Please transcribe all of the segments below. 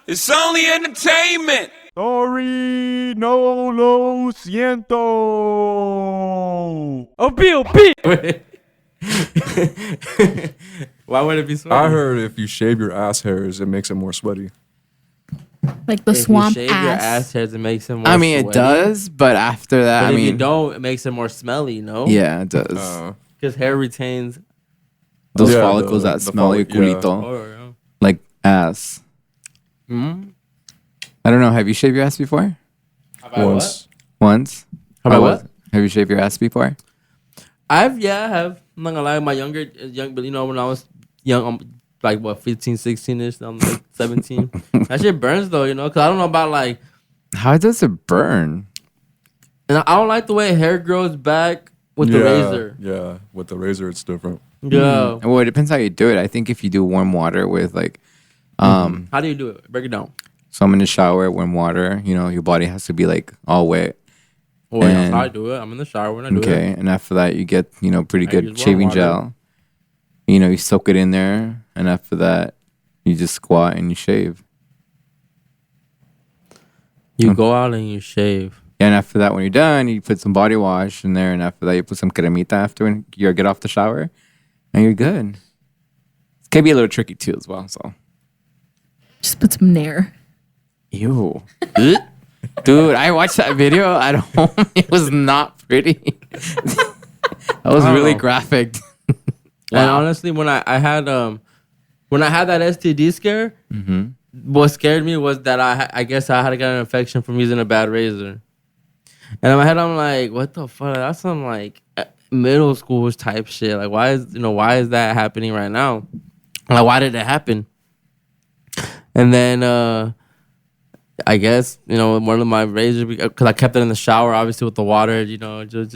It's only entertainment. Sorry, no lo siento. Oh, P.O.P. Why would it be sweaty? I heard if you shave your ass hairs, it makes it more sweaty. Like the if swamp you shave your ass. ass hairs, it makes it more I mean, sweaty. it does, but after that, But I if mean, you don't, it makes it more smelly, no? yeah, it does. Because hair retains. Those Yeah, follicles the that smell your follic- yeah. culito, Oh, like ass. mm-hmm. I don't know. Have you shaved your ass before? Once. Once? Have I How what? was- Have you shaved your ass before? I have. I'm not gonna lie. But you know, when I was young, like what, 15, 16ish. I'm like 17. That shit burns though, you know, because I don't know about like, How does it burn? and I don't like the way hair grows back with the razor. Yeah, with the razor, it's different. Yeah. Well, it depends how you do it. I think if you do warm water with like, How do you do it? Break it down. so I'm in the shower, warm water, you know, your body has to be like all wet. Well, that's And- how I do it. I'm in the shower when I do Okay. it. And after that, you get, you know, pretty I good use warm shaving water. gel. You know, you soak it in there. And after that, you just squat and you shave. You go out and you shave. And after that, when you're done, you put some body wash in there. And after that, you put some cremita after when you get off the shower. And you're good. It can be a little tricky too as well. So, Just put some nair. ew. Dude, I watched that video at home. It was not pretty. That was I don't really know. graphic. And honestly, when I had that STD scare, what scared me was that I guess I had to get an infection from using a bad razor. And in my head, I'm like, what the fuck? That's some like middle school type shit. Like, why is that happening right now? Like, why did it happen? And then I guess, you know, one of my razors, because I kept it in the shower, obviously with the water, you know, just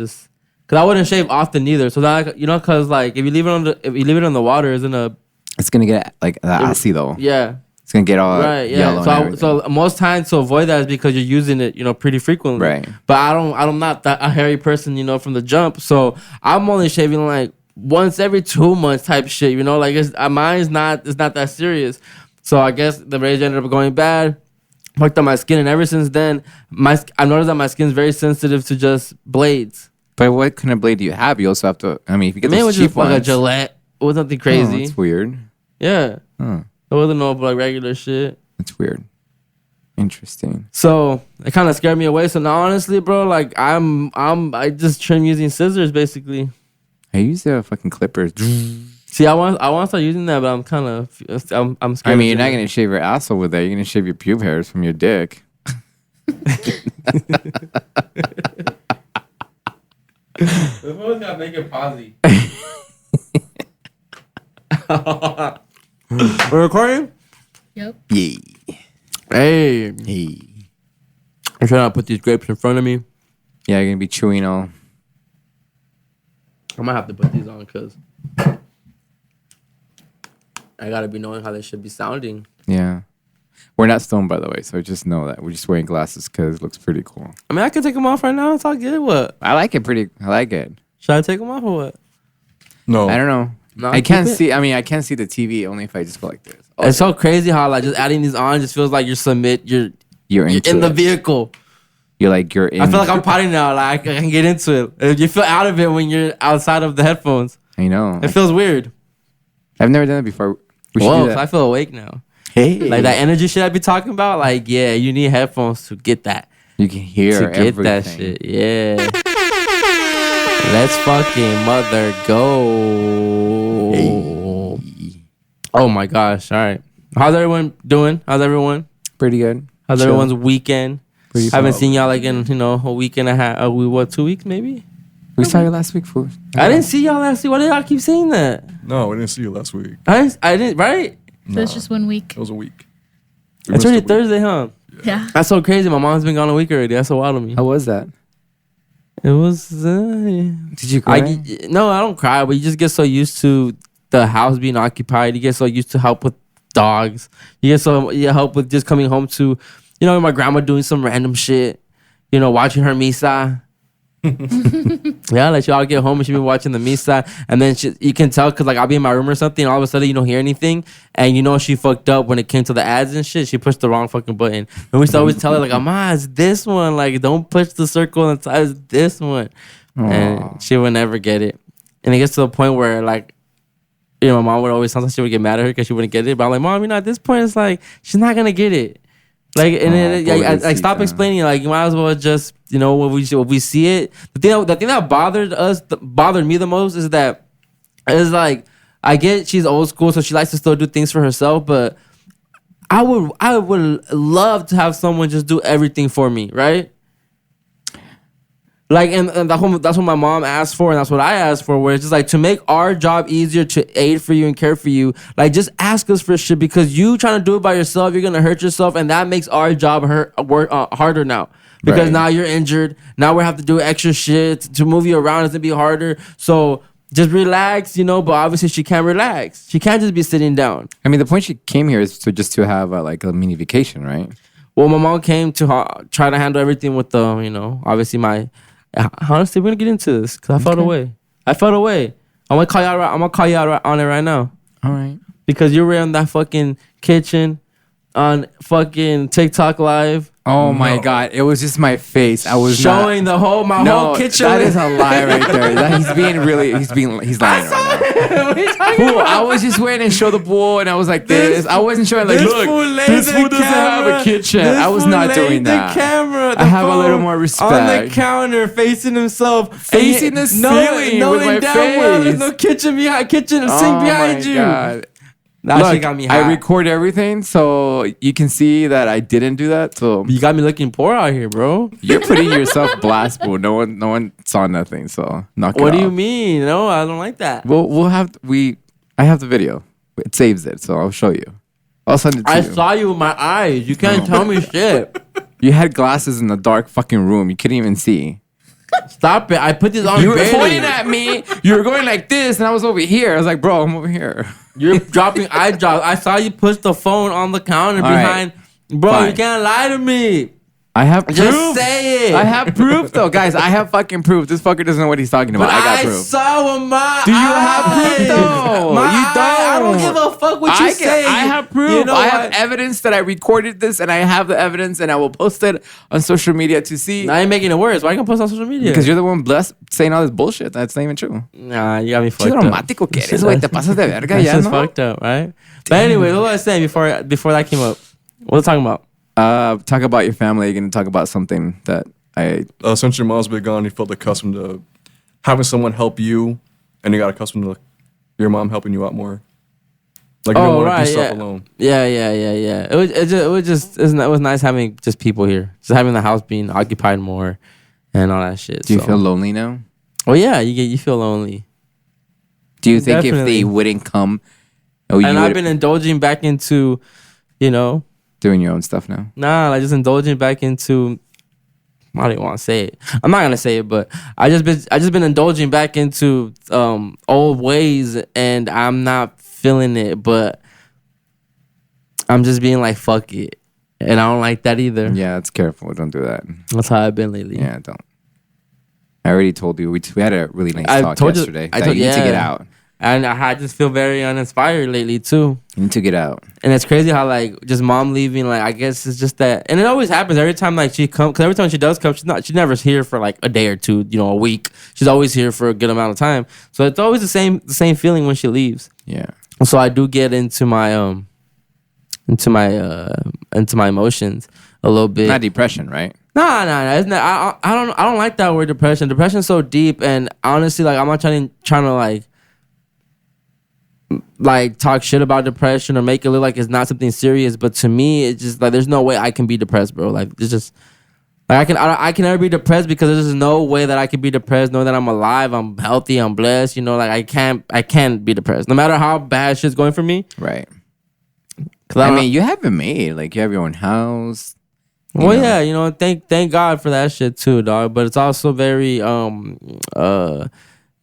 because I wouldn't shave often either. So that, you know, because like if you leave it in the water, it's in a It's going to get like assy though. yeah. It's going to get all Right, yeah. yellow. and everything. So most times to avoid that is because you're using it, you know, pretty frequently. Right. But I'm not that a hairy person, you know, from the jump. So I'm only shaving like once every 2 months type shit, you know, like it's not that serious. So I guess the razor ended up going bad, fucked up my skin, and ever since then, I've noticed that my skin's very sensitive to just blades. But what kind of blade do you have? You also have to, I mean, if you get I mean, it those was cheap just like a ones. Gillette. It was nothing Oh, crazy. that's weird. Yeah. Huh. It wasn't no like regular shit. That's weird. Interesting. So it kind of scared me away. So now, honestly, bro, like I just trim using scissors basically. I use the fucking clippers. See, I want to start using that, but I'm kind of I'm scared. I mean, you're of not doing going to shave your asshole with that. You're going to shave your pube hairs from your dick. it. We're gonna make it posy. We're recording. Yep. Yeah. Hey, Hey. I'm trying to put these grapes in front of me. Yeah, you're going to be chewing all. I might have to put these on because I gotta be knowing how they should be sounding. Yeah. We're not stoned, by the way, so just know that. We're just wearing glasses because it looks pretty cool. I mean, I can take them off right now. It's all good. What? I like it I like it. Should I take them off or what? No. I don't know. No, I can't keep it. see. I mean, I can't see the TV only if I just go like this. It's so crazy how like just adding these on just feels like You're into in the it. vehicle. You're in. I feel like I'm potty now. Like I can get into it. You feel out of it when you're outside of the headphones. I know. It feels weird. I've never done it before. We should Whoa, do so I that. feel awake now. Hey. Like that energy shit I be talking about. Like yeah, you need headphones to get that. You can hear To get everything. that shit. Yeah. Let's fucking mother go. Oh my gosh. All right. How's everyone doing? How's everyone? Pretty good. How's Chill. everyone's weekend? Pretty Haven't solid. seen y'all like in, a week and a half. 2 weeks maybe? We saw you last week, fool. I didn't see y'all last week. Why did y'all keep saying that? No, we didn't see you last week. I didn't, right? So it's just 1 week. It was a week. It's missed already a week. Thursday, huh? Yeah. That's so crazy. My mom's been gone a week already. That's so wild to me. How was that? It was. Did you cry? No, I don't cry, but you just get so used to the house being occupied. You get so used to help with dogs. You help with just coming home to, my grandma doing some random shit. Watching her misa. Yeah, like I'll get home and she'll be watching the Misa, and then you can tell because like I'll be in my room or something, and all of a sudden you don't hear anything, and you know she fucked up when it came to the ads and shit. She pushed the wrong fucking button, and we used to always tell her like, "Ama, it's this one. Like, don't push the circle inside. It's this one," and she would never get it. And it gets to the point where like, you know, my mom would always sometimes she would get mad at her because she wouldn't get it, but I'm like, Mom, you know, at this point it's like she's not gonna get it. Like, and then I stop explaining. Like, you might as well just, you know, when we see it. The thing that bothered me the most is that it's like I get she's old school, so she likes to still do things for herself. But I would love to have someone just do everything for me, right? Like, and that's what my mom asked for, and that's what I asked for, where it's just like to make our job easier to aid for you and care for you. Like, just ask us for shit, because you trying to do it by yourself, you're gonna hurt yourself, and that makes our job harder now. Because now you're injured. Now we have to do extra shit to move you around. It's gonna be harder. So just relax, you know. But obviously she can't relax. She can't just be sitting down. I mean, the point she came here is to have like a mini vacation, right? Well, my mom came to try to handle everything with the, you know, obviously my. Honestly, we're gonna get into this because I felt away. I'm gonna call you out on it right now. All right. Because you were in that fucking kitchen on fucking TikTok live. Oh my God! It was just my face. I was showing not, whole kitchen. That is a lie right there. He's lying right now. Fool, I was just waiting and show the bowl, and I was like this. I wasn't showing like, look, this fool doesn't have a kitchen. I was not doing that. I have a little more respect. On the counter, facing himself, facing the ceiling with my face. Well, there's no kitchen sink behind you. God. Now she got me hot. I record everything, so you can see that I didn't do that. So you got me looking poor out here, bro. You're putting yourself blast, bro. No one saw nothing. So knock it off. What do you mean? No, I don't like that. I have the video. It saves it, so I'll show you. I'll send it to you. I saw you with my eyes. You can't tell me shit. You had glasses in a dark fucking room. You couldn't even see. Stop it. I put this on. You were pointing at me. You were going like this, and I was over here. I was like, bro, I'm over here. You're dropping eye drops. I saw you push the phone on the counter behind. Right. Bro, fine. You can't lie to me. I have proof. Just say it. I have proof, though. Guys, I have fucking proof. This fucker doesn't know what he's talking about. But I got proof. I saw with my Do you have proof, though? You don't. I don't give a fuck what you say. I have proof. You know I have evidence that I recorded this, and I have the evidence, and I will post it on social media to see. Now you're making it worse. Why are you going to post on social media? Because you're the one blessed saying all this bullshit. That's not even true. Nah, you got me fucked up. Dramático que eres, güey. Te pasas de verga ya, That's ¿no? fucked up, right? But anyway, what was I saying before that came up? What was I talking about? Talk about your family. You're going to talk about something that since your mom's been gone, you felt accustomed to having someone help you, and you got accustomed to your mom helping you out more. Like you don't want to do stuff alone. Yeah. It was nice having just people here, just having the house being occupied more, and all that shit. Do you feel lonely now? Oh yeah, you feel lonely. Do you think if they wouldn't come, I've been indulging back into, you know. Doing your own stuff now? Nah, like just indulging back into. I don't even want to say it. I'm not gonna say it, but I just been indulging back into old ways, and I'm not feeling it. But I'm just being like, fuck it, and I don't like that either. Yeah, it's careful. Don't do that. That's how I've been lately. Yeah, don't. I already told you. We had a really nice talk yesterday. You need to get out. And I just feel very uninspired lately too. You need to get out. And it's crazy how like just mom leaving, like I guess it's just that, and it always happens every time like she comes, because every time she does come, she's never here for like a day or two, you know, a week. She's always here for a good amount of time. So it's always the same feeling when she leaves. Yeah. So I do get into my emotions a little bit. Not depression, right? Nah. It's not, I don't like that word depression. Depression's so deep, and honestly, like I'm not trying to like talk shit about depression or make it look like it's not something serious, but to me it's just like there's no way I can be depressed, bro. Like it's just like I can never be depressed, because there's no way that I can be depressed knowing that I'm alive, I'm healthy, I'm blessed, you know. Like I can't be depressed no matter how bad shit's going for me. Right. I mean, you have it made. Like you have your own house. Well, yeah, you know, thank God for that shit too, dog. But it's also very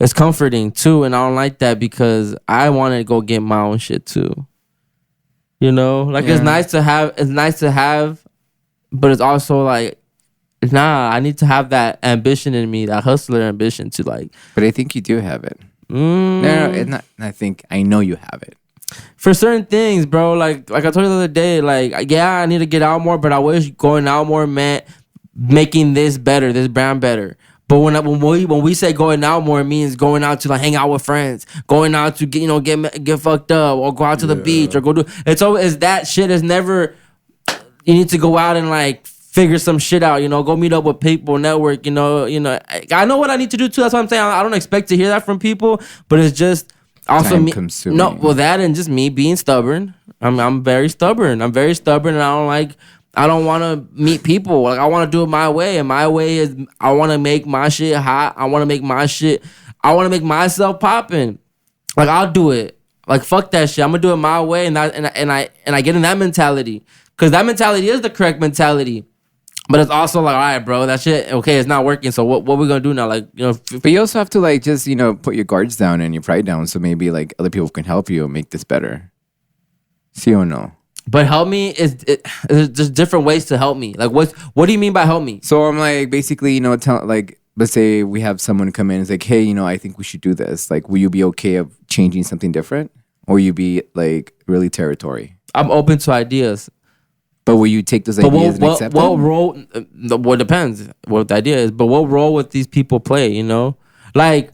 it's comforting too, and I don't like that because I want to go get my own shit too. You know, like it's nice to have, but it's also like Nah, I need to have that ambition in me, that hustler ambition to like. But I think you do have it. No, it's not. I know you have it. For certain things, bro. Like I told you the other day, like yeah, I need to get out more, but I wish going out more meant making this better, this brand better. But when we say going out more, it means going out to like hang out with friends, going out to get fucked up, or go out to the beach, or go do. It's always that shit is never. You need to go out and like figure some shit out, go meet up with people, network, I know what I need to do too. That's what I'm saying. I don't expect to hear that from people, but it's just also Time me. consuming. No, well, that and just me being stubborn. I'm very stubborn. I'm very stubborn, and I don't want to meet people. Like I want to do it my way, and my way is I want to make my shit hot. I want to make make myself popping. Like I'll do it. Like fuck that shit. I'm gonna do it my way, and I get in that mentality, because that mentality is the correct mentality. But it's also like, all right, bro, that shit, okay, it's not working. So what we gonna do now? Like, But you also have to like just put your guards down and your pride down, so maybe like other people can help you make this better. See or no? But help me there's just different ways to help me. Like what do you mean by help me? So I'm like basically let's say we have someone come in and it's like, hey, I think we should do this. Like, will you be okay of changing something different, or you be like really territory? I'm open to ideas. But will you take those ideas and accept them? What role? Well, depends what the idea is. But what role would these people play? Like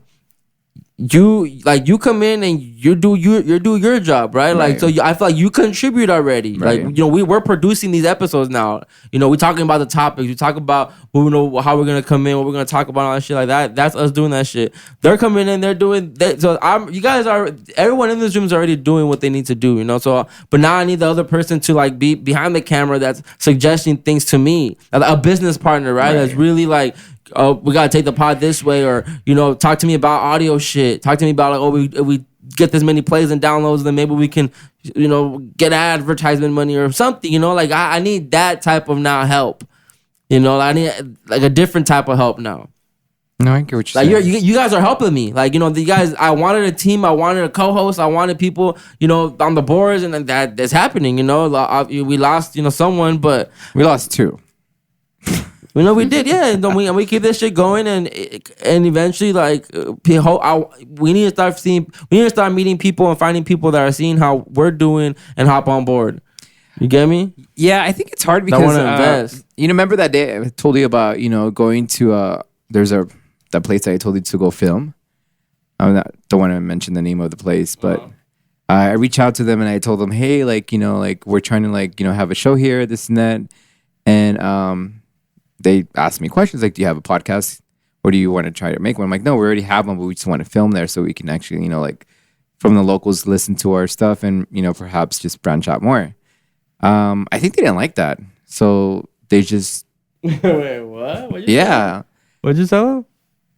you come in and you do your job, right? Like so, I feel like you contribute already. Right. Like we're producing these episodes now. We're talking about the topics. We talk about how we're gonna come in, what we're gonna talk about, all that shit like that. That's us doing that shit. They're coming in, they're doing that. So everyone in this room is already doing what they need to do. So but now I need the other person to like be behind the camera that's suggesting things to me, a business partner, right? That's really like, oh, we gotta take the pod this way, or talk to me about audio shit. Talk to me about like, we get this many plays and downloads, then maybe we can, get advertisement money or something. Like I need that type of now help. I need like a different type of help now. No, I get what you're like saying. you guys are helping me. Like the guys, I wanted a team, I wanted a co-host, I wanted people, on the boards, and that's happening. We lost, someone, but we lost two. We did, yeah. And we keep this shit going, and eventually, like, we need to start meeting people and finding people that are seeing how we're doing and hop on board. You get me? Yeah, I think it's hard because I want to invest. Remember that day I told you about going to there's that place that I told you to go film. Don't want to mention the name of the place, but I reached out to them and I told them, hey, like like we're trying to like have a show here, this and that, and they asked me questions like, do you have a podcast, or do you want to try to make one? I'm like, no, we already have one, but we just want to film there so we can actually, like from the locals listen to our stuff and, perhaps just branch out more. I think they didn't like that. So they just... Wait, what? Yeah. What'd you tell them?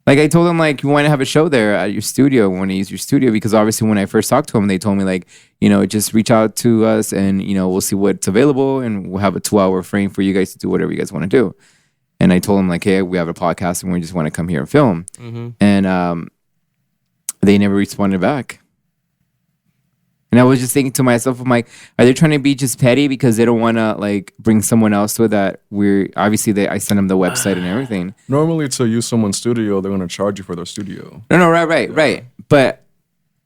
Like I told them, like, you want to have a show there at your studio, we want to use your studio, because obviously when I first talked to them, they told me like, just reach out to us and, we'll see what's available and we'll have a 2-hour frame for you guys to do whatever you guys want to do. And I told them like, hey, we have a podcast and we just want to come here and film. Mm-hmm. And they never responded back. And I was just thinking to myself, I'm like, are they trying to be just petty because they don't want to like bring someone else to it that I sent them the website and everything. Normally to use someone's studio, they're going to charge you for their studio. No, right. But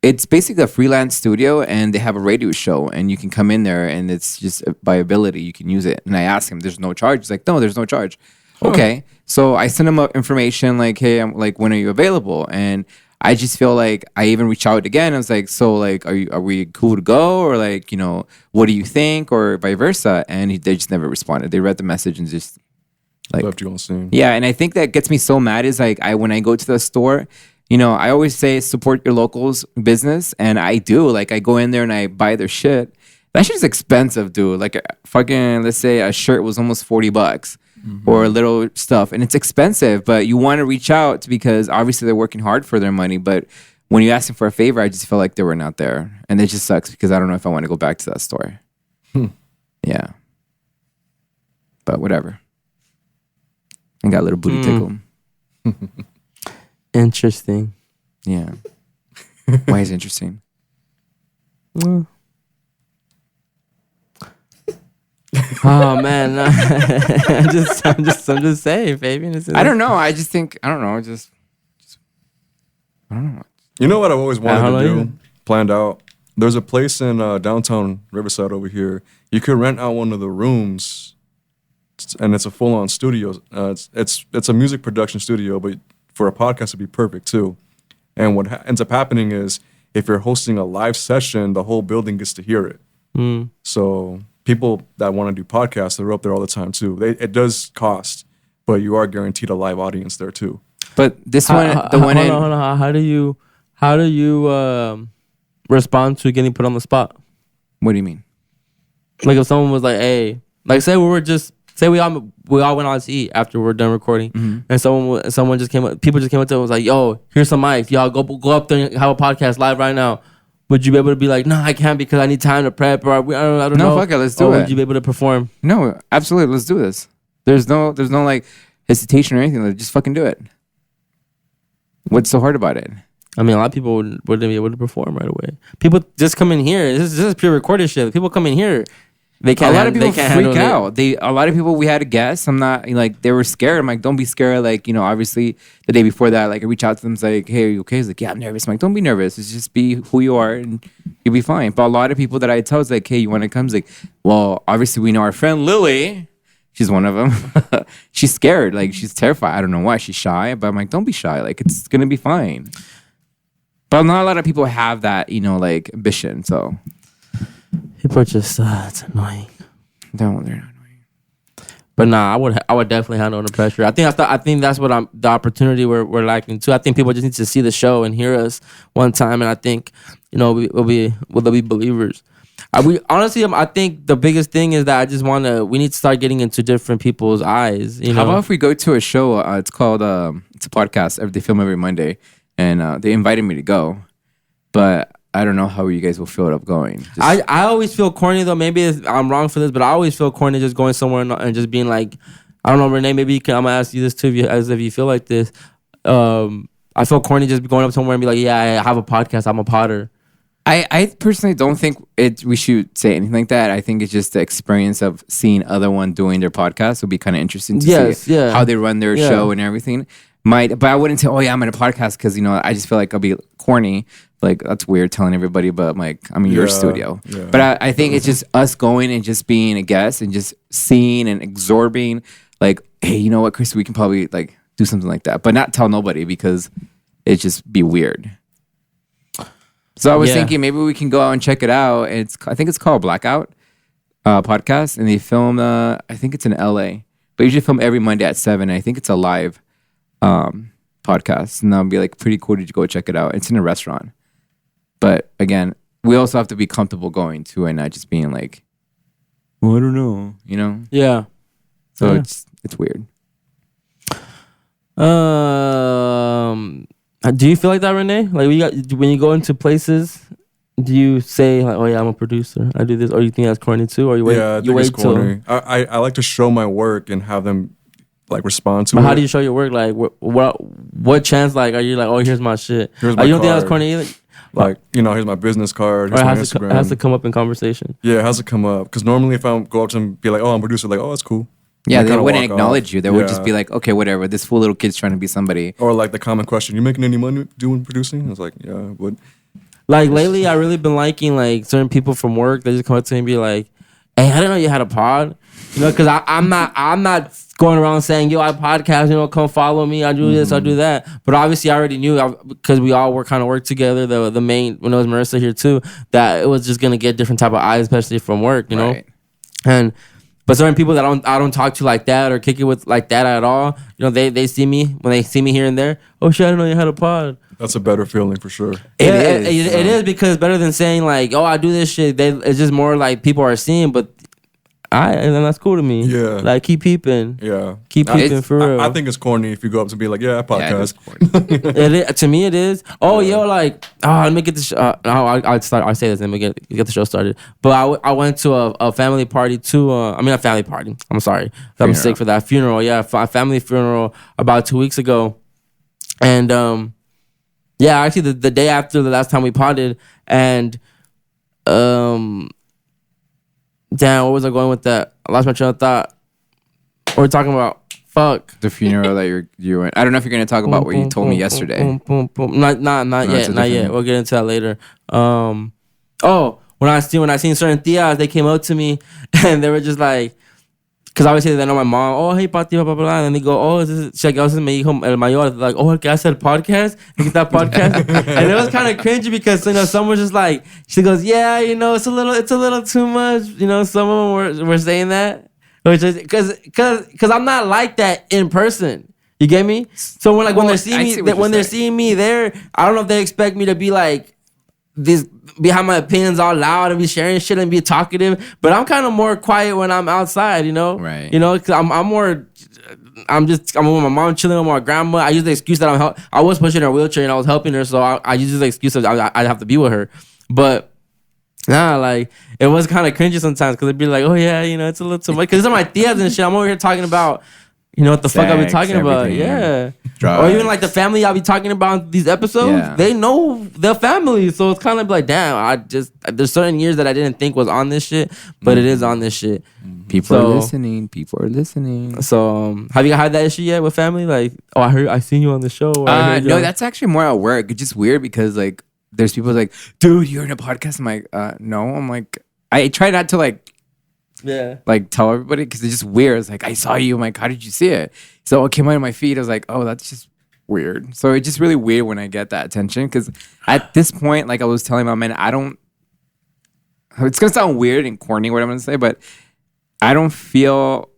it's basically a freelance studio and they have a radio show and you can come in there and it's just by ability, you can use it. And I asked him, there's no charge? He's like, no, there's no charge. Okay. So I sent him information like, hey, I'm like, when are you available? And I just feel like I even reached out again. I was like, so like, are we cool to go? Or like, what do you think? Or vice versa. And they just never responded. They read the message and just like left you on scene. Yeah. And I think that gets me so mad is like, when I go to the store, I always say support your locals business. And I do. Like I go in there and I buy their shit. That shit's expensive, dude. Like fucking, let's say a shirt was almost $40. Mm-hmm. Or little stuff, and it's expensive, but you want to reach out because obviously they're working hard for their money. But when you ask them for a favor, I just feel like they were not there, and it just sucks because I don't know if I want to go back to that store. Yeah, but whatever. I got a little booty tickle. Interesting. Yeah. Why is it interesting? Oh man, no. I'm just saying, Fabian. I don't know. I just think I don't know. I don't know. You know what I've always wanted don't to know do? either. Planned out. There's a place in downtown Riverside over here. You could rent out one of the rooms, and it's a full-on studio. It's a music production studio, but for a podcast, it'd be perfect too. And what ends up happening is, if you're hosting a live session, the whole building gets to hear it. So people that want to do podcasts, they're up there all the time too. It does cost, but you are guaranteed a live audience there too. But this one, the one in Hold on. How do you respond to getting put on the spot? what do you mean? Like if someone was like, "Hey," like say we all went out to eat after we're done recording, and someone just came up, people just came up to us and was like, "Yo, here's some mics, y'all go up there and have a podcast live right now." Would you be able to be like, "No, I can't because I need time to prep," or I don't know? No, fuck it, let's do or it. Would you be able to perform? No, absolutely. Let's do this. There's no like hesitation or anything. Let's just fucking do it. What's so hard about it? I mean, a lot of people wouldn't be able to perform right away. People just come in here. This is pure recorded shit. People come in here. They can't. A lot of people they can't handle freak it. out. A lot of people we had a guest. I'm not like they were scared. I'm like, don't be scared. Like, you know, obviously the day before that, like I reach out to them, it's like, hey, are you okay? He's like, yeah, I'm nervous. I'm like, don't be nervous. It's just be who you are and you'll be fine. But a lot of people that I tell is like, hey, you want to come? It's like, well, obviously we know our friend Lily. She's one of them. She's scared. Like she's terrified. I don't know why. She's shy. But I'm like, don't be shy. Like it's gonna be fine. But not a lot of people have that, you know, like ambition. So People are just it's annoying. they're not annoying. But nah, I would definitely handle the pressure. I think that's what the opportunity we're lacking too. I think people just need to see the show and hear us one time, and I think they'll be believers. I think the biggest thing is that we need to start getting into different people's eyes. How about if we go to a show? It's called it's a podcast. They film every Monday, and they invited me to go, but I don't know how you guys will feel it up going. I always feel corny though. Maybe I'm wrong for this, but I always feel corny just going somewhere and just being like, I don't know, Renee. Maybe I'm gonna ask you this too, as if you feel like this. I feel corny just going up somewhere and be like, yeah, I have a podcast. I'm a podder. I personally don't think we should say anything like that. I think it's just the experience of seeing other one doing their podcast would be kind of interesting to see how they run their show and everything. But I wouldn't say, oh yeah, I'm in a podcast because I just feel like I'll be corny. Like that's weird telling everybody, but I'm in your studio. Yeah. But I think it's just us going and just being a guest and just seeing and absorbing. Like, hey, you know what, Chris, we can probably like do something like that, but not tell nobody because it just be weird. So I was thinking maybe we can go out and check it out. I think it's called Blackout Podcast, and they film. I think it's in LA, but usually film every Monday at 7. And I think it's a live podcast, and that'll be like pretty cool to go check it out. It's in a restaurant, but again, we also have to be comfortable going to and not just being like, well, I don't know, Yeah. So it's weird. Do you feel like that, Renee? Like when you go into places, do you say like, "Oh yeah, I'm a producer. I do this," or you think that's corny too, or you wait? Yeah, I think it's corny. I like to show my work and have them like respond to it. But how do you show your work? Like what chance? Like are you like, "Oh, here's my shit"? Here's my you don't think card. that's corny either? Like here's my business card. Here's Or my it Instagram. has to come up in conversation. Yeah, it has to come up because normally if I go up to them and be like, "Oh, I'm a producer," like, "Oh, that's cool." Yeah, They they kinda wouldn't walk acknowledge off. you. They would just be like, okay, whatever. This fool little kid's trying to be somebody. Or like the common question, "You making any money doing producing?" I was like, "Yeah, I would." Like lately, I really been liking like certain people from work. They just come up to me and be like, "Hey, I didn't know you had a pod." Because I'm not going around saying, "Yo, I podcast. Come follow me. I do this, I do that." But obviously, I already knew because we all work together. The main when it was Marissa here too, that it was just gonna get different type of eyes, especially from work. You know, but certain people that I don't talk to like that or kick it with like that at all. They see me when they see me here and there. Oh shit, I didn't know you had a pod. That's a better feeling for sure. It is because it's better than saying like, "Oh, I do this shit." It's just more like people are seeing, but and that's cool to me. Yeah. Like keep peeping. Yeah. Keep peeping for real. I think it's corny if you go up to be like, "Yeah, I podcast." To me, it is. Oh, yo, like, let me get this. I say this. Let me get the show started. But I went to a family party too. A family party. I'm sorry, I'm sick for that funeral. Yeah, a family funeral about 2 weeks ago, and actually the day after the last time we potted, and Damn, what was I going with that? I lost my train of thought. What we're talking about? Fuck. The funeral that you went. I don't know if you're gonna talk about what you told me yesterday. Not yet. We'll get into that later. When I seen certain tias, they came up to me and they were just like, because obviously they know my mom. Oh, hey, Pati, blah, blah, blah. And then they go, oh, is this she's like, oh, this is mi hijo, el mayor. Like, oh, ¿qué hace el podcast? ¿Qué está podcast? And it was kind of cringy because, someone was just like, she goes, yeah, it's a little too much. Some of them were saying that. Which is, because I'm not like that in person. You get me? So when they're seeing me there, I don't know if they expect me to be like this, behind my opinions all loud and be sharing shit and be talkative, but I'm kind of more quiet when I'm outside, Right. Because I'm with my mom chilling with my grandma. I use the excuse that I was pushing her wheelchair and I was helping her, so I use the excuse that I have to be with her. But nah, like, it was kind of cringy sometimes because it'd be like, oh yeah, it's a little too much. Because these are my tias and shit. I'm over here talking about, what the fuck I be talking about. Yeah. Drugs. Or even like the family I'll be talking about in these episodes, they know their family. So it's kind of like, damn, there's certain years that I didn't think was on this shit, but it is on this shit. People are listening. So have you had that issue yet with family? Like, oh, I seen you on the show. No, that's actually more at work. It's just weird because like, there's people like, dude, you're in a podcast. I'm like, no. I'm like, I try not to like tell everybody because it's just weird. It's like, I saw you. I'm like, how did you see it? So it came out of my feed. I was like, oh, that's just weird. So it's just really weird when I get that attention because at this point, like I was telling my man, it's going to sound weird and corny what I'm going to say, but I don't feel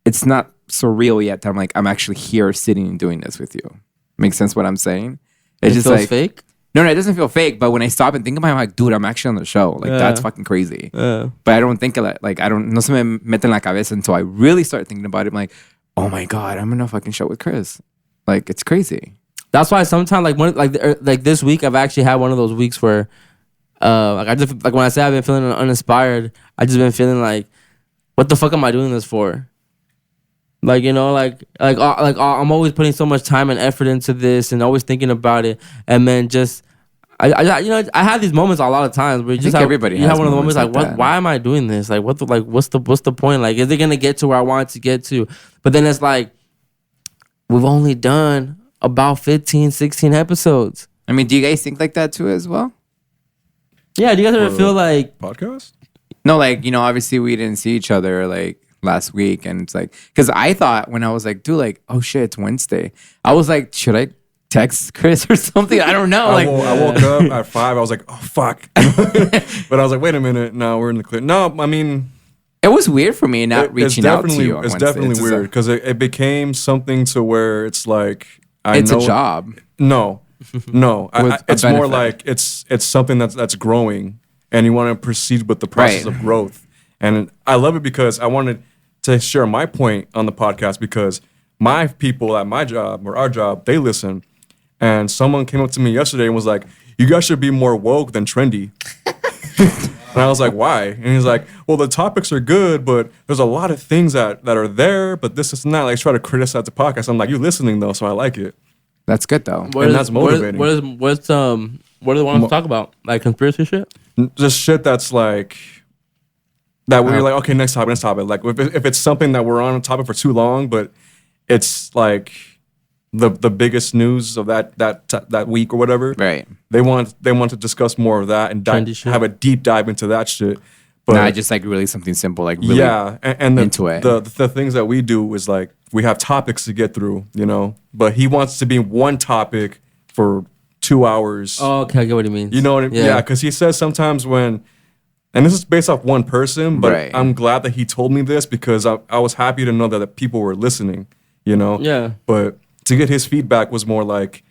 it's not surreal yet that I'm like, I'm actually here sitting and doing this with you. Makes sense what I'm saying? It just feels like fake? No, it doesn't feel fake. But when I stop and think about it, I'm like, dude, I'm actually on the show. Like, that's fucking crazy. But I don't think of that. Like, no se me mete en la cabeza until I really start thinking about it. I'm like, oh my God, I'm in a fucking show with Chris. Like, it's crazy. That's why sometimes, like this week, I've actually had one of those weeks where, I just, like when I say I've been feeling uninspired, I just been feeling like, what the fuck am I doing this for? Like, I'm always putting so much time and effort into this and always thinking about it. And then just, I have these moments a lot of times where you have one of the moments like why am I doing this? Like, what's the point? Like, is it going to get to where I want it to get to? But then it's like, we've only done about 15, 16 episodes. I mean, do you guys think like that too as well? Yeah, do you guys ever feel like... Podcast? No, like, obviously we didn't see each other like last week, and it's like, because I thought when I was like, dude, like, oh shit, it's Wednesday, I was like, should I text Chris or something? I don't know. I woke up at 5. I was like, oh fuck. But I was like, wait a minute, no, we're in the clear. No, I mean, it was weird for me not reaching out to you on It's Wednesday. definitely weird because it became something to where it's like, it's a job. No, it's more like it's something that's growing, and you want to proceed with the process of growth. And I love it because I wanted to share my point on the podcast because my people at my job or our job, they listen. And someone came up to me yesterday and was like, you guys should be more woke than trendy. And I was like, why? And he's like, well, the topics are good, but there's a lot of things that are there, but this is not. Like, try to criticize the podcast. I'm like, you're listening though, so I like it. That's good though. That's motivating. What do they want to talk about? Like conspiracy shit? Just shit that's like that where you're like, okay, next topic. Like if it's something that we're on a topic for too long, but it's like the biggest news of that week or whatever. Right. They want to discuss more of that and have a deep dive into that shit. But nah, just like really something simple, like really and into it. The things that we do is like we have topics to get through, But he wants to be one topic for 2 hours. Oh, okay, I get what he means. You know what I mean? Yeah, because he says sometimes when, and this is based off one person, but I'm glad that he told me this because I was happy to know that people were listening, Yeah. But to get his feedback was more like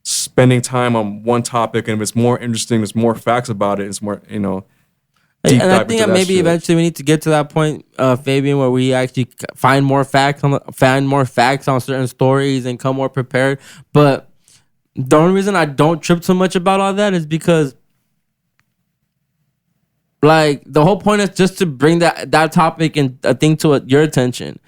spending time on one topic, and if it's more interesting, there's more facts about it, it's more, deep and I dive think into that maybe shit. eventually we need to get to that point, Fabian, where we actually find more facts on certain stories and come more prepared. But the only reason I don't trip so much about all that is because, like, the whole point is just to bring that topic and a thing to your attention.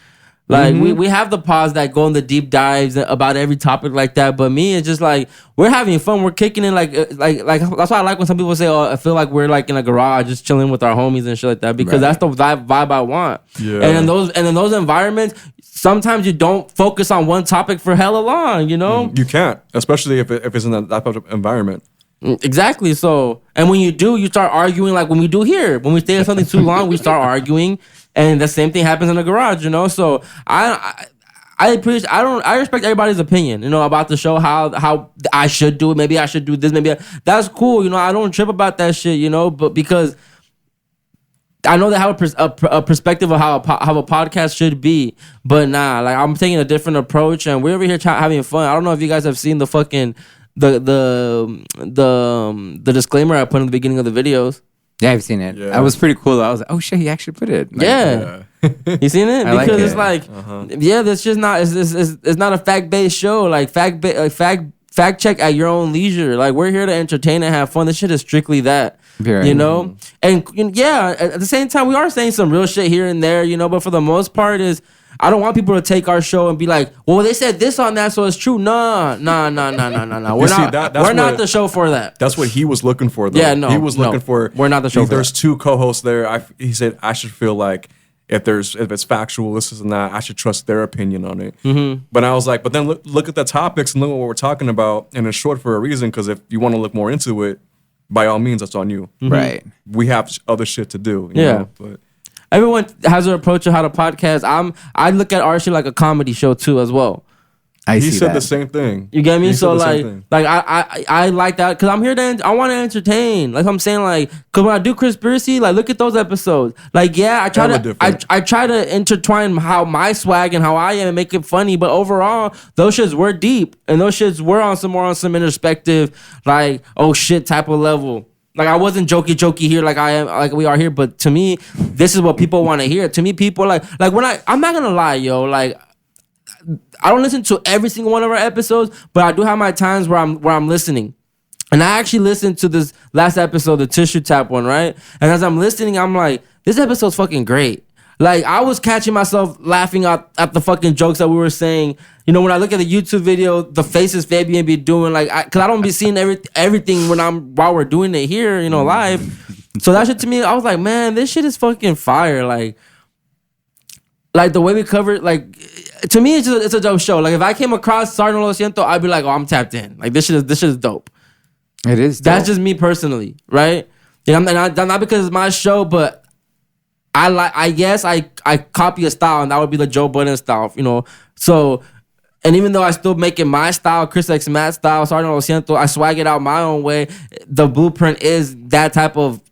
Like we have the pods that go in the deep dives about every topic like that. But me, it's just like we're having fun. We're kicking in like that's why I like when some people say, "Oh, I feel like we're like in a garage just chilling with our homies and shit like that." Because that's the vibe I want. Yeah. And in those environments, sometimes you don't focus on one topic for hella long. You know, You can't, especially if it's in that type of environment. exactly. So, and when you do, you start arguing like when we do here. When we stay on something too long, we start arguing. And the same thing happens in the garage, you know. So I respect everybody's opinion, you know, about the show, how I should do it. Maybe I should do this. That's cool, you know. I don't trip about that shit, you know. But because I know they have a perspective of how a podcast should be, but nah, like I'm taking a different approach, and we're over here having fun. I don't know if you guys have seen the fucking the disclaimer I put in the beginning of the videos. Yeah, I've seen it. Yeah. That was pretty cool. I was like, oh shit, he actually put it. Like, Yeah. You seen it? I like Because it. it's like, yeah, that's just not. It's not a fact based show. Like fact check at your own leisure. Like we're here to entertain and have fun. This shit is strictly that. Very. You know, and yeah, at the same time, we are saying some real shit here and there. You know, but for the most part, I don't want people to take our show and be like, well, they said this on that, so it's true. Nah. We're not the show for that. That's what he was looking for, though. Yeah, no, he was looking for. We're not the show for There's that. 2 co-hosts there. He said I should feel like if it's factual, this and that, I should trust their opinion on it. Mm-hmm. But I was like, but then look at the topics and look at what we're talking about, and it's short for a reason. Because if you want to look more into it, by all means, that's on you. Mm-hmm. Right. We have other shit to do. You Yeah. know? But Everyone has their approach of how to podcast. I look at our shit like a comedy show too, as well. I he see said that. the same thing. You get me? He said So the same like, thing. I like that because I'm here I want to entertain. Like I'm saying, like, because when I do conspiracy, like, look at those episodes. Like, yeah, I try Hella to different. I try to intertwine how my swag and how I am and make it funny. But overall, those shits were deep and those shits were on some introspective, like, oh shit type of level. Like I wasn't jokey here like I am like we are here, but to me, this is what people want to hear. To me, people like when I'm not gonna lie, yo, like I don't listen to every single one of our episodes, but I do have my times where I'm listening. And I actually listened to this last episode, the tissue tap one, right? And as I'm listening, I'm like, this episode's fucking great. Like I was catching myself laughing at the fucking jokes that we were saying. You know, when I look at the YouTube video, the faces Fabian be doing, like, cause I don't be seeing everything while we're doing it here, you know, live. So that shit to me, I was like, man, this shit is fucking fire. Like the way we cover it, like to me, it's a dope show. Like if I came across Siento, I'd be like, oh, I'm tapped in. Like this shit is dope. It is. Dope. That's just me personally, right? You know, and not because it's my show, but I guess I copy a style, and that would be the Joe Budden style, you know. So, and even though I still make it my style, Chris X Matt style, Siento, I swag it out my own way. The blueprint is that type of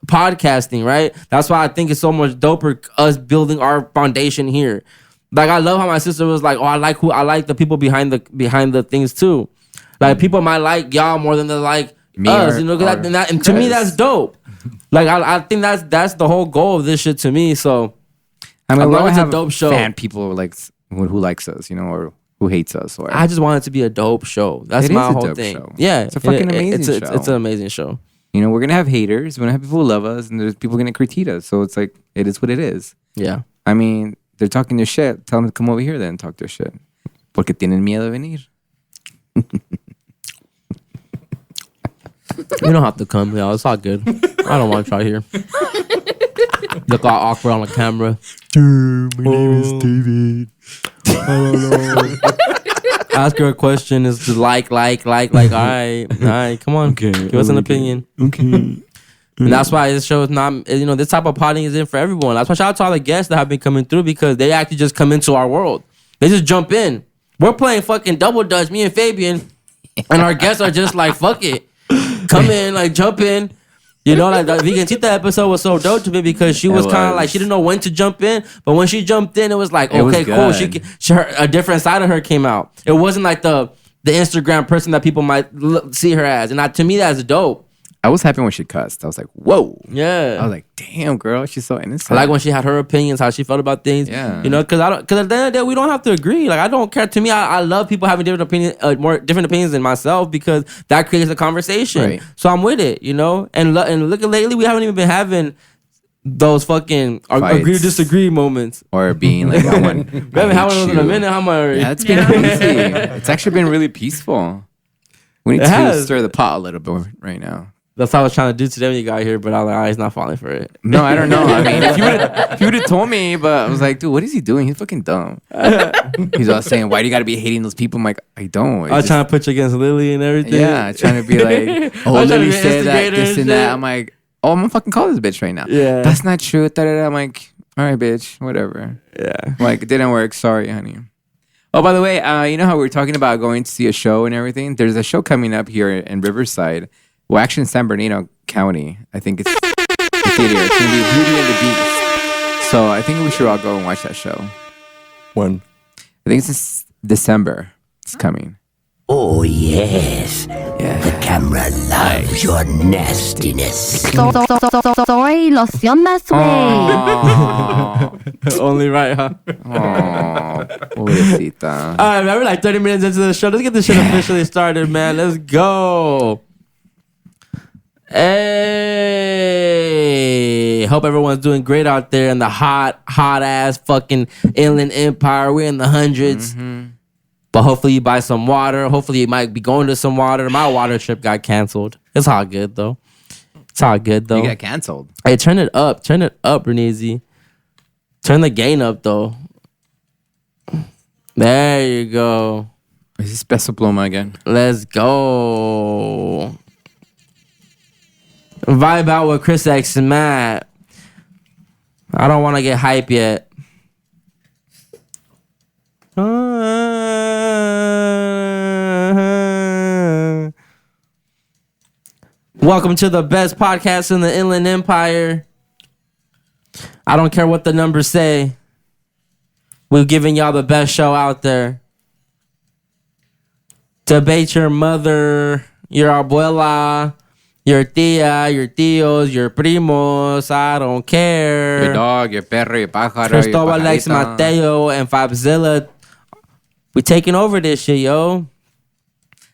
podcasting, right? That's why I think it's so much doper us building our foundation here. Like I love how my sister was like, oh, I like the people behind the things too. Like people might like y'all more than they like Me us, or- you know. And to me, that's dope. Like I think that's the whole goal of this shit to me. So I mean, I we love don't it's a have dope show. fan people like who likes us, you know, or who hates us, or I just want it to be a dope show. That's It my is a whole dope thing. show. Yeah, It's a fucking amazing It's show. an amazing show. you know, we're gonna have haters, we're gonna have people who love us, and there's people gonna critique us. So it's like it is what it is. Yeah. I mean, they're talking their shit. Tell them to come over here then and talk their shit. Porque tienen miedo de venir. You don't have to come, y'all. It's all good. I don't want to try here. Look all awkward on the camera. My name is David. Ask her a question. It's just like. All right. Come on. Okay, Give us an opinion. Okay. And that's why this show is not, you know, this type of potting is in for everyone. That's why shout out to all the guests that have been coming through because they actually just come into our world. They just jump in. We're playing fucking double dutch, me and Fabian, and our guests are just like, fuck it. Come in, like jump in. You know, like the Vegan Tita episode was so dope to me because she was kind of like, she didn't know when to jump in, but when she jumped in, it was like, It was okay, cool. good. A different side of her came out. It wasn't like the Instagram person that people might see her as. And to me, that's dope. I was happy when she cussed. I was like, whoa. Yeah. I was like, damn, girl, she's so innocent. I like when she had her opinions, how she felt about things. Yeah. You know, because at the end of the day, we don't have to agree. Like, I don't care. To me, I love people having different opinions than myself because that creates a conversation. Right. So I'm with it, you know? And look at lately, we haven't even been having those fucking Fights. agree to disagree moments. Or being like, I want. We haven't had one of those in a minute. How much? Yeah, it's been crazy. It's actually been really peaceful. We need It to has. stir the pot a little bit right now. That's what I was trying to do today when you got here, but I was like, he's not falling for it. No, I don't know. I mean, if you would have told me, but I was like, dude, what is he doing? He's fucking dumb. He's all saying, why do you got to be hating those people? I'm like, I don't. I was trying to put you against Lily and everything. Yeah, trying to be like, oh, I was trying to Lily be said that, instigator this and and that. shit. I'm like, oh, I'm gonna fucking call this bitch right now. Yeah. That's not true. Da-da-da. I'm like, all right, bitch, whatever. Yeah. I'm like, it didn't work. Sorry, honey. Oh, by the way, you know how we were talking about going to see a show and everything? There's a show coming up here in Riverside. Well, actually in San Bernardino County. I think it's the theater. It's going to be Beauty and the Beast. So I think we should all go and watch that show. When? I think it's in December. It's coming. Oh, yes. The camera loves your nastiness. Soy loción más güey. Only right, huh? Oh, pobrecita. All right, man. We're like 30 minutes into the show. Let's get this shit officially started, man. Let's go. Hey, hope everyone's doing great out there in the hot ass fucking Inland Empire. We're in the hundreds. But hopefully you buy some water. Hopefully you might be going to some water. My water trip got canceled. It's all good though. It's all good though. You got canceled. Hey, turn it up. Turn it up, Renezi. Turn the gain up though. There you go. Is this Peso Pluma again? Let's go. Vibe out with Chris X and Matt. I don't want to get hype yet. Welcome to the best podcast in the Inland Empire. I don't care what the numbers say. We're giving y'all the best show out there. Debate your mother, your abuela, your tia, your tios, your primos. I don't care. Your dog, your perro, your pájaro, Cristobal your Lex pajarita. Mateo and Fabzilla. We taking over this shit, yo.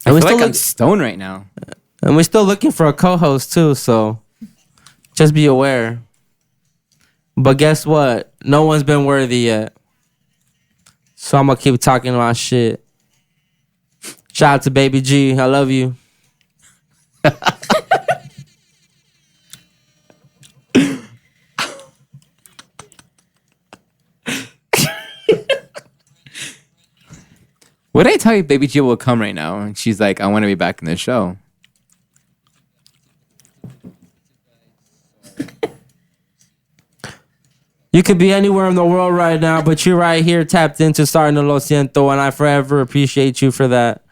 I And feel like I'm stoned right now. and we're still looking for a co-host too, so just be aware. But guess what? No one's been worthy yet. So I'm gonna keep talking about shit. Shout out to Baby G. I love you. What did I tell you Baby G will come right now? And she's like, I want to be back in the show. You could be anywhere in the world right now, but you're right here tapped into starting the Lo Siento, and I forever appreciate you for that.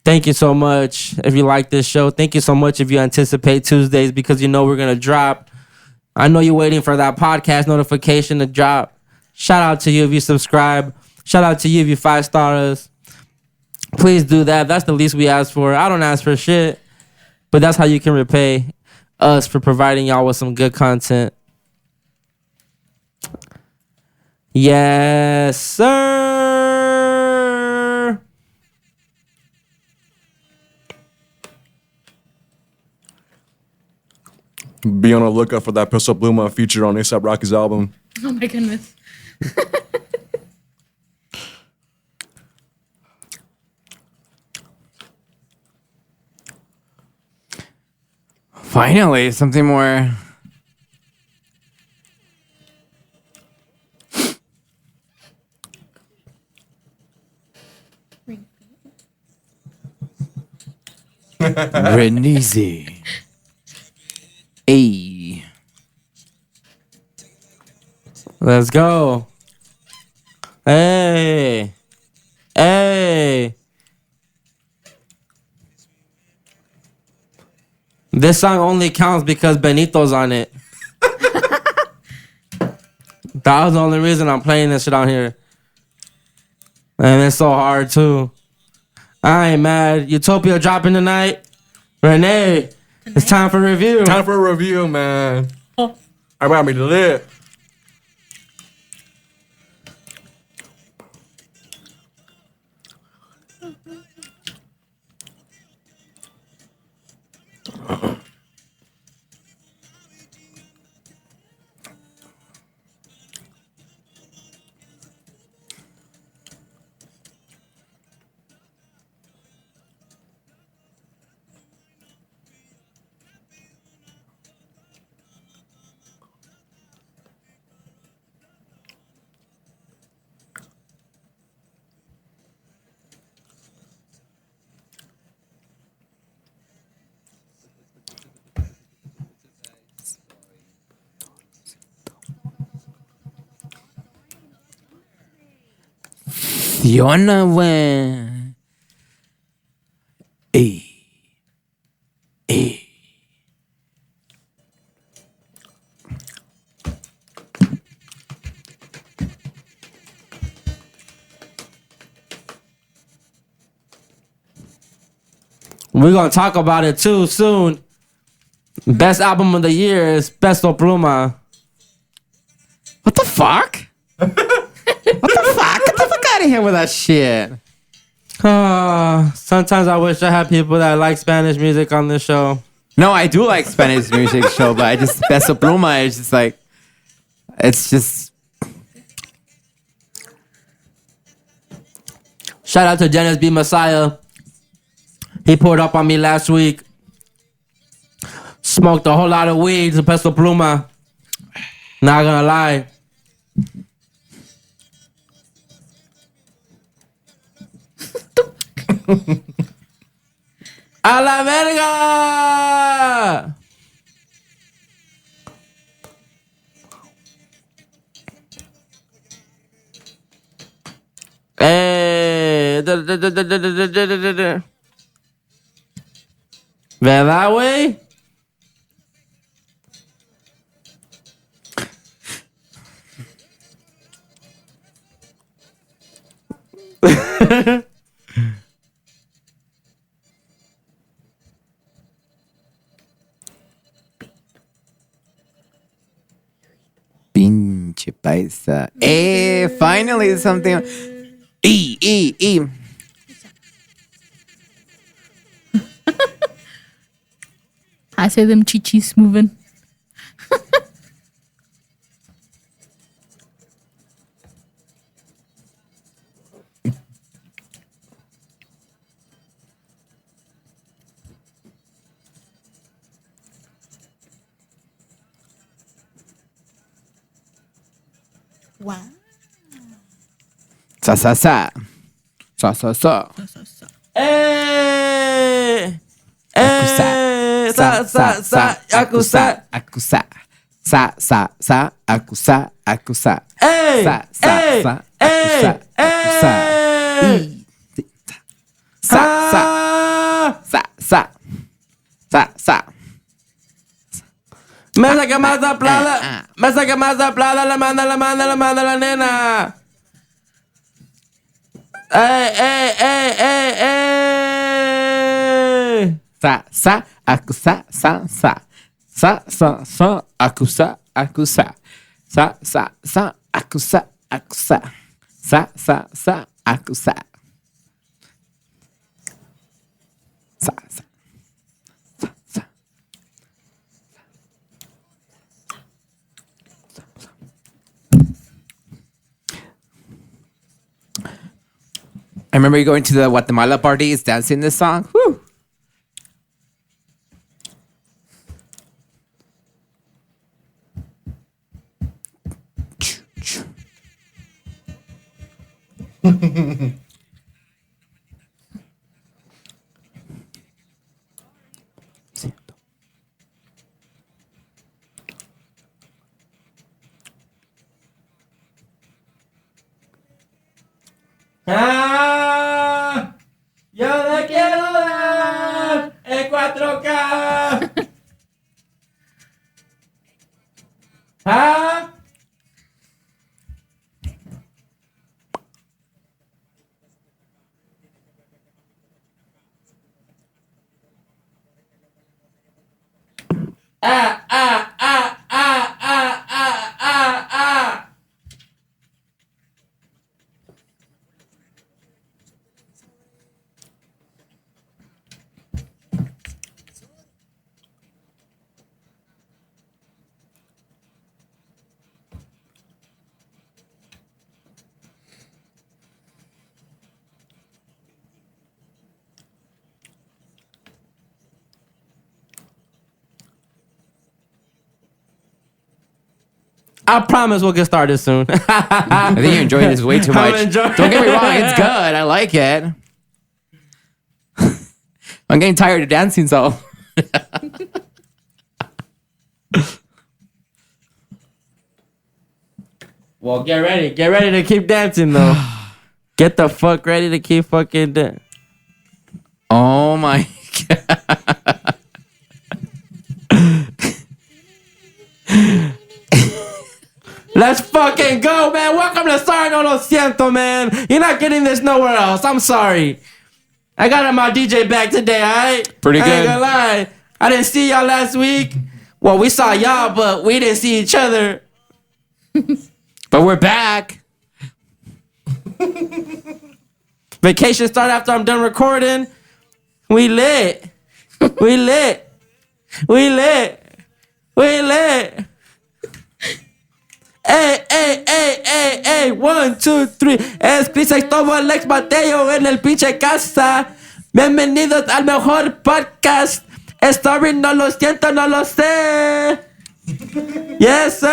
Thank you so much if you like this show. Thank you so much if you anticipate Tuesdays because you know we're going to drop. I know you're waiting for that podcast notification to drop. Shout out to you if you subscribe. Shout out to you if you 5-star us. Please do that. That's the least we ask for. I don't ask for shit, but that's how you can repay us for providing y'all with some good content. Yes, sir. Be on the lookout for that Peso Pluma feature on A$AP Rocky's album. Oh my goodness. Finally, something more. Renese. Hey. Let's go. Hey. Hey. This song only counts because Benito's on it. That was the only reason I'm playing this shit on here. And it's so hard too. I ain't mad. Utopia dropping tonight. Renee, it's time for review. Time for a review, man. Oh. I got me lit. Emociona, güey. Ey. Ey. We're gonna talk about it too soon. Best album of the year is Peso Pluma. What the fuck? What the fuck? Get the fuck out of here with that shit. Sometimes I wish I had people that like Spanish music on this show. No, I do like Spanish music show, but I just Peso Pluma is just like, it's just. Shout out to Dennis B. Messiah. He poured up on me last week. Smoked a whole lot of weed to Peso Pluma. Not gonna lie. ¡A la verga! ¿Verdad, güey? Pinche paisa. Finally something. E. I say them chichis moving. Wow. Sa. Akusa. Me saca más de plata. Me saca más de plata. La manda la nena. Akusa. I remember going to the Guatemala parties, dancing this song. Whew. Siento. Yo te quiero dar en 4K. I promise we'll get started soon. I think you're enjoying this way too much. Don't get me wrong, it's good. I like it. I'm getting tired of dancing, so. Well, get ready. Get ready to keep dancing, though. Get the fuck ready to keep fucking doing. Oh my God. Let's fucking go, man. Welcome to Sorry No Lo Siento, man. You're not getting this nowhere else. I'm sorry. I got my DJ back today, alright? Pretty I good. ain't gonna lie. I didn't see y'all last week. Well, we saw y'all, but we didn't see each other. But we're back. Vacation start after I'm done recording. We lit. We lit. We lit. We lit. Ey, 1, 2, 3. Es Cristóbal Alex Mateo en el pinche casa. Bienvenidos al mejor podcast. Story no lo siento, no lo sé. Yes, sir.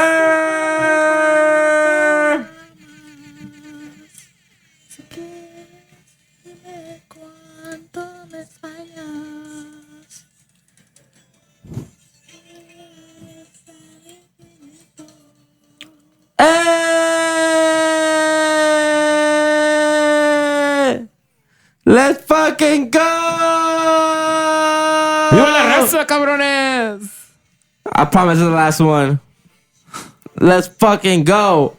Cuánto me extrañas. Hey! Let's fucking go! ¡Viva la raza, cabrones! I promise it's the last one. Let's fucking go.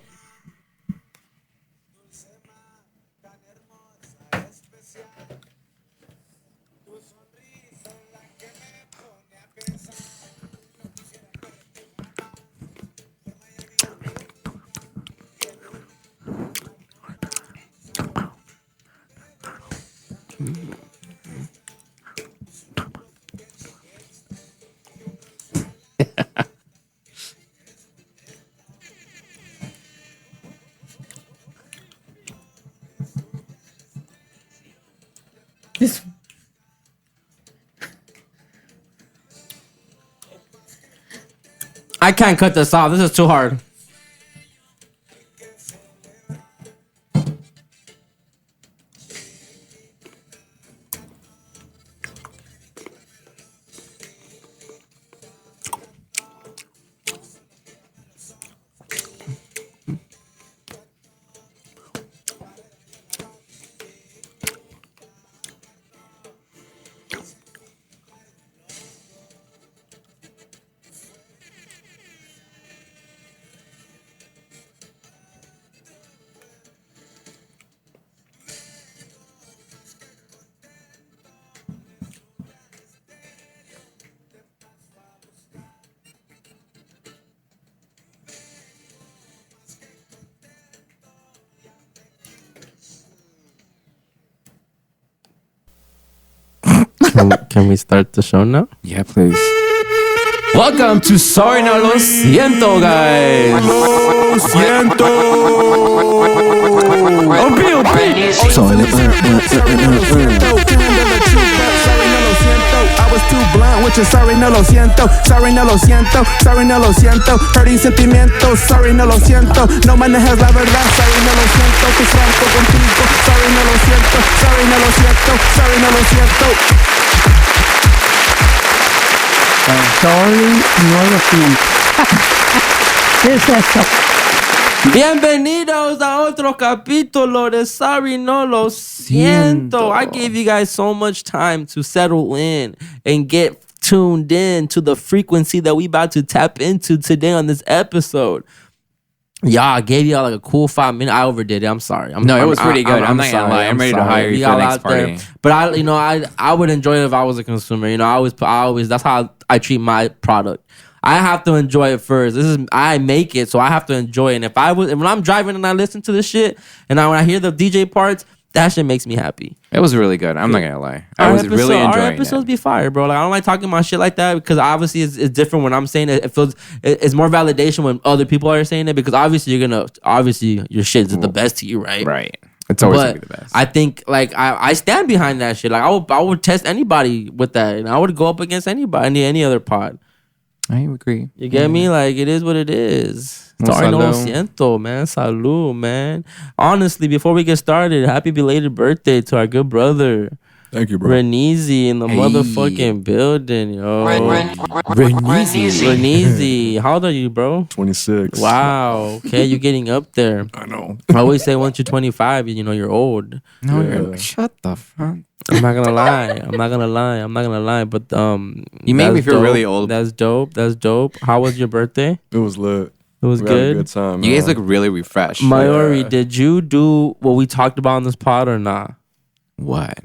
This I can't cut this off. This is too hard. Can we start the show now? Yeah, please. Welcome to Sorry No Lo Siento, guys. Siento. I was too blunt with your sorry, no lo siento. Sorry, no lo siento. Sorry, no lo siento. Hurting sentimientos. Sorry, no lo siento. No manejas la verdad. Sorry, no lo siento. Fui franco contigo. Sorry, no lo siento. Sorry, no lo siento. Sorry, no lo siento. Sorry, no lo siento. ¿Qué es eso? Bienvenidos a otro capítulo de Sorry No Lo Siento. I gave you guys so much time to settle in and get tuned in to the frequency that we about to tap into today on this episode. Y'all, I gave y'all like a cool 5 minutes. I overdid it. I'm sorry. It was pretty good. I'm not gonna lie. I'm ready to hire you for the next party. But I would enjoy it if I was a consumer. You know, I always that's how I treat my product. I have to enjoy it first. I make it, so I have to enjoy it. And when I'm driving and I listen to this shit, and when I hear the DJ parts, that shit makes me happy. It was really good. I'm not gonna lie. I was really enjoying it. Our episodes be fire, bro. Like I don't like talking about shit like that because obviously it's different when I'm saying it. It's more validation when other people are saying it because obviously your shit is the best to you, right? Right. It's always gonna be the best. I think like I stand behind that shit. Like I would test anybody with that, and I would go up against anybody, any other pod. I agree. You get me? Like it is what it is. Sorry, no lo siento, man. Salud, man. Honestly, before we get started, happy belated birthday to our good brother. Thank you, bro. Reneezy in the motherfucking building, yo. Reneezy. How old are you, bro? 26. Wow. Okay, you're getting up there. I know. I always say once you're 25, you know, you're old. No, Yeah. shut the fuck. I'm not gonna lie. But You made me that's feel dope. really old. That's dope. How was your birthday? It was lit. It was We had a good. good time. You guys man. look really refreshed. Mayori, Yeah. did you do what we talked about on this pod or not? What?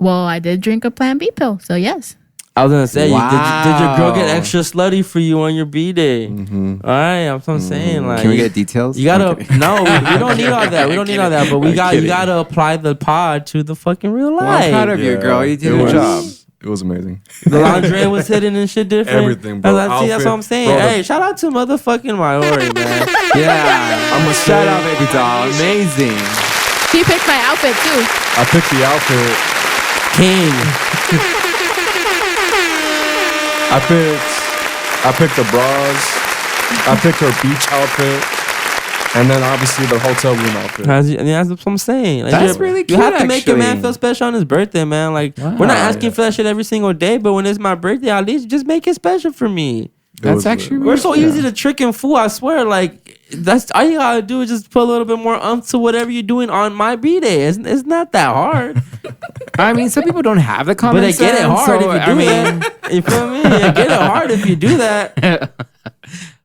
Well, I did drink a Plan B pill, so yes. I was gonna say, did your girl get Wow. extra slutty for you on your B day? Mm-hmm. All right, that's what I'm saying. Like, Can we get details? you gotta Okay. no, we don't need all that. We don't need all that. But you kidding. gotta apply the pod to the fucking real Well, I'm proud life. of you, girl. You did It your was- job. It was amazing. The lingerie was hidden and shit different. Everything, bro. See, that's what I'm Outfit, saying. bro, the- Hey, shout out to motherfucking Mayori, man. Yeah. I'm a Shout out, baby doll. Amazing. He picked my outfit too. I picked the outfit. King. I picked the bras. I picked her beach outfit. And then obviously the hotel room outfit. That's what I'm saying. Like, That's really You cute, have to make your man actually. feel special on his birthday, man. Like, we're not asking for that shit every single day, but when it's my birthday, at least just make it special for me. That's was actually lit. We're so easy to trick and fool. I swear, like that's all you gotta do is just put a little bit more umph to whatever you're doing on my B day. It's not that hard, I mean, some people don't have the but common they get it sense, hard so, if you do that. You feel me? You get it hard if you do that.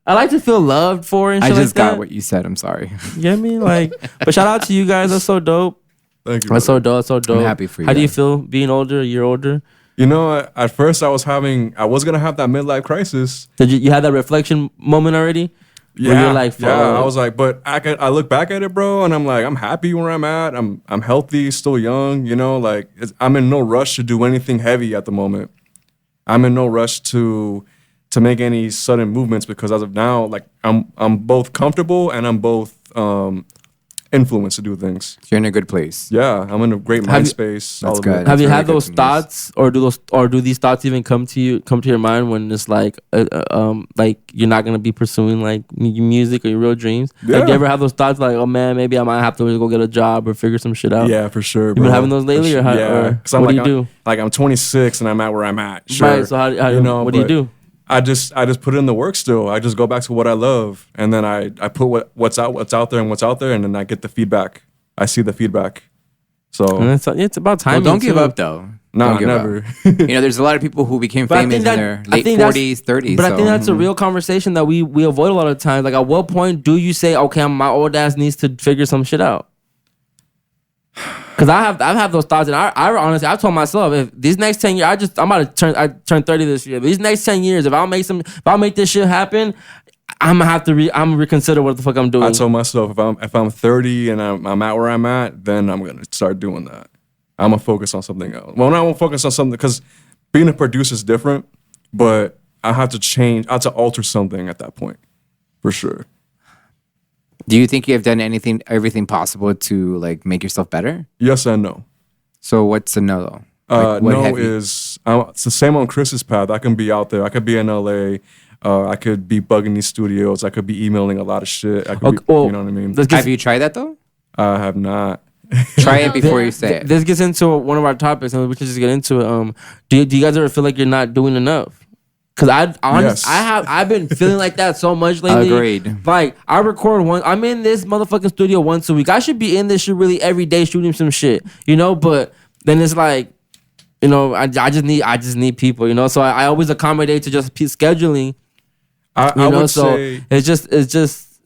I like to feel loved for and I shit just like got that. what you said. I'm sorry. You get me? Like, but shout out to you guys. That's so dope. Thank you. That's brother. so dope. That's so dope. happy for you How do you guys. feel being older? A year older? You know, at first I was gonna have that midlife crisis. Did you had that reflection moment already? Where you're like, yeah. fuck. I was like, but I look back at it, bro, and I'm like, I'm happy where I'm at. I'm healthy, still young. You know, like I'm in no rush to do anything heavy at the moment. I'm in no rush to make any sudden movements because as of now, like I'm both comfortable and I'm both influenced to do things. You're in a good place. Yeah, I'm in a great mind space. That's all of good. it. Have you really had good those to news. thoughts, or do these thoughts even come to your mind when it's like you're not gonna be pursuing like music or your real dreams? Like, do Yeah. you ever have those thoughts like, oh man, maybe I might have to go get a job or figure some shit out? Yeah, for sure. You been having those lately, or how- or 'Cause I'm what do like, you do? Like I'm 26 and I'm at where I'm at. Sure. Right. So how what do you but do? I just put in the work still. I just go back to what I love, and then I put what's out there, and then I get the feedback. I see the feedback. So And it's about Well, time. don't give up though. nah, Don't give never. up. You know, there's a lot of people who became But I famous think in that- their I late think that's- 40s, 30s. But I so- think that's a real conversation that we avoid a lot of times. Like, at what point do you say, okay, my old ass needs to figure some shit out? Because I've had those thoughts, and I honestly, I told myself, if these next 10 years, I'm about to turn 30 this year. But these next 10 years, if I'll make this shit happen, I'm gonna reconsider what the fuck I'm doing. I told myself if I'm 30 and I'm at where I'm at, then I'm gonna start doing that. I'm gonna focus on something else. Well, I won't focus on something because being a producer is different, but I have to change. I have to alter something at that point, for sure. Do you think you have done everything possible to like make yourself better? Yes and no. So what's a no though? Like, what No have you- is it's the same on Chris's path. I can be out there. I could be in LA. I could be bugging these studios. I could be emailing a lot of shit. I could Okay, be, well, you know what I mean? Have you tried that though? I have not. Try it before you say it. This gets into one of our topics, and we can just get into it. Do you guys ever feel like you're not doing enough? Because Yes. I've been feeling like that so much lately. Agreed. Like, I record I'm in this motherfucking studio once a week. I should be in this shit really every day shooting some shit, you know. But then it's like, you know, I just need people, you know. So I always accommodate to just scheduling. I would say it's just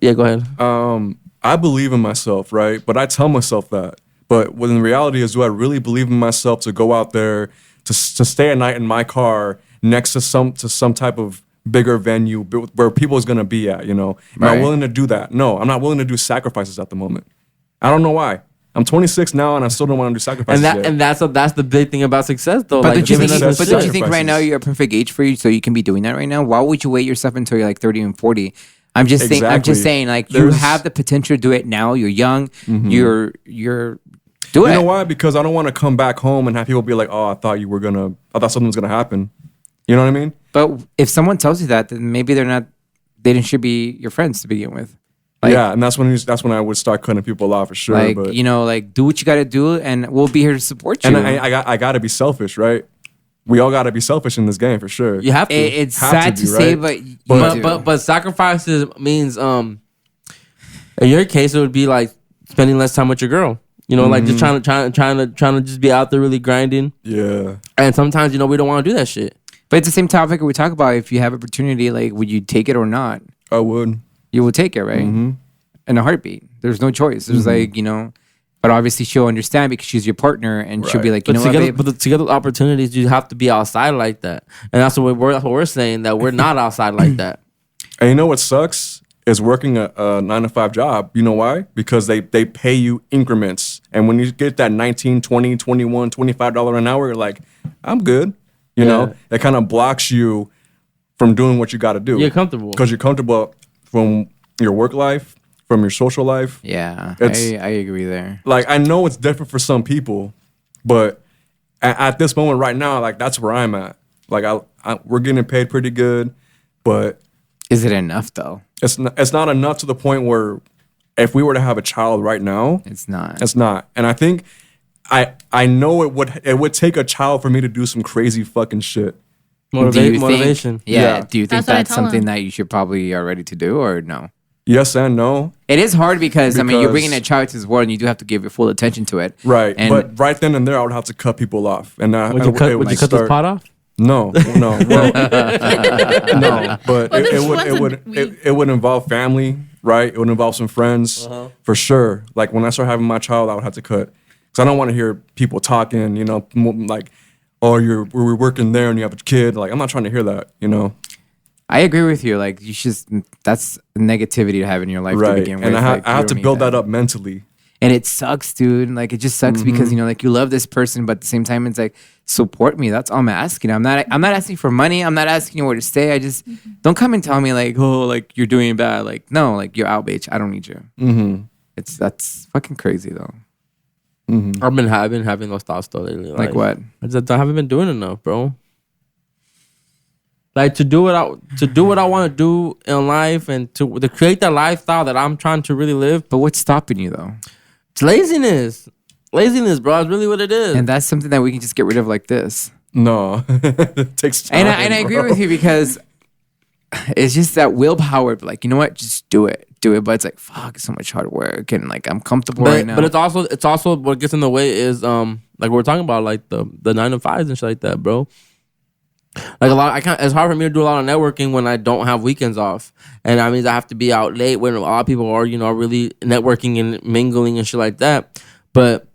yeah. Go ahead. I believe in myself, right? But I tell myself that. But when the reality is, do I really believe in myself to go out there to stay at night in my car next to some type of bigger venue where people is gonna be at? You know, am I Right. willing to do that? No, I'm not willing to do sacrifices at the moment. I don't know why. I'm 26 now and I still don't want to do sacrifices. yet. And that's the big thing about success, though. But like, don't you giving think? us But the don't you shit. think right now you're a perfect age for you, so you can be doing that right now? Why would you wait yourself until you're like 30 and 40? I'm just saying. I'm just Exactly. saying. Like you There's- have the potential to do it now. You're young. You're do You it. know why? Because I don't want to come back home and have people be like, "Oh, I thought something was gonna happen." You know what I mean? But if someone tells you that, then maybe they shouldn't be your friends to begin with. yeah, and that's when I would start cutting people off for sure. Like, but, you know, like do what you got to do, and we'll be here to support you. and I got to be selfish, right? We all got to be selfish in this game for sure. You have to. It's Have sad to to be, say, right? but sacrifices means in your case it would be like spending less time with your girl. You know, like just trying to just be out there really grinding. Yeah. And sometimes, you know, we don't want to do that shit. But it's the same topic we talk about. If you have opportunity, like, would you take it or not? I would. You will take it, right? In a heartbeat. There's no choice. There's like, you know, but obviously she'll understand because she's your partner, and she'll be like, you know what, babe? But to get those opportunities, you have to be outside like that. And that's what we're saying, that we're not outside like that. And you know what sucks? Is working a 9-to-5 job. You know why? Because they pay you increments. And when you get that $19, $20, $21, $25 an hour, you're like, I'm good. You know? It kind of blocks you from doing what you got to do. You're comfortable. Because you're comfortable from your work life, from your social life. Yeah, I agree there. Like, I know it's different for some people, but at this moment right now, like, that's where I'm at. Like, we're getting paid pretty good, but... Is it enough, though? It's not enough to the point where if we were to have a child right now, it's not. It's not. And I think I know it would take a child for me to do some crazy fucking shit. Motivation. Yeah. Do you think that's what I tell something him. that you should probably are ready to do, or no? Yes and no. It is hard because I mean, you're Because- bringing a child to this world, and you do have to give your full attention to it. Right. And But right then and there, I would have to cut people off. And Would you cut this pot off? No. Well, no. But Well, it this would wasn't- it would involve family, right? It would involve some friends, for sure. Like when I start having my child, I would have to cut because I don't want to hear people talking. You know, like, oh, we're working there and you have a kid. Like, I'm not trying to hear that. You know. I agree with you. Like, you should. That's negativity to have in your life to Right. begin with. And Like, I you have to don't need build that up mentally. And it sucks, dude. Like, it just sucks because, you know, like, you love this person, but at the same time, it's like, support me. That's all I'm asking. I'm not asking for money. I'm not asking you where to stay. I just don't come and tell me like, oh, like you're doing bad. Like, no, like you're out, bitch. I don't need you. That's fucking crazy though. I've been having those thoughts though lately. Like what? I haven't been doing enough, bro. Like to do what I want to do in life and to create that lifestyle that I'm trying to really live. But what's stopping you though? It's laziness. Laziness, bro. It's really what it is. And that's something that we can just get rid of like this. No, it takes time. And I agree with you because it's just that willpower. Like, you know what? Just do it. But it's like, fuck, it's so much hard work, and like I'm comfortable right now. But it's also what gets in the way is like we're talking about like the 9-to-5s and shit like that, bro. Like it's hard for me to do a lot of networking when I don't have weekends off, and that means I have to be out late when a lot of people are, you know, really networking and mingling and shit like that. But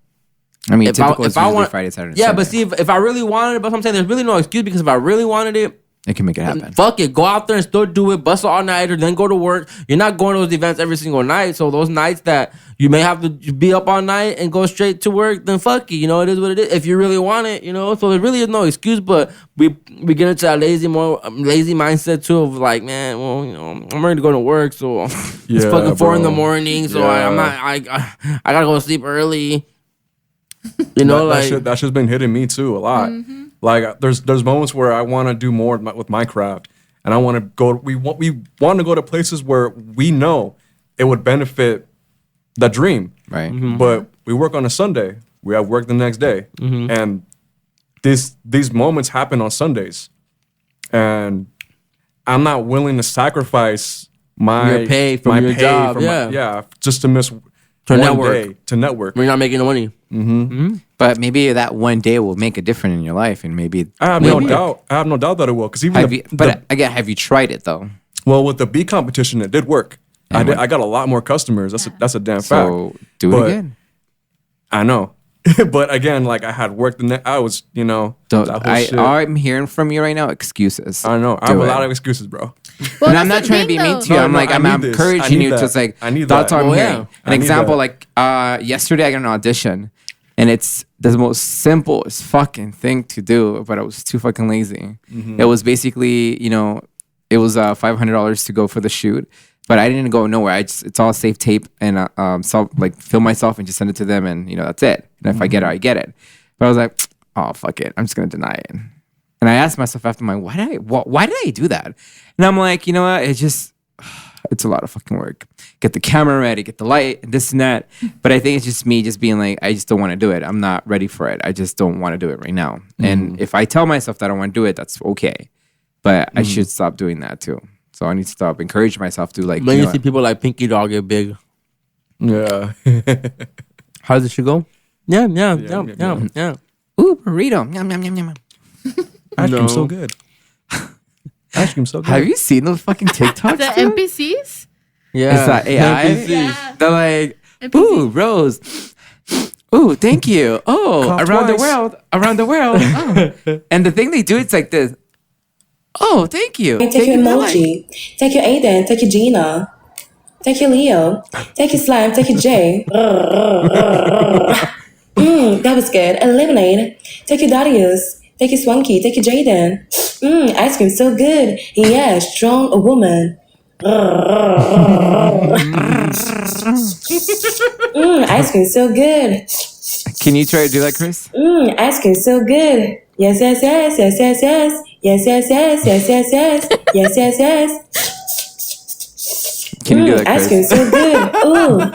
I mean, typical is usually Friday, Saturday. yeah, Sunday. but see, if I really wanted it, but I'm saying there's really no excuse because if I really wanted it, it can make it happen. fuck it, go out there and still do it, bust all nighter, then go to work. You're not going to those events every single night, so those nights that you may have to be up all night and go straight to work, then fuck it, you know, it is what it is. If you really want it, you know, so there really is no excuse. But we get into that lazy mindset too of like, man, well, you know, I'm ready to go to work, so it's Yeah, fucking 4 in the bro. morning, so Yeah. I gotta go to sleep early. You know, that shit's been hitting me too a lot. Like there's moments where I want to do more with my craft, and I want to go. We want to go to places where we know it would benefit the dream, Right. But we work on a Sunday. We have work the next day, and these moments happen on Sundays, and I'm not willing to sacrifice my Your pay from your job, just to miss To one network. day to network. We're not making the money. But maybe that one day will make a difference in your life, and maybe I have no doubt. I have no doubt that it will. Because even again, have you tried it though? well, with the beat competition, it did work. I got a lot more customers. That's a damn So fact. do it But again. I know, but again, like I had work I was, you know, Don't. that whole shit. I'm hearing from you right now excuses. I know. I Do have a it. lot of excuses, bro. Well, And I'm that's not the trying to thing, be mean though. to you. No, I'm no, like I I'm need this. I encouraging need you. that. Just like I need that's that. what I'm Oh, yeah. hearing. I An need example, that. like yesterday I got an audition, and it's the most simplest fucking thing to do, but I was too fucking lazy. It was basically, you know, it was $500 to go for the shoot, but I didn't go nowhere. It's all safe tape and film myself and just send it to them, and you know that's it. And if I get it, I get it. But I was like, oh fuck it, I'm just gonna deny it. And I asked myself after why did I do that? And I'm like, you know what? It just it's a lot of fucking work. Get the camera ready, get the light, and this and that. But I think it's just me just being like, I just don't want to do it. I'm not ready for it. I just don't want to do it right now. And if I tell myself that I don't want to do it, that's okay. But I should stop doing that too. So I need to stop encouraging myself to like. When you see people like Pinky Dog get big. Yeah. How does it shit go? Yeah. Ooh, burrito. Yum, yum, yum, yum. Ice cream's so good. Ice cream's so good. Have you seen those fucking TikToks? The dude? NPCs? Yeah. It's that AI. Yeah. They're like, NPCs. ooh, Rose. Ooh, thank you. Oh, Cough around twice. the world. Around the world. Oh. And the thing they do, it's like this. Oh, thank you. Take your emoji. Take your Aiden. Take your Gina. Take your Leo. Take your Slime. Take your J. That was good. Eliminate. Take your Darius. Take your Swanky. Take your Jaden. Ice cream so good. Yeah, strong a woman. Ice cream so good. Can you try to do that, Chris? Ice cream so good. Yes, yes, yes, yes, yes, yes. Yes, yes, yes, yes, yes, yes. Yes, yes, yes. Can you do that, Ice cream Chris? so good.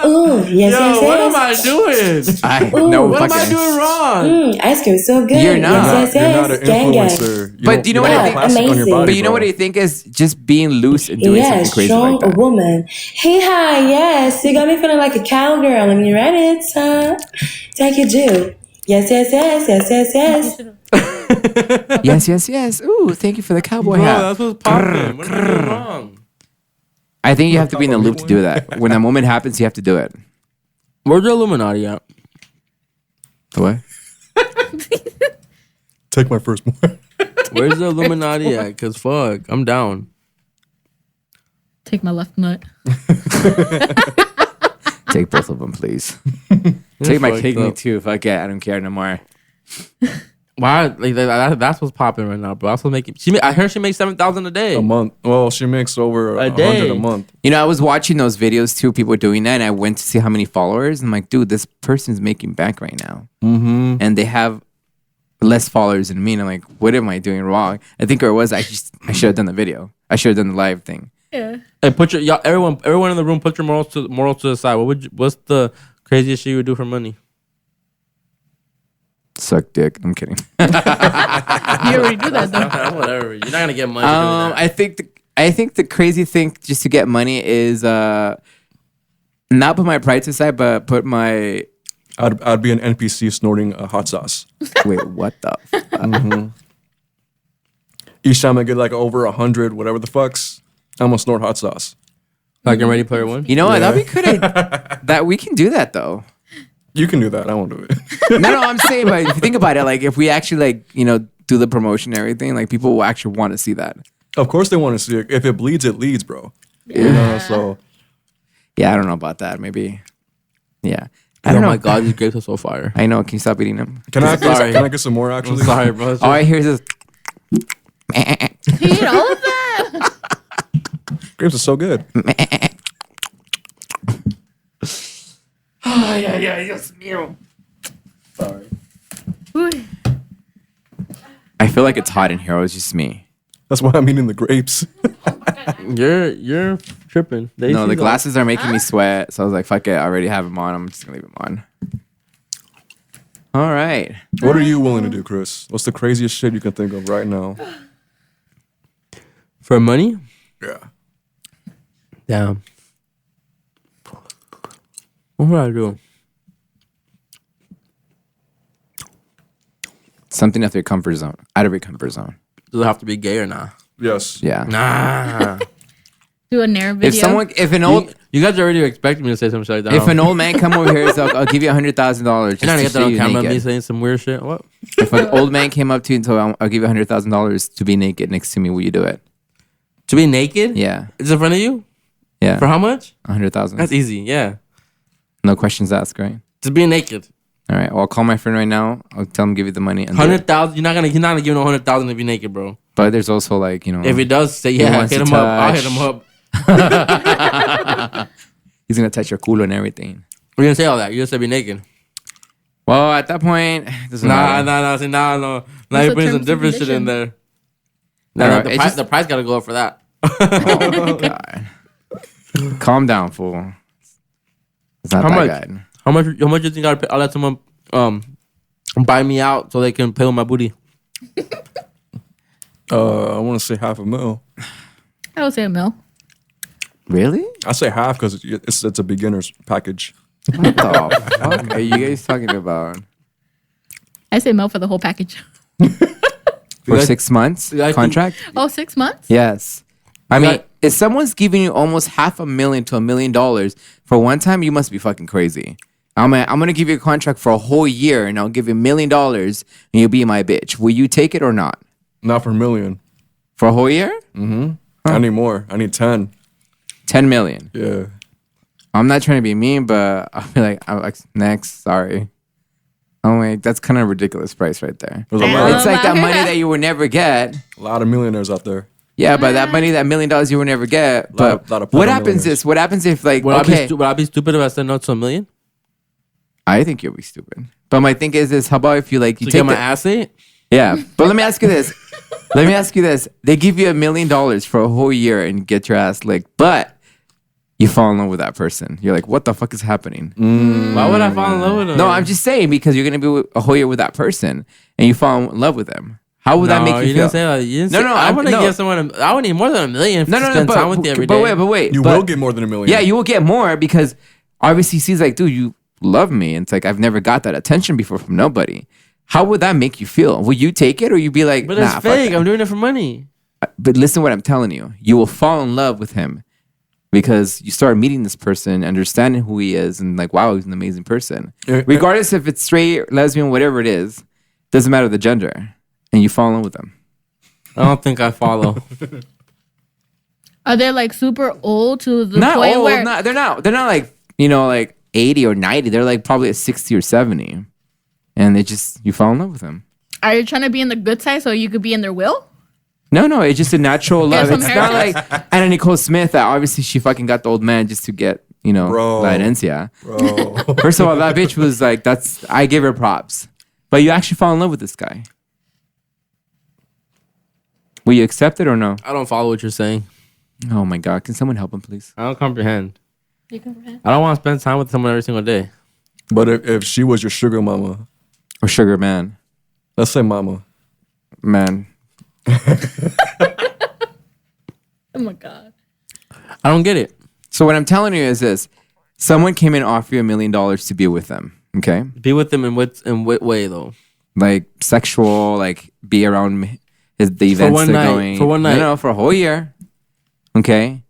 Ooh, yes, Yo, yes, what am yes. I doing? I know. What am I doing wrong? Ice cream so good. You're not. Yes, You're yes, not yes. an Gang, gang. influencer. But you know what don't I have think- plastic on your Amazing. body, But you know what bro. I think is just being loose and doing Yeah, something crazy strong like a that. woman. Hey, hi, yes. You got me feeling like a cowgirl. Let me read it, son. Take your Jew. Yes, yes, yes, yes, yes, yes. Yes, yes, yes. Ooh, thank you for the cowboy Bro, hat. that's what's popping. What am I doing wrong? I think you have to be in the loop to do that. When that moment happens, you have to do it. Where's the Illuminati at? The what? Take my first one. Where's the Illuminati at? Cause fuck, I'm down. Take my left nut. Take both of them, please. Take my fucked kidney up. too. Fuck it, I don't care no more. Why? Like that's what's popping right now, bro. That's what's making. I heard she makes 7,000 a day. A month. Well, she makes over A 100 day. a month. You know, I was watching those videos too, people doing that, and I went to see how many followers. I'm like, dude, this person's making bank right now. Mm-hmm. And they have less followers than me. And I'm like, what am I doing wrong? I think it was I should have done the video. I should have done the live thing. Yeah. Hey, put your y'all, everyone in the room. Put your morals to the side. What's the craziest shit you would do for money? Suck dick. I'm kidding. You already do that though. Whatever. You're not gonna get money. doing that. I think the crazy thing just to get money is not put my pride to the side, but put my I'd be an NPC snorting hot sauce. wait, what the fuck? Each time I get like over 100, whatever the fucks, I'm gonna snort hot sauce. Like in Ready Player One. You know what? That'd be good. That we can do that though. You can do that. I won't do it. No, I'm saying, but if you think about it, like if we actually do the promotion and everything, like people will actually want to see that. Of course they want to see it. If it bleeds, it leads, bro. You know, so Yeah, I don't know about that. Maybe. Yeah. I Oh don't know. my god, these grapes are so fire. I know. Can you stop eating them? can I Sorry. get some more I'm actually? sorry, bro. All I hear is this. You eat all of that? Grapes are so good. Ooh. I feel like it's hot in here. It was just me. That's why I'm eating the grapes. You're tripping. No, the glasses are making me sweat. So I was like, fuck it. I already have them on. I'm just going to leave them on. All right. What are you willing to do, Chris? What's the craziest shit you can think of right now? For money? Yeah. Damn. What would I do? Something out of your comfort zone. Out of your comfort zone. Does it have to be gay or not? Yes. Yeah. Nah. Do a Nair video. You guys already expected me to say some shit like that. If an old man come over here, so I'll give you $100,000. you're not gonna get that see on you camera, me naked. saying some weird shit. What? If an old man came up to you and told you, I'll give you $100,000 to be naked next to me, will you do it? To be naked? Yeah. It's in front of you? Yeah. For how much? 100,000. That's easy. Yeah. No questions asked, right? To be naked. All right. Well, I'll call my friend right now. I'll tell him give you the money. And 100,000. You're not gonna give him 100,000 to be naked, bro. But there's also like If he does, say he yeah, wants hit to him up. I'll hit touch. him up. He's gonna touch your culo and everything. We're gonna say all that. You just said be naked. Well, at that point, it doesn't Nah. matter. No. Now What's you the bring some terms and different shit in conditions? there. Nah, Alright, the it price just- the price gotta go up for that. Oh my god. Calm down, fool. It's not How that much? bad. How much do you think I'll let someone buy me out so they can play with my booty? I want to say $500,000. I would say $1 million. Really? I say half because it's a beginner's package. What the fuck are you guys talking about? I say $1 million for the whole package. For 6 months contract? Oh, 6 months? Yes. I mean, if someone's giving you almost $500,000 to $1 million for one time, you must be fucking crazy. I'm gonna give you a contract for a whole year, and I'll give you $1 million, and you'll be my bitch. Will you take it or not? Not for $1 million. For a whole year? Mm-hmm. I need more. I need 10. 10 million. Yeah. I'm not trying to be mean, but I'll be like, next. Sorry. I'm like, that's kind of a ridiculous price right there. There's a lot, It's like that money that you will never get. a lot of millionaires out there. Yeah, but that money, that $1 million you will never get. But lot of what happens is, what happens if like, Would okay, I be stupid if I said no to $1 million? I think you'll be stupid. But my thing is how about if you like, you To take get my the- ass ate? Yeah, but let me ask you this. They give you $1 million for a whole year and get your ass licked, but you fall in love with that person. You're like, what the fuck is happening? Why would I fall in love with them? No, I'm just saying because you're gonna be a whole year with that person and you fall in love with them. How would that make you feel? Didn't say that. You didn't No, say, no, I wouldn't no. give someone. I would need more than $1 million No, to no, no, spend time with you every day. but wait. You will get more than $1 million. Yeah, you will get more because obviously he's like, dude, you love me. And it's like, I've never got that attention before from nobody. How would that make you feel? Will you take it or you be like, But nah, it's fuck fake. that. I'm doing it for money. But listen to what I'm telling you. You will fall in love with him because you start meeting this person, understanding who he is, and like, wow, he's an amazing person. Regardless if it's straight, lesbian, whatever it is, doesn't matter the gender. And you fall in love with them. I don't think I follow. Are they like super old to the Not point old. where They're not like, like 80 or 90. They're like probably at 60 or 70. And you fall in love with them. are you trying to be in the good side so you could be in their will? No, it's just a natural love. some It's not heritage. like Anna Nicole Smith that obviously she fucking got the old man just to get, Bro. La herencia. Bro. First of all, that bitch was like, I give her props. But you actually fall in love with this guy. Will you accept it or no? I don't follow what you're saying. Oh my God. Can someone help him, please? I don't comprehend. You comprehend? I don't want to spend time with someone every single day. But if she was your sugar mama, Or sugar man? let's say mama. Man. Oh my God. I don't get it. So what I'm telling you is this. Someone came in and offered you $1 million to be with them. Okay? Be with them in what way though? Like sexual, like be around the events one they're night, going. for one night. No, for a whole year. Okay?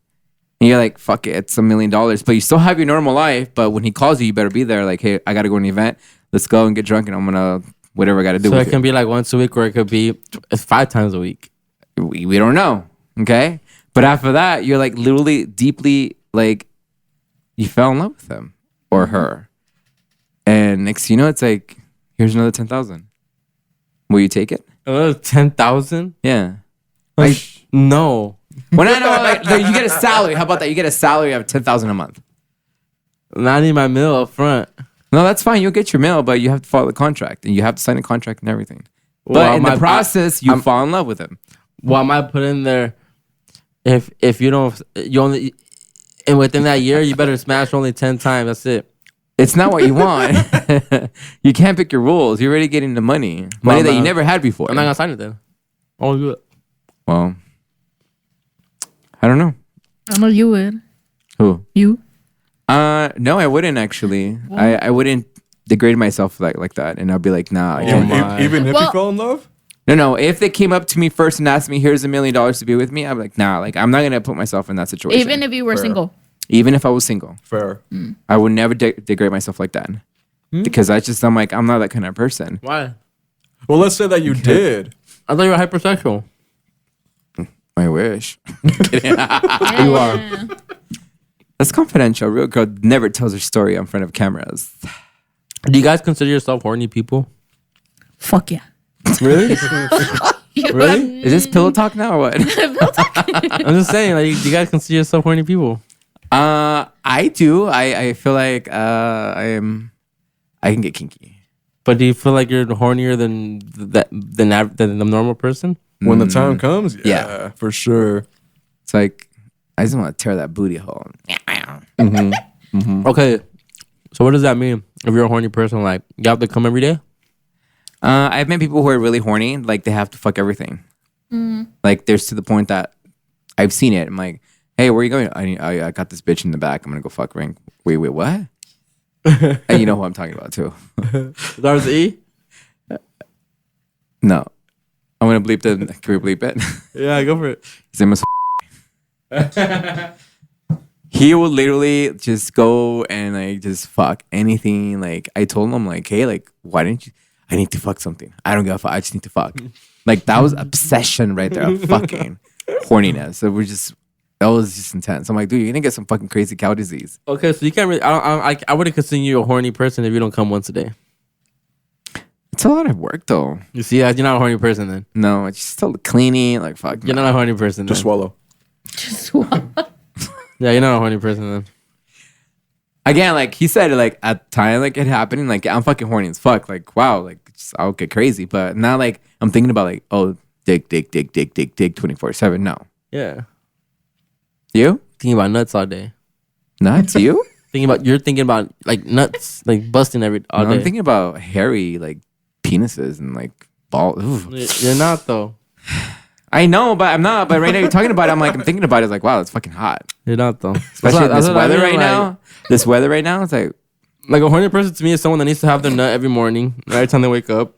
And you're like, fuck it, it's $1 million. But you still have your normal life. But when he calls you, you better be there. Like, hey, I got to go to an event. Let's go and get drunk and I'm going to, whatever I got to do So with it can be like once a week, or it could be 5 times a week. We don't know. Okay? But after that, you're like literally deeply, like, you fell in love with him or her. And next thing you know, it's like, here's another 10,000. Will you take it? 10,000? Yeah. Like, no. When I know, like, you get a salary. How about that? You get a salary of $10,000 a month. And I need my meal up front. No, that's fine. You'll get your mail, but you have to follow the contract and you have to sign a contract and everything. But Well, in the process, you fall in love with him. Well, I might put in there if you don't, you only, and within that year, you better smash only 10 times. That's it. It's not what you want. You can't pick your rules. You're already getting the money that you never had before. I'm not gonna sign it then. I'll do it. Well, I don't know. I know you would. Who? You? No, I wouldn't actually. I wouldn't degrade myself like that, and I'd be like, nah. I can't. Even if Well- you fell in love? No. If they came up to me first and asked me, "Here's $1 million to be with me," I'm like, nah. Like, I'm not gonna put myself in that situation. Even if you were single. Even if I was single, Fair. I would never degrade myself like that because I'm like, I'm not that kind of person. Why? Well, let's say that you did. I thought you were hypersexual. I wish. You are. That's confidential. Real girl never tells her story in front of cameras. Do you guys consider yourself horny people? Fuck yeah. Really? Really? Is this pillow talk now or what? I'm just saying, like, do you guys consider yourself horny people? I do. I feel like I can get kinky. But do you feel like you're hornier than the normal person? When the time comes, Yeah. for sure. It's like I just want to tear that booty hole. Okay. So what does that mean? If you're a horny person, like you have to come every day? I've met people who are really horny, like they have to fuck everything. Like there's to the point that I've seen it. I'm like, hey, where are you going? I got this bitch in the back. I'm gonna go fuck her. Wait, what? And you know who I'm talking about too. There's E? No, I'm gonna bleep the. Can we bleep it? Yeah, go for it. His name was. He will literally just go and like just fuck anything. Like I told him, like, hey, like, why didn't you? I need to fuck something. I don't give a fuck. I just need to fuck. Like that was obsession right there of fucking horniness. So that was just intense. I'm like, dude, you're gonna get some fucking crazy cow disease. Okay, so you can't really. I wouldn't consider you a horny person if you don't come once a day. It's a lot of work though. You see, you're not a horny person then. No, it's just still cleaning. Like fuck. You're not a horny person. Just then. swallow. Just swallow. Yeah, you're not a horny person then. Again, like he said, like at the time, like it happening, like I'm fucking horny as fuck. Like wow, like I'll get crazy. But now, like I'm thinking about like, oh, dick, 24/7. No. Yeah. You thinking about nuts all day? Nuts? You you're thinking about like nuts, like busting all day. I'm thinking about hairy like penises and like balls. You're not though. I know, but I'm not. But right now you're talking about it. I'm thinking about it. It's like, wow, it's fucking hot. You're not though. Especially this weather right now. This weather right now, it's like a horny person to me is someone that needs to have their nut every morning, every time they wake up.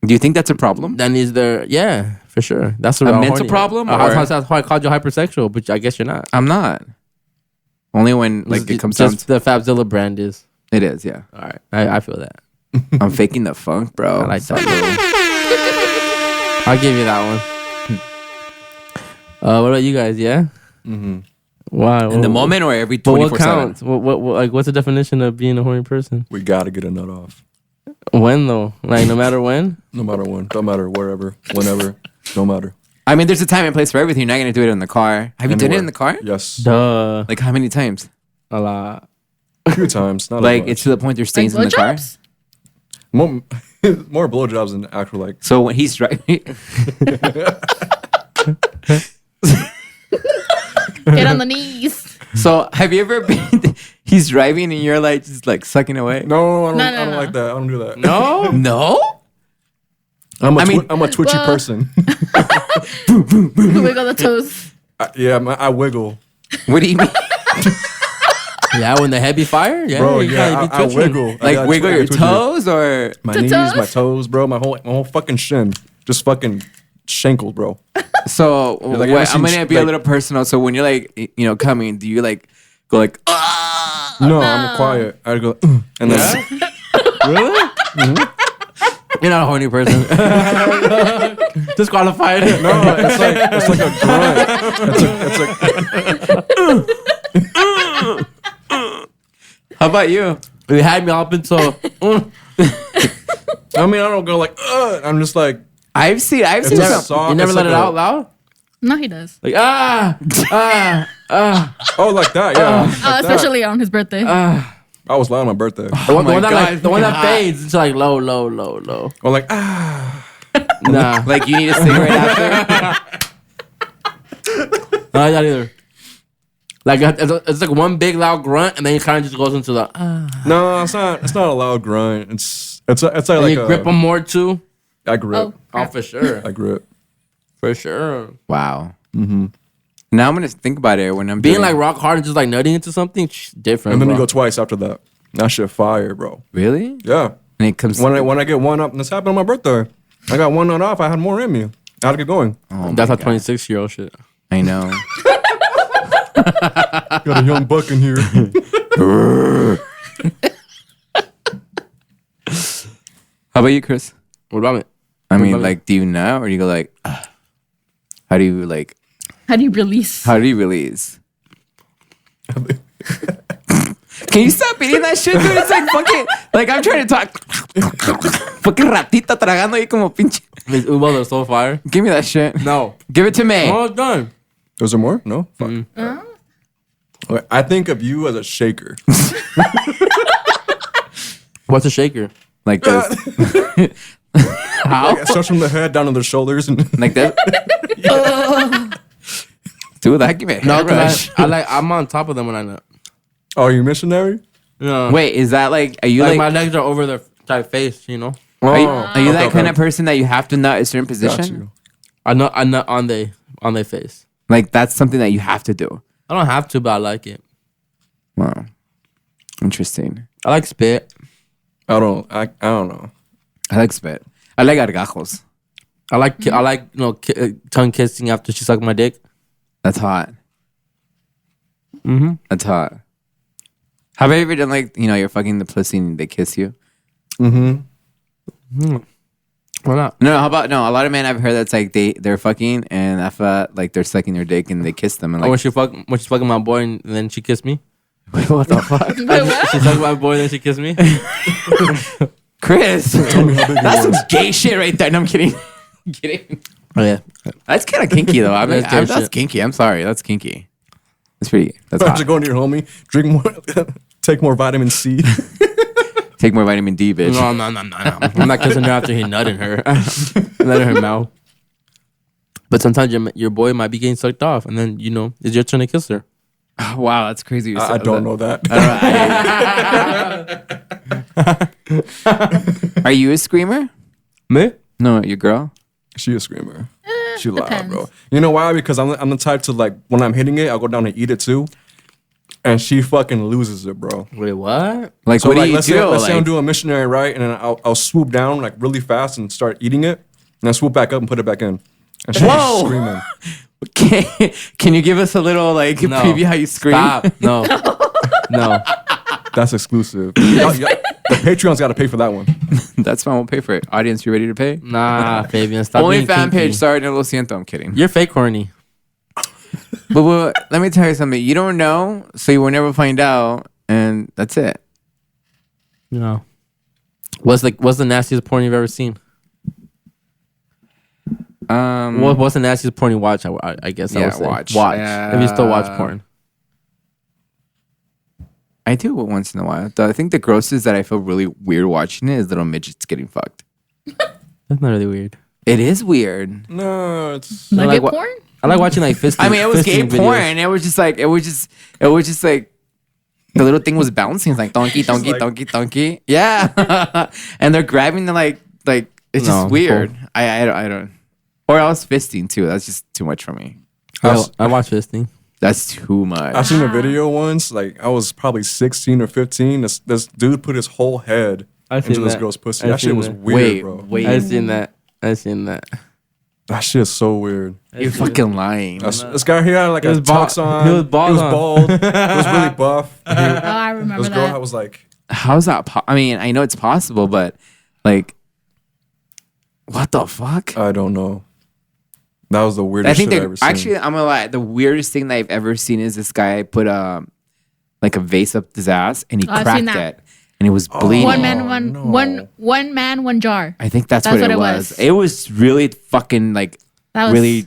Do you think that's a problem? That needs yeah, for sure. That's a mental problem. That's why I called you hypersexual, but I guess you're not. I'm not. Only when like it comes down to the Fabzilla brand is. It is, yeah. All right, I feel that. I'm faking the funk, bro. I like that. I'll give you that one. What about you guys? Yeah. Mm-hmm. Wow. In the moment or every 24/7? What counts? What like what's the definition of being a horny person? We gotta get a nut off. When though? Like no matter when? No matter when. Don't matter wherever. Whenever. No matter. I mean, there's a time and place for everything. You're not gonna do it in the car. Have you done it in the car? Yes. Duh. Like how many times? A lot. A few times. Not like it's to the point there's stains in the car. More blowjobs than actual like. So when he's driving. Get on the knees. So have you ever been? He's driving and you're like just like sucking away. No, I don't like that. I don't do that. No, no. I'm a twitchy person. Wiggle the toes. I wiggle. What do you mean? Yeah, when the head be fire. Yeah, bro. Yeah, I wiggle. Like wiggle your toes or my knees, my toes, bro. My whole fucking shin, just fucking shankled, bro. So like, I'm gonna be a little personal. So when you're like, coming, do you like go like? No, I'm quiet. I go and then. Really? Mm-hmm. You're not a horny person. Disqualified. No, it's like a grunt. It's like. How about you? You had me up until. I mean, I don't go like. I'm just like. I've seen. Soft, you never let it out loud. No, he does. Like Oh, like that, yeah. Like especially on his birthday. I was loud on my birthday. The one that fades into like low. Or like Nah. Like you need a cigarette after. No, not either. Like it's like one big loud grunt, and then it kind of just goes into the. No, it's not. It's not a loud grunt. It's like you grip them more too. I grip. Oh, for sure. I grip. For sure. Wow. Mm-hmm. Now I'm gonna think about it when I'm being like rock hard and just like nutting into something different. And then you go twice after that. That shit fire, bro. Really? Yeah. And it comes when I get one up, and this happened on my birthday. I got one nut off. I had more in me. I had to get going. Oh, that's a 26-year-old shit. I know. Got a young buck in here. How about you, Chris? What about it? I mean, like, do you know, or do you go like? How do you like? How do you release? How do you release? Can you stop eating that shit, dude? It's like fucking. Like I'm trying to talk. Fucking ratita tragando ahí como pinche. These ubas are so fire. Give me that shit. No. Give it to me. Oh, it's done. Was there more? No. Fuck. Okay, I think of you as a shaker. What's a shaker? Like this. How? Like it starts from the head down to the shoulders and like that. Dude, that give me a No, head rush. I'm on top of them when I nut. Oh, are you missionary? No. Wait, is that like? Are you like like? my legs are over their type face, you know? Are you Okay, that kind okay. of person that you have to nut a certain Got position? you. I nut on their face. Like that's something that you have to do. I don't have to, but I like it. Wow, interesting. I like spit. I don't know. I like spit. I like gargajos. I like tongue kissing after she sucked my dick. That's hot. Mm-hmm. That's hot. Have you ever done like you're fucking the pussy and they kiss you? Mm-hmm. Why not? No, how about no? A lot of men I've heard that's like they're fucking and after like they're sucking their dick and they kiss them and like when she's fucking my boy and then she kissed me. wait, what the fuck? She sucked my boy and then she kissed me. Chris, that's some gay shit right there. No, I'm kidding. Kidding. Oh yeah. That's kind of kinky though. I mean, That's gay that's shit. kinky. I'm sorry, that's kinky. That's pretty. That's Why hot. don't you go to your homie, drink more, take more vitamin C. Take more vitamin D, bitch. No. I'm not kissing her after he nutted her. Nutted her mouth. But sometimes your boy might be getting sucked off, and then it's your turn to kiss her. Wow, that's crazy. You I said don't that. know that. Are you a screamer? Me? No, your girl. She a screamer. She loud, depends. bro. You know why? Because I'm the type to like when I'm hitting it, I'll go down and eat it too. And she fucking loses it, bro. Wait, what? Like, So what like, do you let's do? say I'm doing a missionary, right? And then I'll swoop down like really fast and start eating it, and then swoop back up and put it back in. And she's Whoa! screaming. Can you give us a little like No. preview how you scream? Stop. No. No. That's exclusive. The Patreon's got to pay for that one. That's fine. We'll pay for it. Audience, you ready to pay? Nah, Fabian. Stop Only being fan kinky. page. Sorry, no lo siento. I'm kidding. You're fake horny. But let me tell you something. You don't know, so you will never find out, and that's it. No. What's the nastiest porn you've ever seen? What's the nastiest porn you watch? I guess I Yeah, would say. watch. Watch. If you still watch porn. I do it once in a while. I think the grossest that I feel really weird watching it is little midgets getting fucked. That's not really weird. It is weird. No, it's Nugget like porn? I like watching like fisting. I mean, it was gay fisting porn. videos. It was just like the little thing was bouncing. It's like donkey, donkey, like- donkey, donkey. Yeah, and they're grabbing the like it's No, just weird. I don't. Or else fisting too. That's just too much for me. I watch fisting. That's too much. I seen a video once. Like I was probably 16 or 15. This dude put his whole head I've into seen this that. girl's pussy. I've That shit seen was that. weird, bro. Wait. I seen that. That shit is so weird. You're fucking lying. This guy here had like He a was bald. tux on. He was bald He was on. bald. He was really buff. Oh, I remember This girl that. was like, How's that? I mean, I know it's possible, but like, what the fuck? I don't know. That was the weirdest I think shit I that ever seen. actually, I'm gonna lie. The weirdest thing that I've ever seen is this guy put like a vase up his ass and he Oh, I've seen cracked that. it and it was bleeding. One man, no. one man, one jar. I think that's what it was. was. It was really fucking like That was really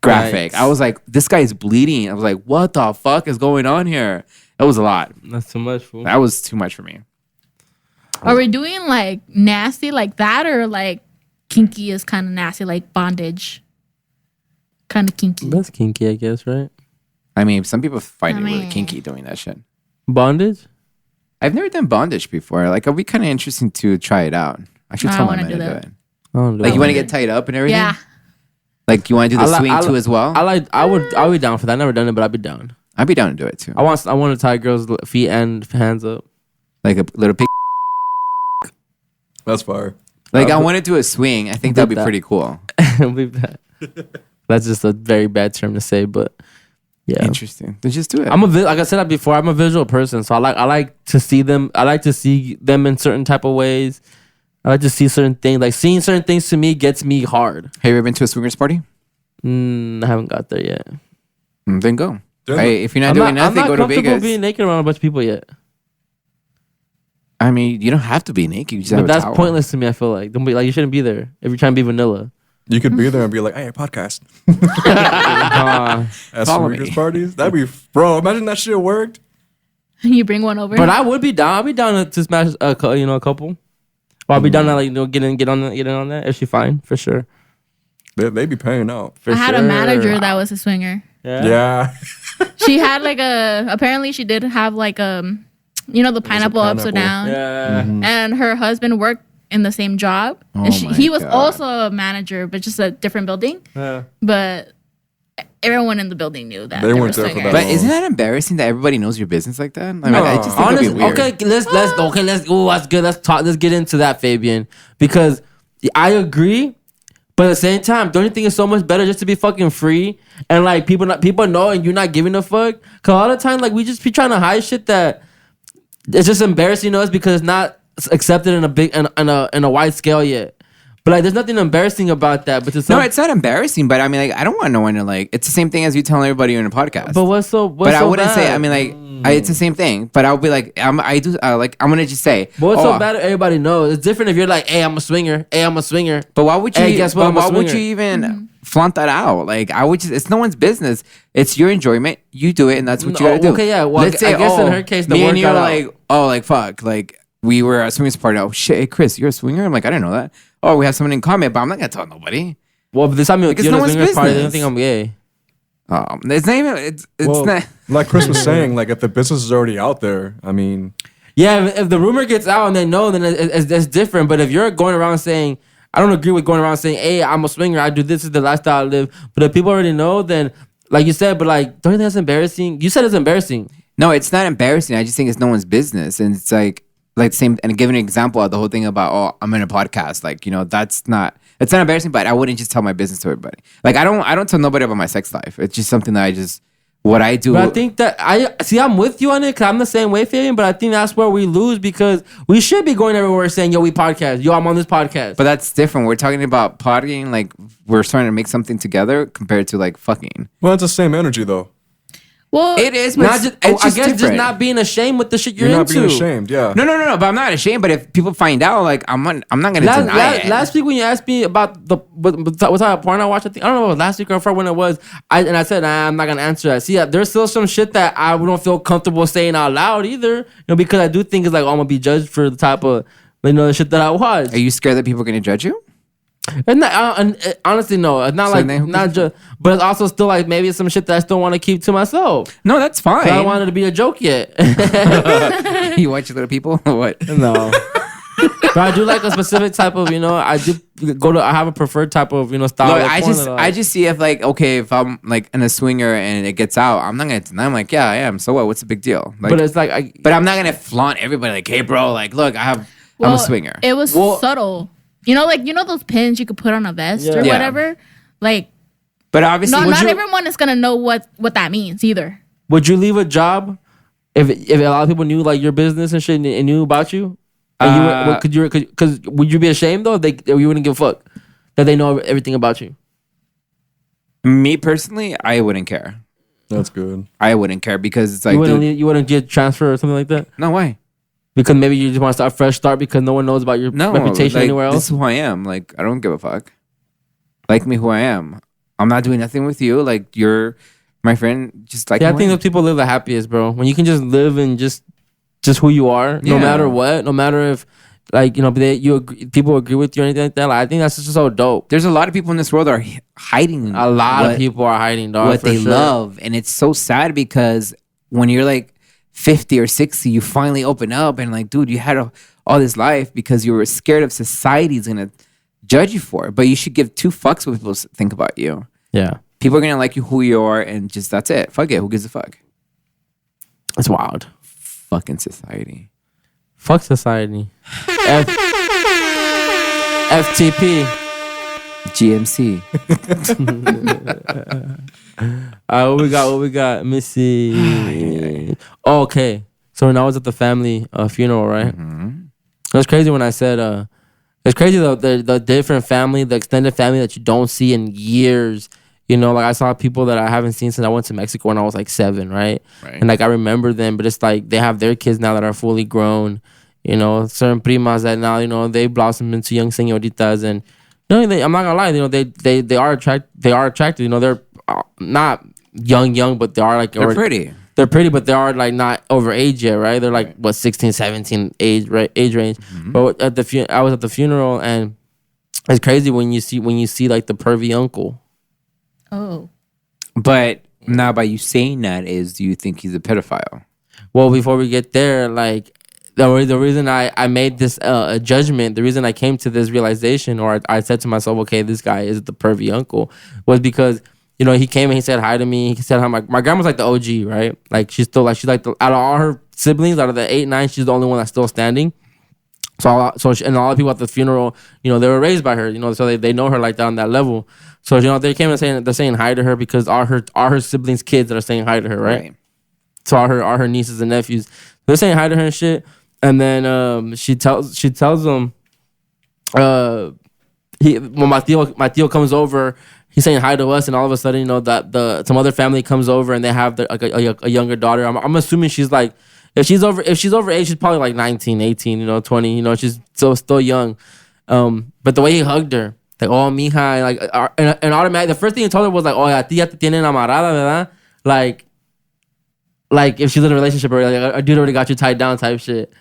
graphic. Yikes. I was like, this guy's bleeding. I was like, what the fuck is going on here? That was a lot. That's too much, fool. That was too much for me. Are we doing like nasty like that or like kinky is kind of nasty like bondage? Kind of kinky. That's kinky, I guess, right? I mean, some people find I it really mean- kinky doing that shit. Bondage? I've never done bondage before. Like, it'll be kind of interesting to try it out. I should I tell my wanna man do to do that. it. I don't do Like, you want to bondage. get tied up and everything? Yeah. Like, you want to do the I li- swing I li- too as well? I'll be down for that. I've never done it, but I'd be down. I'd be down to do it too. I want to tie girls' feet and hands up. Like a little pig. That's fire. Like, I want to do a swing. I think that'd be that. pretty cool. Leave that. That's just a very bad term to say, but yeah. Interesting. Then just do it. Like I said that before, I'm a visual person, so I like to see them. I like to see them in certain type of ways. I like to see certain things. Like seeing certain things to me gets me hard. Have you ever been to a swingers party? I haven't got there yet. Then go. Then- Hey, if you're not I'm doing not nothing, go to comfortable Vegas. being naked around a bunch of people yet. I mean, you don't have to be naked. You just have But a that's towel. pointless to me. I feel like don't be like you shouldn't be there if you're trying to be vanilla. You could be there and be like, "Hey, podcast." At Follow swingers me. parties, that'd be, bro. Imagine that shit worked. You bring one over. But I would be down. I'll be down to smash a couple. Or I'll be down to like get in on that if she fine for sure. They be paying out. For I had a sure. manager that was a swinger. Yeah. She had like apparently she did have like the pineapple upside down. Yeah. And her husband worked in the same job. And he was also a manager, but just a different building. Yeah. But everyone in the building knew that They were weren't there for swingers. that. But isn't that embarrassing that everybody knows your business like that? I mean, No. I just think Honestly, it'd be weird. okay, that's good. Let's get into that, Fabian, because I agree, but at the same time, don't you think it's so much better just to be fucking free and like people know and you're not giving a fuck? Cause a lot of times like we just be trying to hide shit that it's just embarrassing to us because it's not accepted in a big in a wide scale yet. But like, there's nothing embarrassing about that. But No, it's not embarrassing. But I mean, like, I don't want no one to like. It's the same thing as you telling everybody you're in a podcast. But what's so? But I wouldn't say. bad? I mean, like, it's the same thing. But I'll be like, I'm gonna just say. But what's so bad if everybody knows? It's different if you're like, hey, I'm a swinger. Hey, I'm a swinger. But why would you? Hey, guess what? But I'm a why would swinger. you even flaunt that out? Like, I would just. It's no one's business. It's your enjoyment. You do it, and that's what you gotta do. Okay, yeah. Well, Let's say, I guess in her case, the me word and you got are out. like, oh, like fuck, like we were at a swingers party. Oh shit, hey Chris, you're a swinger. I'm like, I didn't know that. Oh, we have someone in common, but I'm not gonna tell nobody. Well, but this time Like, it's you're no the one's swingers party. They don't business. think I'm gay. It's not even. It's Well, not. like Chris was saying, like if the business is already out there, I mean, Yeah, if the rumor gets out and they know, then it's different. But if you're going around saying, I don't agree with going around saying, hey, I'm a swinger, I do this is the lifestyle I live. But if people already know, then like you said, but like, don't you think that's embarrassing? You said it's embarrassing. No, it's not embarrassing. I just think it's no one's business, and it's like the same. And give an example of the whole thing about I'm in a podcast. Like that's not. It's not embarrassing, but I wouldn't just tell my business to everybody. Like I don't tell nobody about my sex life. It's just something that what I do. But I think that I'm with you on it because I'm the same way, Fabian. But I think that's where we lose because we should be going everywhere saying, yo, we podcast. Yo, I'm on this podcast. But that's different. We're talking about partying. Like we're starting to make something together compared to like fucking. well, it's the same energy though. Well, It is, but not just, it's I just guess just different. not being ashamed with the shit you're You're not into. being ashamed, yeah. No. But I'm not ashamed. But if people find out, like I'm not gonna deny it. Last week when you asked me about what type of porn I watched, I don't know if it was last week or before when it was. I said I'm not gonna answer that. See, there's still some shit that I don't feel comfortable saying out loud either. Because I do think it's like I'm gonna be judged for the type of the shit that I watch. Are you scared that people are gonna judge you? And honestly, no. It's not So like then- not just, but it's also still like maybe it's some shit that I still want to keep to myself. No, that's fine. I don't want it to be a joke yet. You watch Little People or what? No. But I do like a specific type of, I do I have a preferred type of, style. Look, of I porn just that I just see if like okay, if I'm like in a swinger and it gets out, I'm not gonna deny. I'm like, yeah, I am. So what? What's the big deal? Like, but it's like, but I'm not gonna flaunt everybody like, hey, bro, like, look, I'm a swinger. It was subtle. Those pins you could put on a vest or Yeah. whatever. Like, But obviously, not everyone is gonna know what that means either. would you leave a job if a lot of people knew like your business and shit and knew about you? And would you be ashamed though? If you wouldn't give a fuck that they know everything about you. me personally, I wouldn't care. That's good. I wouldn't care because it's like, You wouldn't get transfer or something like that no way. because maybe you just want to start a fresh start because no one knows about your No reputation like, anywhere This else. is who I am. Like, I don't give a fuck. Like me, who I am. I'm not doing nothing with you. Like, you're my friend. Just like Yeah, I who think am. that people live the happiest, bro. When you can just live and just who you are, no Yeah. matter what, no matter if people agree with you or anything like that. Like, I think that's just so dope. There's a lot of people in this world that are hiding. A lot of people are hiding, dog. what for they sure. love, and it's so sad because when you're like 50 or 60, you finally open up and like, dude, you had all this life because you were scared of society's gonna judge you for it. But you should give two fucks what people think about you. Yeah, People are gonna like you who you are, and just that's it. Fuck it. Who gives a fuck? it's wild. Fucking society. Fuck society. FTP. GMC. What we got? Let me see. Oh, okay. So when I was at the family funeral, right? It was crazy when I said, it's crazy the different family, the extended family that you don't see in years. Like I saw people that I haven't seen since I went to Mexico when I was like 7, right? And like I remember them, but it's like they have their kids now that are fully grown. Certain primas that now, they blossom into young señoritas, and I'm not gonna lie, they are attractive. They're not young, but they are like They're pretty. They're pretty, but they are like not over age yet, right? They're like 16, 17 age range. But I was at the funeral, and it's crazy when you see like the pervy uncle. Oh. But Now, by you saying that is, do you think he's a pedophile? Well, before we get there, like the reason I made this judgment, the reason I came to this realization, or I said to myself, okay, this guy is the pervy uncle, was because, you know, he came and he said hi to me. He said hi. My grandma's like the OG, right? Like she's like out of all her siblings, out of the 8, 9, she's the only one that's still standing. And a lot of people at the funeral, you know, they were raised by her, you know, so they know her like that on that level. So, you know, they came and they're saying hi to her because are her siblings' kids that are saying hi to her, right? So are her nieces and nephews. They're saying hi to her and shit. And then she tells them, when my tío comes over, he's saying hi to us, and all of a sudden, you know, that some other family comes over and they have a younger daughter. I'm assuming she's like, if she's over age, she's probably like 19, 18, you know, 20, you know, she's still young. But the way he hugged her, like, oh, mija, like, and automatically, the first thing he told her was like, oh, a ti ya te tienen amarrada, ¿verdad? Like if she's in a relationship or like a dude already got you tied down type shit.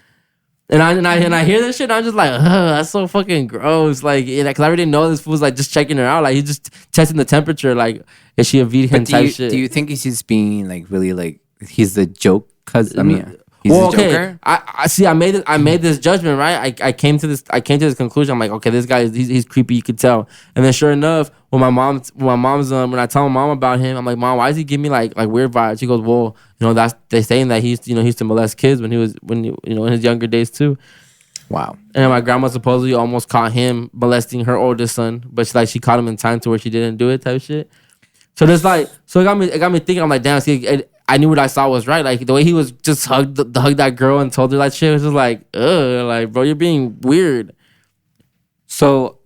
And I hear this shit, and I'm just like, that's so fucking gross. Like, because I already know this fool's like just checking her out. Like, he's just testing the temperature. Like, is she a virgin type shit? Do you think he's just being like really like he's the joke? Cause I mean, he's a joker. I see. I made this judgment, right? I came to this conclusion. I'm like, okay, this guy he's creepy. You could tell. And then sure enough, when I tell my mom about him, I'm like, Mom, why does he give me like weird vibes? She goes, well, you know, they're saying that he used to molest kids when in his younger days too. Wow. And my grandma supposedly almost caught him molesting her oldest son, but she caught him in time to where she didn't do it type shit. So there's like, so it got me thinking. I'm like, damn, see, I knew what I saw was right. Like the way he was just hugged that girl and told her that shit was just like, ugh, like, bro, you're being weird. So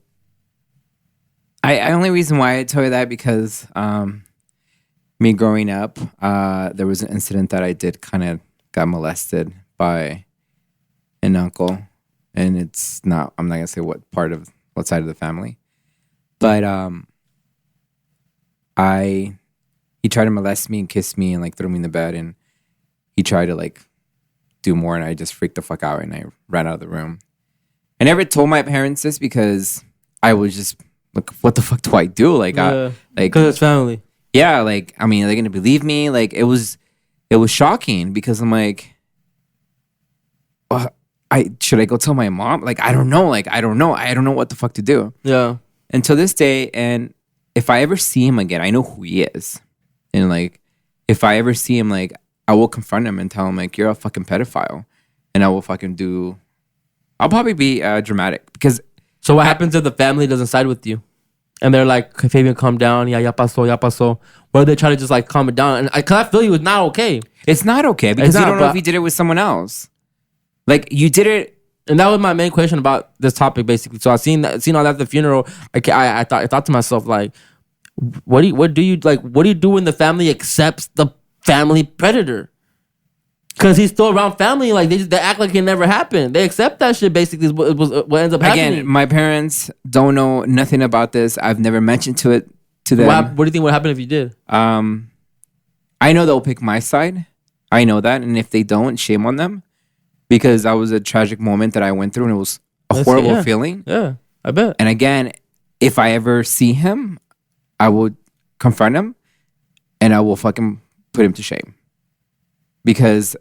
I only reason why I tell you that because me growing up, there was an incident that I did kind of got molested by an uncle, and I'm not gonna say what side of the family, but he tried to molest me and kiss me and like throw me in the bed, and he tried to like do more, and I just freaked the fuck out and I ran out of the room. I never told my parents this because I was just like, what the fuck do I do? Like, because it's family. Yeah, like, I mean, are they gonna believe me? Like, it was shocking because I'm like, should I go tell my mom? Like, I don't know. Like, I don't know what the fuck to do. Yeah. Until this day, and if I ever see him again, I know who he is. And like, if I ever see him, like, I will confront him and tell him like, you're a fucking pedophile, and I'll probably be dramatic because. So what happens if the family doesn't side with you? And they're like, okay, Fabian, calm down. Yeah, ya pasó. Or they try to just like calm it down. And because I feel you, it's not okay. It's not okay because you don't know if you did it with someone else. Like, you did it. And that was my main question about this topic, basically. So I seen all that at the funeral. I thought to myself, like, what do you do when the family accepts the family predator? Because he's still around family, like they act like it never happened. They accept that shit. Basically, is what ends up happening. Again, my parents don't know nothing about this. I've never mentioned to them. What do you think would happen if you did? I know they'll pick my side. I know that, and if they don't, shame on them, because that was a tragic moment that I went through, and it was a horrible feeling. Yeah, I bet. And again, if I ever see him, I will confront him, and I will fucking put him to shame, because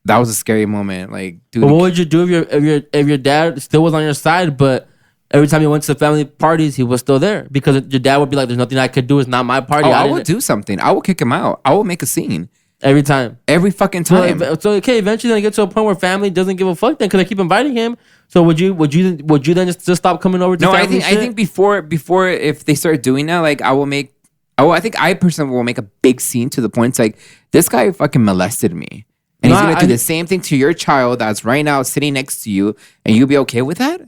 that was a scary moment. Like, dude. But what would you do if your dad still was on your side, but every time you went to the family parties, he was still there? Because your dad would be like, "There's nothing I could do. It's not my party." I will do something. I will kick him out. I will make a scene every time. Every fucking time. So okay, eventually they get to a point where family doesn't give a fuck then because they keep inviting him. So would you then just stop coming over to family? I think before if they start doing that, like, I think I personally will make a big scene to the point it's like, this guy fucking molested me. And he's going to do the same thing to your child that's right now sitting next to you, and you'll be okay with that?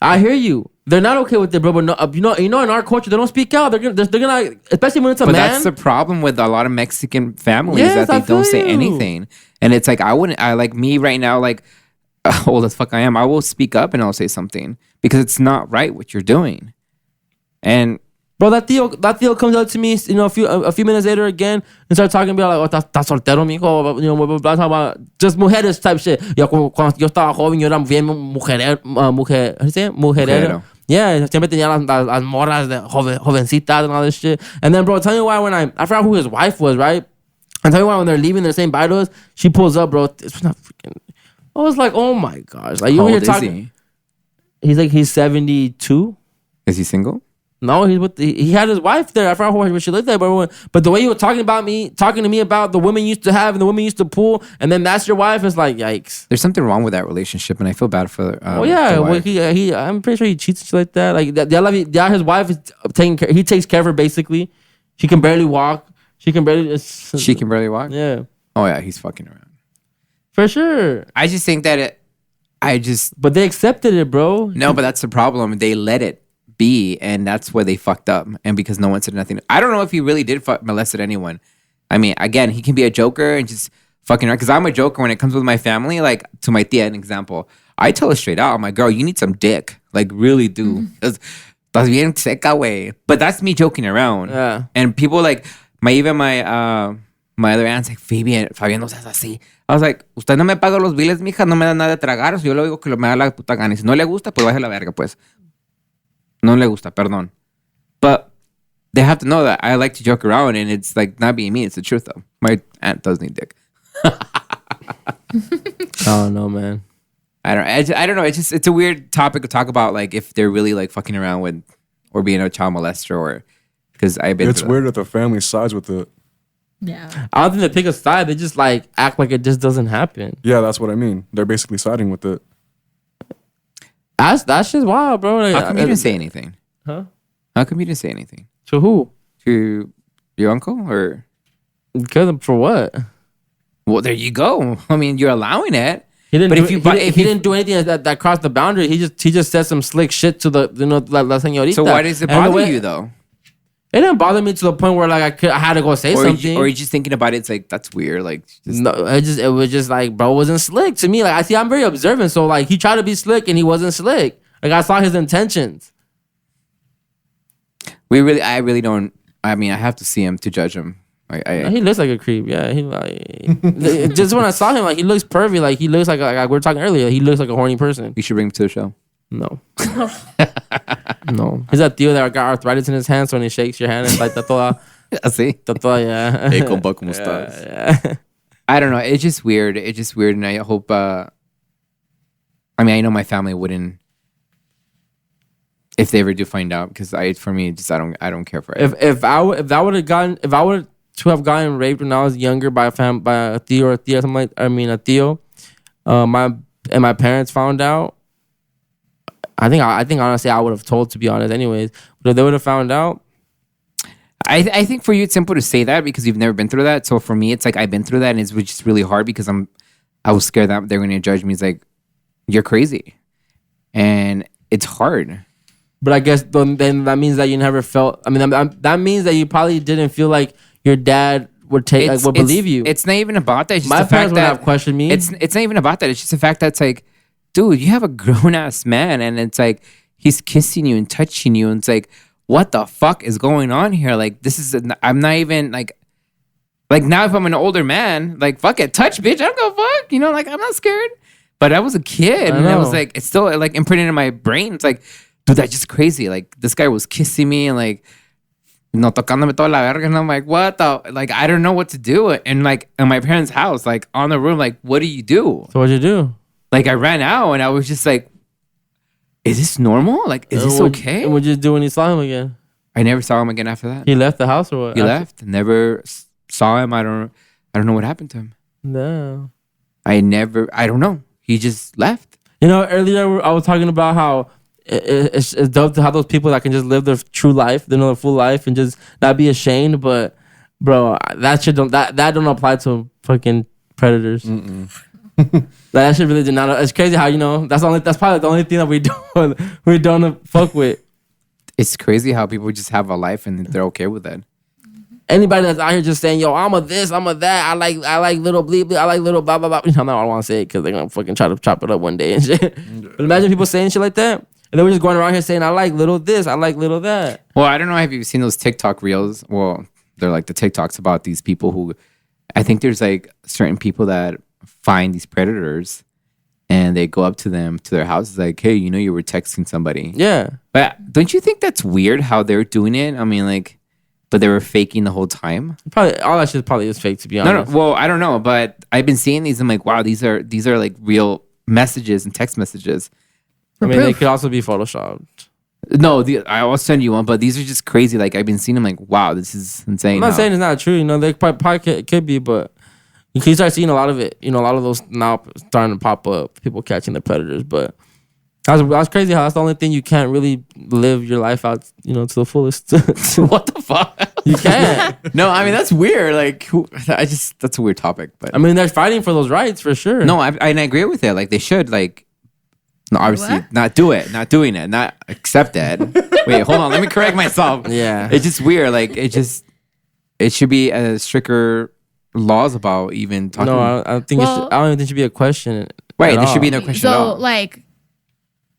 I hear you. They're not okay with it, bro. But no, you know, in our culture, they don't speak out. They're gonna, especially when it's a man. But that's the problem with a lot of Mexican families, that they don't say anything. And it's like, like me right now, like, how old as fuck I am, I will speak up and I'll say something because it's not right what you're doing. And bro, that tío comes up to me, you know, a few minutes later again and starts talking about like, oh, estás soltero, mijo, you know, blah, blah, blah, blah, just mujeres type shit. Yo cuando yo estaba joven, yo era bien mujerero. How do you say it? Mujerero. Yeah, siempre tenía las morras de jovencitas and all this shit. And then, bro, tell me why when I forgot who his wife was, right? And tell me why when they're leaving, they're saying bye to us. She pulls up, bro. It's not freaking. I was like, oh my gosh, like you How were old is talking. He's 72. Is he single? No, he had his wife there. I forgot where she lived there, but the way you were talking to me about the women used to have and the women used to pull, and then that's your wife. It's like yikes. There's something wrong with that relationship, and I feel bad for. Oh yeah, the well, wife. he I'm pretty sure he cheats and shit like that. Like that his wife is taking care. He takes care of her basically. She can barely walk. She can barely walk. Yeah. Oh yeah, he's fucking around. For sure. I just think that But they accepted it, bro. No, but that's the problem. They let it be, and that's where they fucked up. And because no one said nothing. I don't know if he really did molested anyone. I mean, again, he can be a joker and just fucking around. Because I'm a joker when it comes with my family. Like, to my tia, an example. I tell her straight out, I'm like, girl, you need some dick. Like, really do. Estás bien seca, güey. But that's me joking around. Yeah. And people like, my other aunt's like, Fabián, no seas así. I was like, usted no me paga los biles, mija, no me da nada de tragar. O sea, yo le digo que me da la puta gana. Y si no le gusta, pues vaya a la verga, pues. No le gusta, perdón. But they have to know that I like to joke around, and it's like not being me. It's the truth, though. My aunt does need dick. Oh no, man. I don't know. It's a weird topic to talk about, like if they're really like fucking around with or being a child molester, or because I've been. It's weird that the family sides with it. Yeah. I don't think they pick a side. They just like act like it just doesn't happen. Yeah, that's what I mean. They're basically siding with it. That's just wild, bro. Like, How come you didn't say anything? Huh? How come you didn't say anything? To who? To your uncle, or? Because for what? Well, there you go. I mean, you're allowing it. He didn't. But Do, if he didn't do anything that crossed the boundary. He just said some slick shit to the la señorita. So why does it bother you though? It didn't bother me to the point where like I had to go say something. Or you just thinking about it, it's like that's weird. Like no, it was just like bro wasn't slick to me. Like I'm very observant, so like he tried to be slick and he wasn't slick. Like I saw his intentions. I really don't. I mean, I have to see him to judge him. He looks like a creep. Yeah, he like just when I saw him, like he looks pervy. Like he looks like we were talking earlier. He looks like a horny person. You should bring him to the show. No. No. He's that tío that got arthritis in his hand, so when he shakes your hand, it's like toda. Así. Yeah. Hey, compa, ¿cómo estás? Yeah. I don't know. It's just weird. And I hope. I mean, I know my family wouldn't. If they ever do find out, because for me, just I don't care for it. If I were to have gotten raped when I was younger by a tío or a tía, something like, I mean a tío, my parents found out, I think honestly I would have told, to be honest, anyways. But if they would have found out, I think for you it's simple to say that because you've never been through that. So for me, it's like I've been through that, and it's just really hard because I was scared that they're going to judge me. It's like you're crazy, and it's hard. But I guess then that means that you never felt. I mean, that means that you probably didn't feel like your dad would believe you. It's not even about that. It's just my the fact parents would that have questioned me. It's not even about that. It's just the fact that it's like, dude, you have a grown ass man, and it's like he's kissing you and touching you, and it's like, what the fuck is going on here? Like this is. I'm not even like now if I'm an older man, like fuck it, touch, bitch. I don't give a fuck. You know, like I'm not scared. But I was a kid, and I was like, it's still like imprinted in my brain. It's like, dude, that's just crazy. Like this guy was kissing me and like. No tocándome toda la verga, and I'm like, what the? Like, I don't know what to do. And like, in my parents' house, like on the room, like, what do you do? So what'd you do? Like, I ran out, and I was just like, is this normal? Like, is this okay? And what'd you do when you saw him again? I never saw him again after that. He left the house or what? He left. Never saw him. I don't know what happened to him. No. I don't know. He just left. You know, earlier I was talking about how it's dope to have those people that can just live their true life, their full life, and just not be ashamed. But bro, that don't apply to fucking predators. That shit really did not. It's crazy how that's probably the only thing that we don't fuck with. It's crazy how people just have a life and they're okay with that. Anybody that's out here just saying, yo, I'm a this, I'm a that, I like little bleep, bleep, I like little blah blah blah. I don't want to say it because they're gonna fucking try to chop it up one day and shit. But imagine people saying shit like that. And then we're just going around here saying, I like little this, I like little that. Well, I don't know if you've seen those TikTok reels. Well, they're like the TikToks about these people who, I think there's like certain people that find these predators and they go up to them to their houses like, hey, you were texting somebody. Yeah. But don't you think that's weird how they're doing it? I mean, like, but they were faking the whole time. Probably all that shit probably is fake, to be honest. No. Well, I don't know, but I've been seeing these. I'm like, wow, these are like real messages and text messages. I mean, they could also be photoshopped. No, I'll send you one, but these are just crazy. Like, I've been seeing them like, wow, this is insane. I'm not saying it's not true. They probably could be, but you can start seeing a lot of it. A lot of those now starting to pop up. People catching the predators, but that's crazy. How that's the only thing you can't really live your life out, to the fullest. What the fuck? You can't. No, I mean that's weird. Like, that's a weird topic. But I mean, they're fighting for those rights for sure. No, I agree with it. Like, they should No, obviously What? not do it, not doing it, not accept it. Wait, hold on. Let me correct myself. Yeah. It's just weird. Like, it should be stricter laws about even talking. No, I think I don't even think it should be a question. Right, there all. should be no question at So, all. like,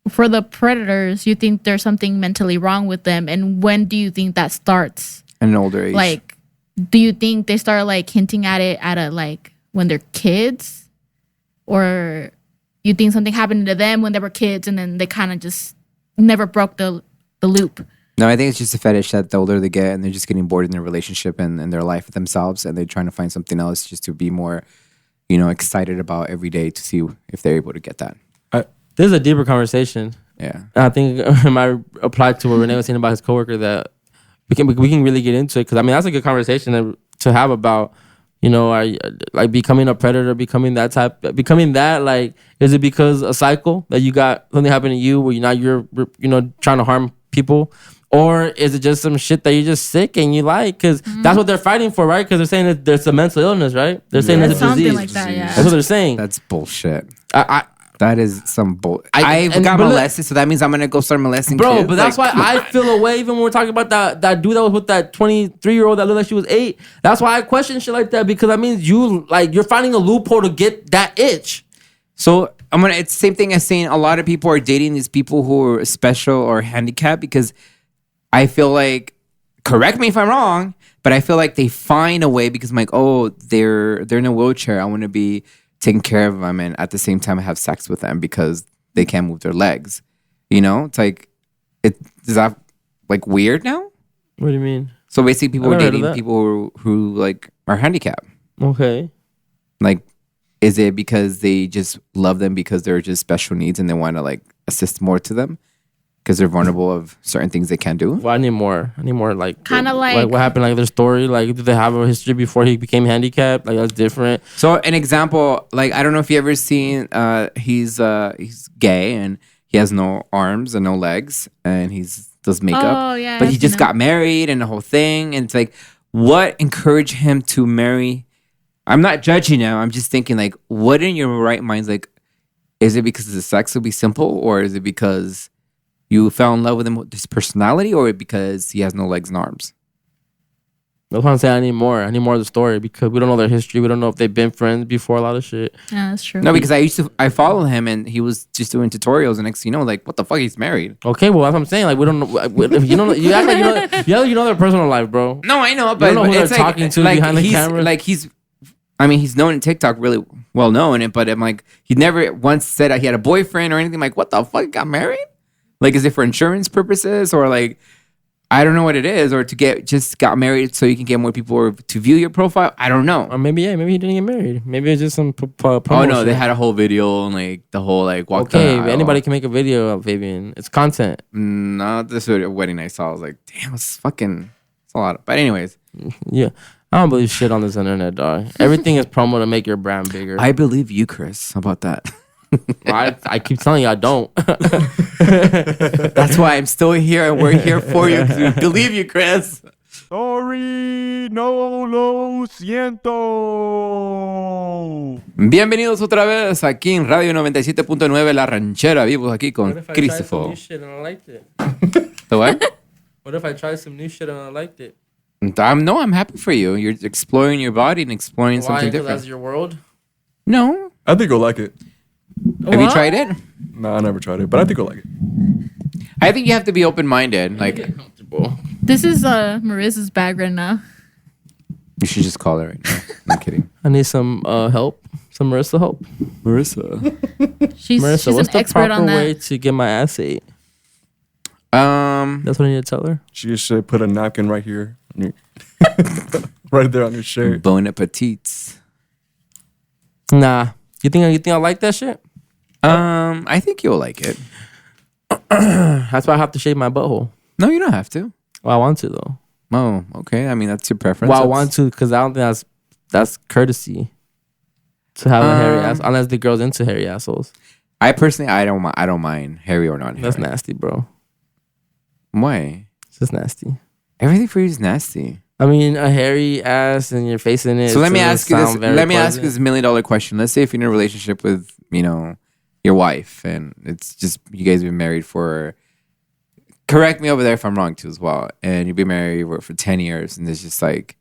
for the predators, you think there's something mentally wrong with them, and when do you think that starts? At an older age. Like, do you think they start like hinting at it when they're kids, or you think something happened to them when they were kids and then they kind of just never broke the loop? No, I think it's just a fetish that the older they get and they're just getting bored in their relationship and their life with themselves, and they're trying to find something else just to be more, excited about every day to see if they're able to get that. This is a deeper conversation. Yeah. I think it might apply to what Renee was saying about his coworker, that we can really get into it, because I mean that's a good conversation to have about, are you, like, becoming a predator, becoming that, like, is it because a cycle that you got something happen to you where you're trying to harm people, or is it just some shit that you're just sick and you like? Because that's what they're fighting for, right? Because they're saying that there's a mental illness, right? They're saying there's a something disease. like that, yeah. That's what they're saying. That's bullshit. I That is some bull. I got but look- molested, so that means I'm gonna go start molesting Bro, kids. but that's Like, why I feel away even when we're talking about that dude that was with that 23-year-old that looked like she was 8. That's why I question shit like that, because that means you're finding a loophole to get that itch. So it's the same thing as saying a lot of people are dating these people who are special or handicapped, because I feel like, correct me if I'm wrong, but I feel like they find a way, because I'm like, oh, they're in a wheelchair. I want to be taking care of them, and at the same time have sex with them because they can't move their legs. It's like, is that like weird now? What do you mean? So basically, people I are never heard of dating that. people who like are handicapped. Okay. Like, is it because they just love them because they're just special needs and they want to like assist more to them because they're vulnerable of certain things they can't do? Well, I need more. Like, Kinda like- what happened, like their story. Like, did they have a history before he became handicapped? Like, that's different. So an example, like, I don't know if you ever seen, he's gay and he has no arms and no legs and does makeup. Oh, yeah, But I've he just seen got married and the whole thing. And it's like, what encouraged him to marry? I'm not judging him. I'm just thinking, like, what in your right mind's like, is it because the sex will be simple, or is it because you fell in love with him with his personality, or because he has no legs and arms? That's why I'm saying I need more. I need more of the story, because we don't know their history. We don't know if they've been friends before, a lot of shit. Yeah, that's true. No, because I follow him and he was just doing tutorials, and next thing you know, like, what the fuck, he's married. Okay, well, that's what I'm saying. Like, we don't know. If you don't, you act like you know their personal life, bro. No, I know, You but don't know who they're it's talking to behind the camera. Like, he's known in TikTok, really well known, but I'm like, he never once said he had a boyfriend or anything. Like, what the fuck, got married? Like, is it for insurance purposes, or like, I don't know what it is, or just got married so you can get more people to view your profile? I don't know. Or maybe he didn't get married. Maybe it's just some promo Oh no, they shit. had a whole video and like the whole like walk. Okay, down the aisle. anybody can make a video of Fabian. It's content. No, this wedding I saw, I was like, damn, it's a lot. But anyways, Yeah. I don't believe shit on this internet, dog. Everything is promo to make your brand bigger. I believe you, Chris. How about that? I keep telling you I don't. That's why I'm still here, and we're here for you, because we believe you, Chris. Sorry, no lo siento. Bienvenidos otra vez aquí en Radio 97.9 La Ranchera, vivos aquí con Christopher. The what? What if I tried some new shit and I liked it? I'm happy for you. You're exploring your body and exploring Why? something Because different. that's your world? No. I think you'll like it. Have you tried it? No, I never tried it, but I think you'll like it. I think you have to be open-minded. Like, Comfortable. This is Marissa's bag right now. you should just call her right now. I'm kidding. I need some help. Some Marissa Hope. She's Marissa, an what's the expert proper on that. way to get my ass ate? That's what I need to tell her. She should put a napkin right here, on your right there on your shirt. Bon appetits. Nah. You think I like that shit? I think you'll like it. That's why I have to shave my butthole. No, you don't have to. Well, I want to though. Oh, okay. I mean, that's your preference. Well, I want to because I don't think that's courtesy to have a hairy ass, unless the girl's into hairy assholes. I personally, I don't mind hairy or not hairy. That's nasty, bro. Why? It's just nasty. Everything for you is nasty. I mean, a hairy ass and you're facing it. So let me ask you this. Let me ask you this $1 million question. Let's say if you're in a relationship with, your wife, and it's just you guys have been married for. Correct me over there if I'm wrong too as well. And you've been married for 10 years, and it's just like,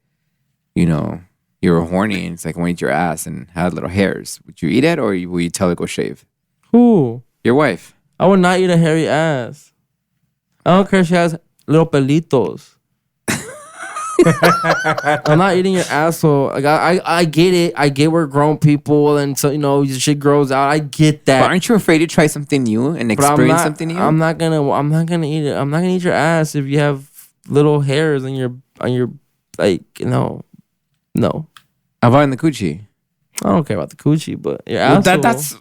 you're horny, and it's like I want to eat your ass and had little hairs. Would you eat it, or will you tell her to go shave? Who? Your wife. I would not eat a hairy ass. I don't care if she has little pelitos. I'm not eating your asshole. Like I get it. I get we're grown people, and so shit grows out. I get that. But aren't you afraid to try something new and experience something new? I'm not gonna eat it. I'm not gonna eat your ass if you have little hairs on your no. How about in the coochie? I don't care about the coochie, but your asshole. That's.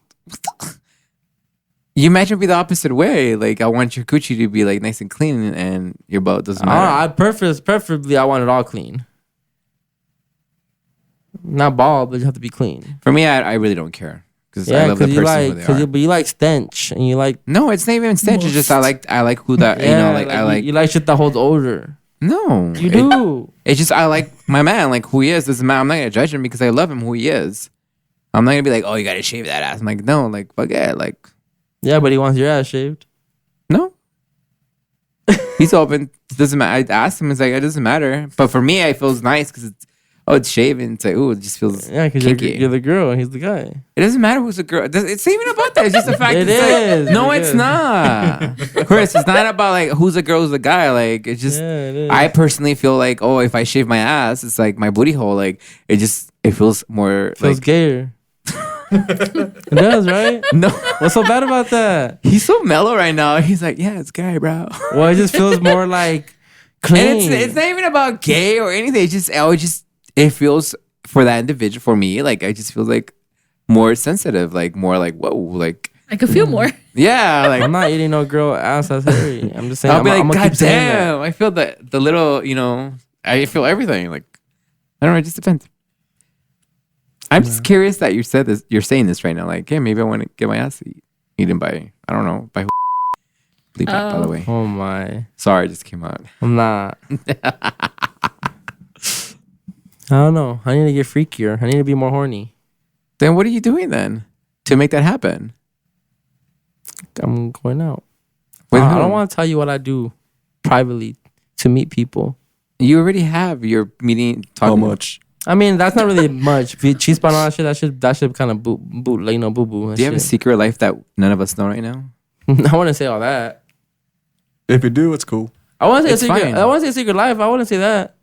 You imagine it be the opposite way. Like I want your coochie to be like nice and clean, and your butt doesn't matter. Preferably, I want it all clean. Not bald, but you have to be clean. For me, I really don't care because I love the person who they are. But you like stench, and you like. No, it's not even stench. It's just I like who that I like. You like shit that holds odor. No, you do. It's just I like my man, like who he is. Doesn't matter. I'm not gonna judge him because I love him who he is. I'm not gonna be like, oh, you gotta shave that ass. I'm like, no, like fuck it, like. Yeah, but he wants your ass shaved. No. He's open. It doesn't matter. I asked him. It's like, it doesn't matter. But for me, it feels nice because it's shaven. It's like, it just feels because you're the girl and he's the guy. It doesn't matter who's the girl. It's not even about that. It's just the fact it is. Like, no, it's not. Chris, it's not about like who's the girl, who's the guy. Like, it's just, I personally feel like, if I shave my ass, it's like my booty hole. Like, it feels more. Feels gayer. It does, right? No. What's so bad about that? He's so mellow right now. He's like, yeah, it's gay, bro. Well, it just feels more like clean. And it's not even about gay or anything. It feels for that individual, for me, like I just feel like more sensitive, like more like whoa, like I could feel more. Yeah, like I'm not eating no girl ass that's hairy. I'm just saying. I'll be like, I'm God damn, I feel the little, I feel everything. Like I don't know, it just depends. I'm just curious that you said this. You're saying this right now. Like, yeah, maybe I want to get my ass eaten by, I don't know, by who. Bleep that, by the way. Oh my. Sorry, it just came out. I'm not. I don't know. I need to get freakier. I need to be more horny. Then what are you doing then to make that happen? I'm going out. With I whom? don't want to tell you what I do privately to meet people. You already have your meeting. How much? I mean, that's not really much. Cheese spot all that shit. That shit kind of boo, like boo boo. Do you have a secret life that none of us know right now? I wouldn't say all that. If you do, it's cool. I want to say It's a secret. fine. I want to say a secret life. I wouldn't say that.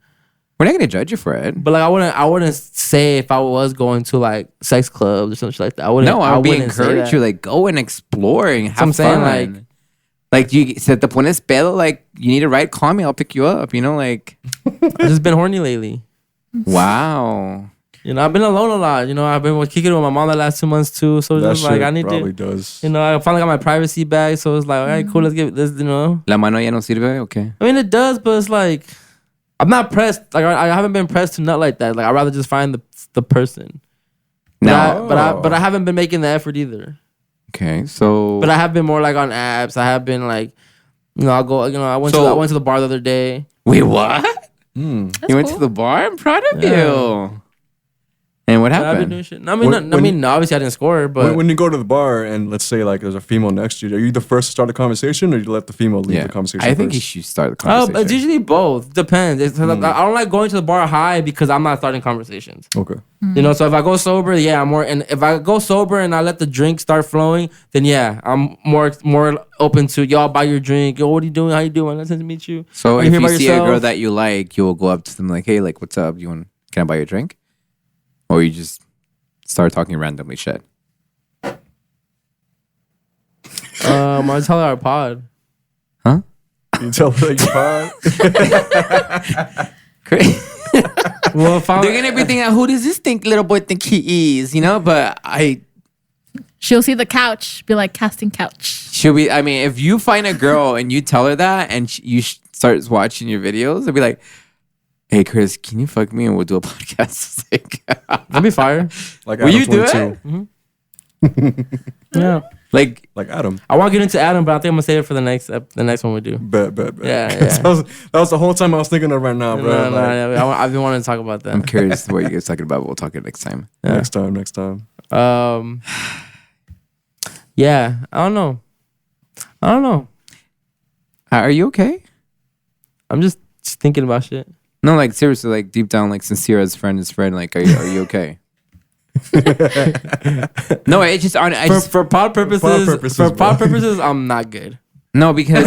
We're not gonna judge you for it. But like, I wouldn't say if I was going to like sex clubs or something like that. I wouldn't. No, I would wouldn't say encourage that. you, like, go and explore and have I'm saying, fun. Like you said, te pones pedo, like you need a ride, call me, I'll pick you up. Like I've just been horny lately. Wow. I've been alone a lot. I've been kicking it with my mom the last 2 months too. So That it's just like I shit need probably to. does. I finally got my privacy back. So it's like, all right, cool. Let's get this. La mano ya no sirve. Okay. I mean, it does, but it's like I'm not pressed. Like I haven't been pressed to nut like that. Like I'd rather just find the person. No. But I haven't been making the effort either. Okay, so. But I have been more like on apps. I have been like, I'll go. I went to the bar the other day. Wait, what? Mm. You went to the bar? I'm proud of you. And what I've been happened? doing shit. I mean, obviously I didn't score, but When you go to the bar and let's say like there's a female next to you, are you the first to start the conversation, or you let the female lead the conversation? I think first? you should start the conversation. it's usually both. Depends. I don't like going to the bar high because I'm not starting conversations. Okay. So if I go sober, I'm more. And if I go sober and I let the drink start flowing, then I'm more open to y'all buy your drink. Yo, what are you doing? How you doing? Nice to meet you. So Are if here you by see yourself? a girl that you like, you will go up to them like, hey, like, what's up? Can I buy your drink? Or you just start talking randomly shit? I tell her our pod. Huh? You tell her your pod? Well, they're gonna be thinking, who does this little boy think he is? You know, but she'll see the couch, be like casting couch. she'll be. I mean, if you find a girl and you tell her that, and you starts watching your videos, they'll be like, "Hey, Chris, can you fuck me and we'll do a podcast?" That'd be fire. Like will Adam you do 22. it? Yeah. Like Adam. I want to get into Adam, but I think I'm gonna save it for the next one we do. Bet. Yeah. that was the whole time I was thinking of right now, bro. No, I've been wanting to talk about that. I'm curious what you guys talking about. We'll talk it next time. Yeah. Next time. Yeah. I don't know. Are you okay? I'm just thinking about shit. No, like seriously, like deep down, like sincere as friend is friend. Like, are you okay? No, it's just for pod purposes, I'm not good. No, because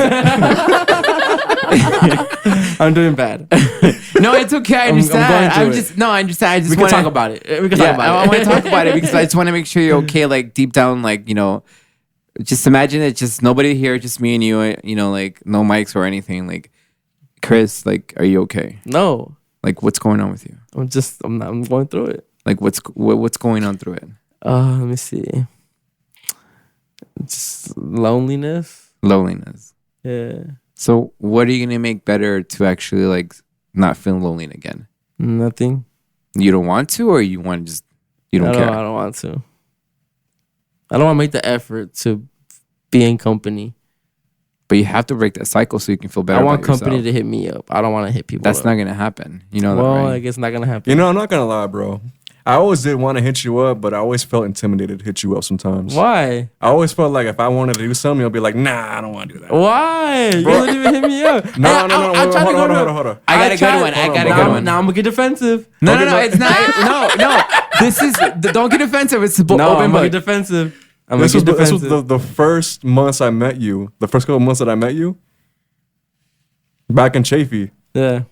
I'm doing bad. No, it's okay. I understand. I understand. We can talk about it. I want to talk about it because I just want to make sure you're okay. Like deep down, like just imagine it's just nobody here, just me and you. Like no mics or anything. Like Chris, like, are you okay? No. Like, what's going on with you? I'm going through it. Like, what's going on through it? Let me see. Just loneliness. Yeah. So, what are you gonna make better to actually like not feel lonely again? Nothing. You don't want to, or you want to just you don't care? I don't want to. I don't want to make the effort to be in company. But you have to break that cycle so you can feel better. I want about company yourself. to hit me up. I don't want to hit people. That's up. not gonna happen. You know well, that, right? I guess not gonna happen. I'm not gonna lie, bro. I always did want to hit you up, but I always felt intimidated to hit you up sometimes. Why? I always felt like if I wanted to do something, I'll be like, nah, I don't want to do that. Why? You didn't even hit me up. No. Hold on. I got a good one. Now I'm gonna get defensive. No, it's not. No. This is don't get offensive. It's I'm gonna get defensive. This was the first months I met you. The first couple of months that I met you. Back in Chafee. Yeah.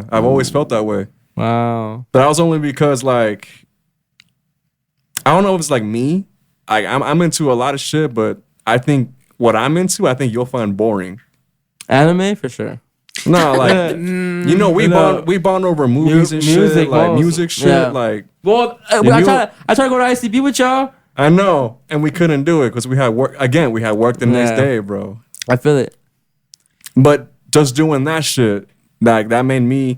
I've always felt that way. Wow. But that was only because like I don't know if it's like me. I'm into a lot of shit, but I think what I'm into, I think you'll find boring. Anime for sure. No, like we bond over movies and shit, like music shit, yeah. like. Well, I try to go to ICB with y'all. I know, and we couldn't do it because we had work. Again, we had work the next day, bro. I feel it. But just doing that shit, like that made me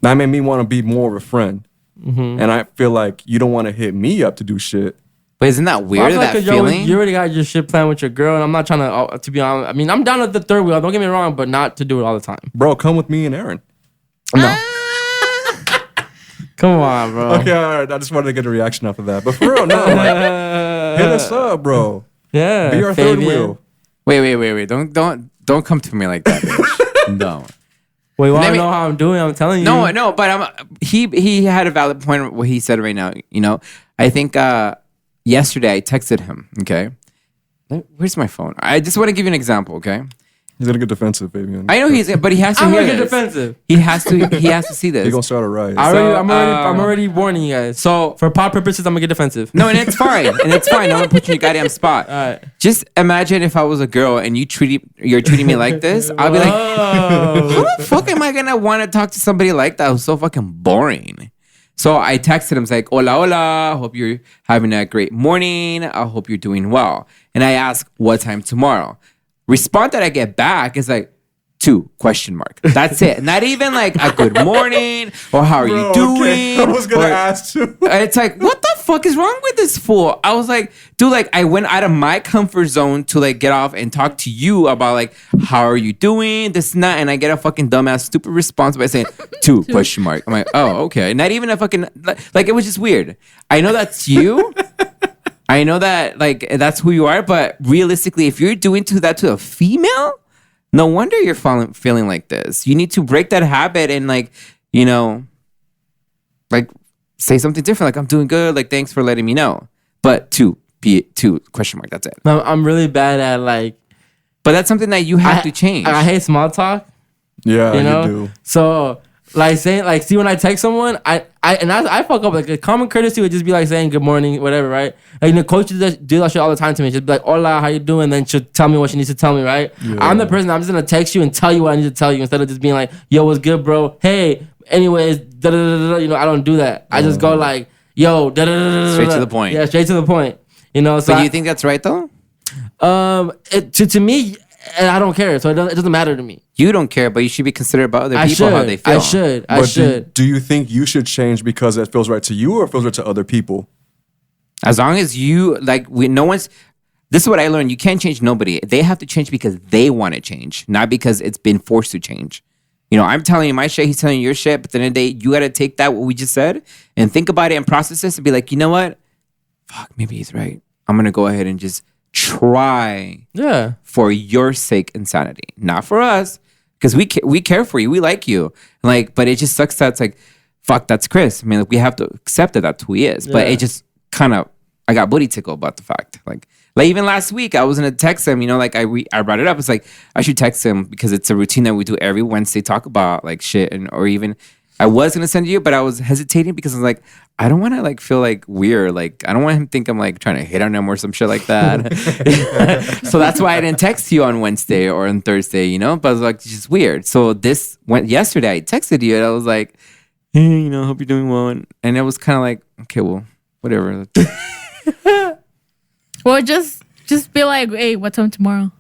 want to be more of a friend. Mm-hmm. And I feel like you don't want to hit me up to do shit. But isn't that weird? Well, that feeling? You already got your shit planned with your girl, and I'm not trying to be honest. I mean, I'm down at the third wheel. Don't get me wrong, but not to do it all the time. Bro, come with me and Aaron. No. Come on, bro. Okay, all right. I just wanted to get a reaction off of that. But for real, no. Like, hit us up, bro. Yeah. Be our third wheel. Wait. Don't come to me like that, bitch. No. Wait, you want to know how I'm doing? I'm telling you. No, but he had a valid point of what he said right now. I think yesterday I texted him, okay? Where's my phone? I just want to give you an example, okay? He's gonna get defensive, baby. I know but he has to. I'm hear gonna get this. defensive. He has to see this. You're gonna start a riot. I'm already warning you guys. So for pod purposes, I'm gonna get defensive. No, and it's fine. I'm gonna put you in a goddamn spot. All right. Just imagine if I was a girl and you're treating me like this. I'll be like, how the fuck am I gonna want to talk to somebody like that who's so fucking boring? So I texted him, like, hola, hope you're having a great morning. I hope you're doing well. And I ask, what time tomorrow? Response that I get back is like, 2? That's it. Not even like a good morning or how are you doing? Okay. I was gonna ask too. It's like, what the fuck is wrong with this fool? I was like, dude, like I went out of my comfort zone to like get off and talk to you about like how are you doing? This and that, and I get a fucking dumbass stupid response by saying 2? I'm like, oh, okay. Not even a fucking like it was just weird. I know that's you. I know that like that's who you are, but realistically, if you're doing that to a female, no wonder you're feeling like this. You need to break that habit and like, like say something different. Like I'm doing good. Like thanks for letting me know. But 2? That's it. No, I'm really bad at like. But that's something that you have to change. I hate small talk. Yeah, you do. So like saying like see when I text someone, I I fuck up. Like a common courtesy would just be like saying good morning, whatever, right? Like the coach do that shit all the time to me. Just be like, hola, how you doing? And then she'll tell me what she needs to tell me, right? Yeah. I'm the person. I'm just gonna text you and tell you what I need to tell you instead of just being like, yo, what's good, bro? Hey, anyways, da da da da. You know, I don't do that. I just go like, yo, da da da da. Straight to the point. Yeah, straight to the point. You know. So but do you think that's right though? To me, I don't care. So it doesn't matter to me. You don't care, but you should be considerate about other people how they feel. I should. Do you think you should change because it feels right to you or it feels right to other people? As long as you this is what I learned. You can't change nobody. They have to change because they want to change, not because it's been forced to change. You know, I'm telling you my shit, he's telling you your shit, but at the end of the day, you got to take that, what we just said, and think about it and process this and be like, you know what? Fuck, maybe he's right. I'm going to go ahead and just try for your sake and sanity, not for us, because we care for you, we like you, like, but it just sucks that it's like, fuck, that's Chris. I mean, like, we have to accept that that's who he is, but it just kind of, I got booty tickled about the fact, like even last week, I was gonna text him, you know, like I brought it up. It's like I should text him because it's a routine that we do every Wednesday, talk about like shit, and or even I was gonna send you, but I was hesitating because I was like, I don't want to like feel like weird. Like I don't want him to think I'm like trying to hit on him or some shit like that. So that's why I didn't text you on Wednesday or on Thursday, you know. But I was like, it's just weird. So this went yesterday. I texted you and I was like, hey, you know, hope you're doing well. And it was kind of like, okay, well, whatever. Well, just be like, hey, what's on tomorrow?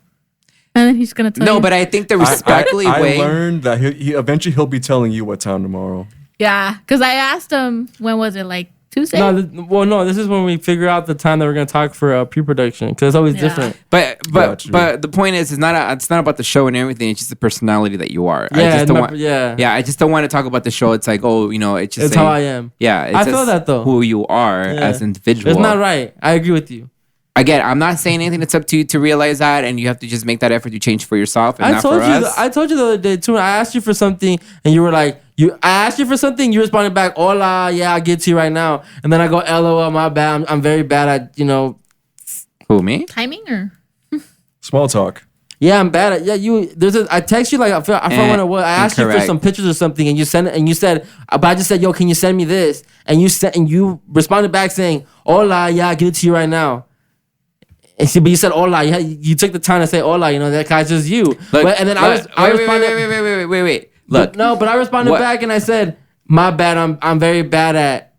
And then he's gonna tell you. No, but I think the respectfully way. I learned that he eventually he'll be telling you what time tomorrow. Yeah, because I asked him, when was it, like Tuesday? No, this is when we figure out the time that we're gonna talk for pre-production, because it's always different. But the point is, it's not about the show and everything. It's just the personality that you are. Yeah, I just don't want, yeah. I just don't want to talk about the show. It's like, oh, you know, it's just it's how I am. Yeah, it's I feel that though. Who you are as an individual. It's not right. I agree with you. Again, I'm not saying anything. It's up to you to realize that, and you have to just make that effort to change for yourself and not for us. I told you the other day too. I asked you for something, and you were like, I asked you for something. You responded back, "Hola, yeah, I'll get to you right now." And then I go, "LOL, my bad. I'm very bad at Who, me? Timing or small talk. Yeah, I'm bad at I text you like I forgot when it was. I asked you for some pictures or something, and you sent it, and you said, but I just said, "Yo, can you send me this?" And you responded back saying, "Hola, yeah, I'll get it to you right now." But you said hola. You took the time to say hola. You know that guy's just you. And then I responded. Wait. Look, but I responded back and I said, "My bad. I'm very bad at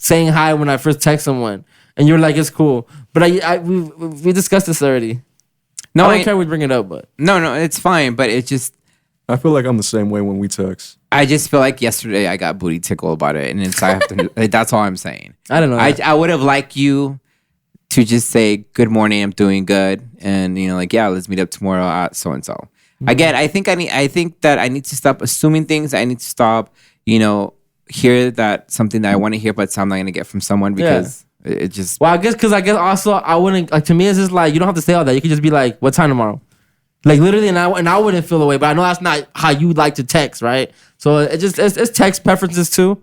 saying hi when I first text someone." And you were like, "It's cool." But we discussed this already. No, I don't care we bring it up, but no, it's fine. But it just, I feel like I'm the same way when we text. I just feel like yesterday I got booty tickled about it, and I have to. That's all I'm saying. I don't know. I would have liked you to just say, good morning, I'm doing good. And, let's meet up tomorrow at so-and-so. Mm-hmm. Again, I think that I need to stop assuming things. I need to stop, hear that something that I want to hear, but I'm not going to get from someone because it just... Well, I guess also I wouldn't, like, to me, it's just like, you don't have to say all that. You could just be like, what time tomorrow? Like, literally, and I wouldn't feel the way, but I know that's not how you like to text, right? So it's text preferences too.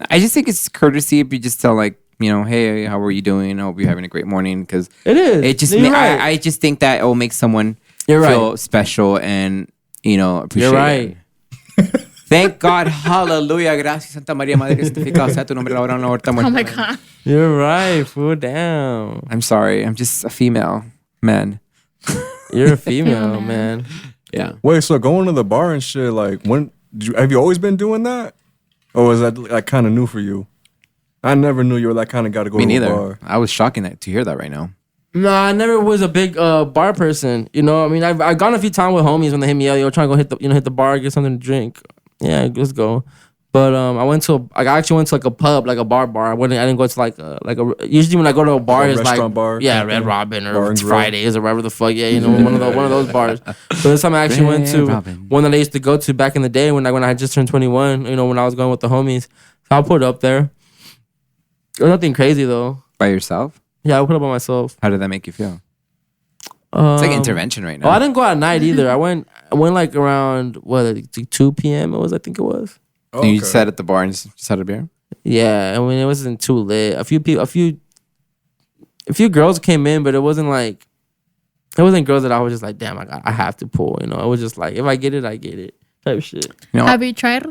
I just think it's courtesy if you just tell, like, hey, how are you doing? I hope you're having a great morning. Because it is. It just, I just think that it will make someone feel special and, appreciate You're right. Thank God. Hallelujah. Gracias, Santa María, Madre Cristificada sea tu nombre, la hora no muerta. Oh my God. You're right. Fool down. I'm sorry. I'm just a female man. You're a female man. Yeah. Wait, so going to the bar and shit, like, have you always been doing that? Or was that like kind of new for you? I never knew you were that kind of guy to go to a bar. I was shocking to hear that right now. No, I never was a big bar person. I mean, I've gone a few times with homies when they hit me up. Yo, trying to go hit the bar, get something to drink. Yeah, let's go. But I actually went to like a pub, like a bar. I didn't go to like a. Usually when I go to a bar, it's like bar, yeah, Red Robin or Fridays or whatever the fuck. Yeah, one of those bars. So this time I actually went to one that I used to go to back in the day when I had just turned 21. When I was going with the homies, so I put it up there. It was nothing crazy though. By yourself? Yeah, I put it by myself. How did that make you feel? It's like intervention right now. Oh, I didn't go at night either. I went like around 2 p.m. I think it was. Oh, and you sat at the bar and just had a beer? Yeah, I mean it wasn't too lit. A few girls came in, but it wasn't girls that I was just like, damn, I have to pull. It was just like, if I get it, I get it type shit. Have you tried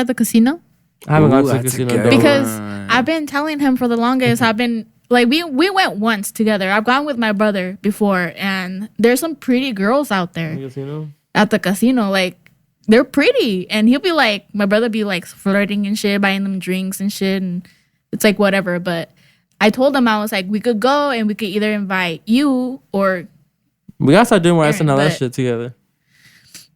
the casino? I haven't gone Ooh, to a that's a casino good though. Because I've been telling him for the longest. I've been like we went once together. I've gone with my brother before, and there's some pretty girls out there Casino? at the casino. Like they're pretty, and he'll be like, my brother be like flirting and shit, buying them drinks and shit, and it's like whatever. But I told him I was like, we could go and we could either invite you or We gotta start doing more Aaron, SNL but- shit together.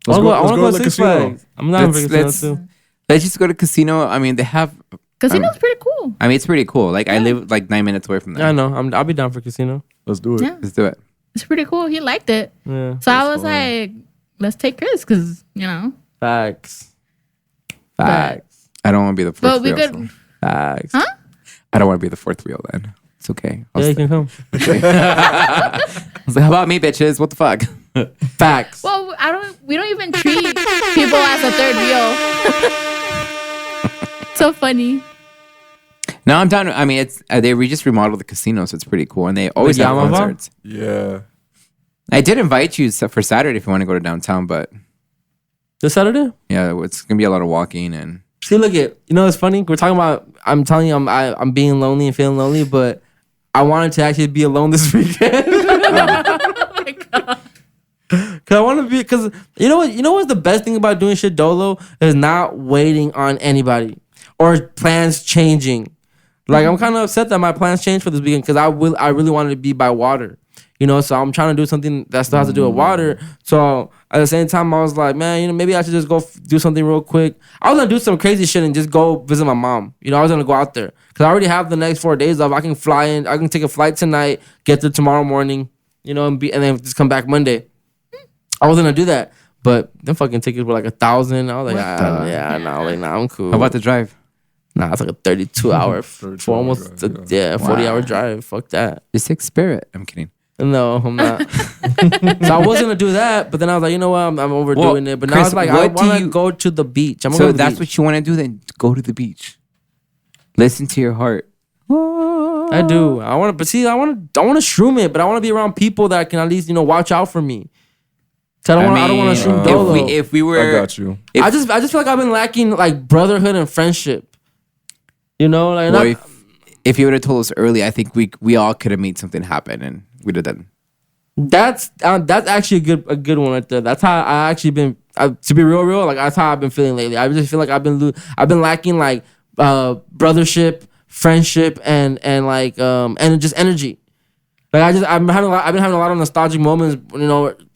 Let's I go wanna to the Six casino. Flags. I'm not for casino Let's too. just go to casino. I mean, they have. casino's pretty cool. I mean, it's pretty cool. Like I live like 9 minutes away from there. Yeah, I know. I'll be down for casino. Let's do it. Yeah. Let's do it. It's pretty cool. He liked it. Yeah. So I was like, let's take Chris because, you know. Facts. But I don't want to be the fourth But we wheel. could. So. Facts. Huh? I don't want to be the fourth wheel then. It's okay. I'll Yeah, you stay. can come. I was like, how about me, bitches? What the fuck? Facts. Well, we don't even treat people as a third wheel. So funny. No, I'm down. I mean, it's we just remodeled the casino, so it's pretty cool, and they always have Yamava? concerts. Yeah. I did invite you for Saturday if you want to go to downtown, but This Saturday? yeah, it's gonna be a lot of walking and. See, look at it's funny. We're talking about. I'm telling you, I'm being lonely and feeling lonely, but I wanted to actually be alone this weekend. Cause I want to be. Cause you know what? You know what's the best thing about doing shit dolo is not waiting on anybody or plans changing. Like I'm kind of upset that my plans changed for this weekend because I really wanted to be by water. So I'm trying to do something that still has to do with water. So at the same time, I was like, man, maybe I should just go do something real quick. I was gonna do some crazy shit and just go visit my mom. I was gonna go out there because I already have the next 4 days off. I can fly in. I can take a flight tonight, get there tomorrow morning, and then just come back Monday. I was gonna do that, but them fucking tickets were like 1,000. I was like, I'm cool. How about the drive? Nah, it's like a 32-hour, 32 almost drive, 40-hour drive. Fuck that. Just take Spirit. I'm kidding. No, I'm not. So I was gonna do that, but then I was like, you know what? I'm overdoing it. But now Chris, it's like I what do want to you- go to the beach. I'm gonna So go to the that's beach. what you want to do? Then go to the beach. Listen to your heart. I do. I want to, but see, I want to shroom it, but I want to be around people that can at least watch out for me. So I don't want to shroom dolo. If we were, I got you. I just feel like I've been lacking like brotherhood and friendship. If you would have told us early, I think we all could have made something happen, and we'd have done. That's actually a good one right there. That's how I actually been. To be real, like that's how I've been feeling lately. I just feel like I've been lacking like brothership, friendship, and like and just energy. Like I've been having a lot of nostalgic moments.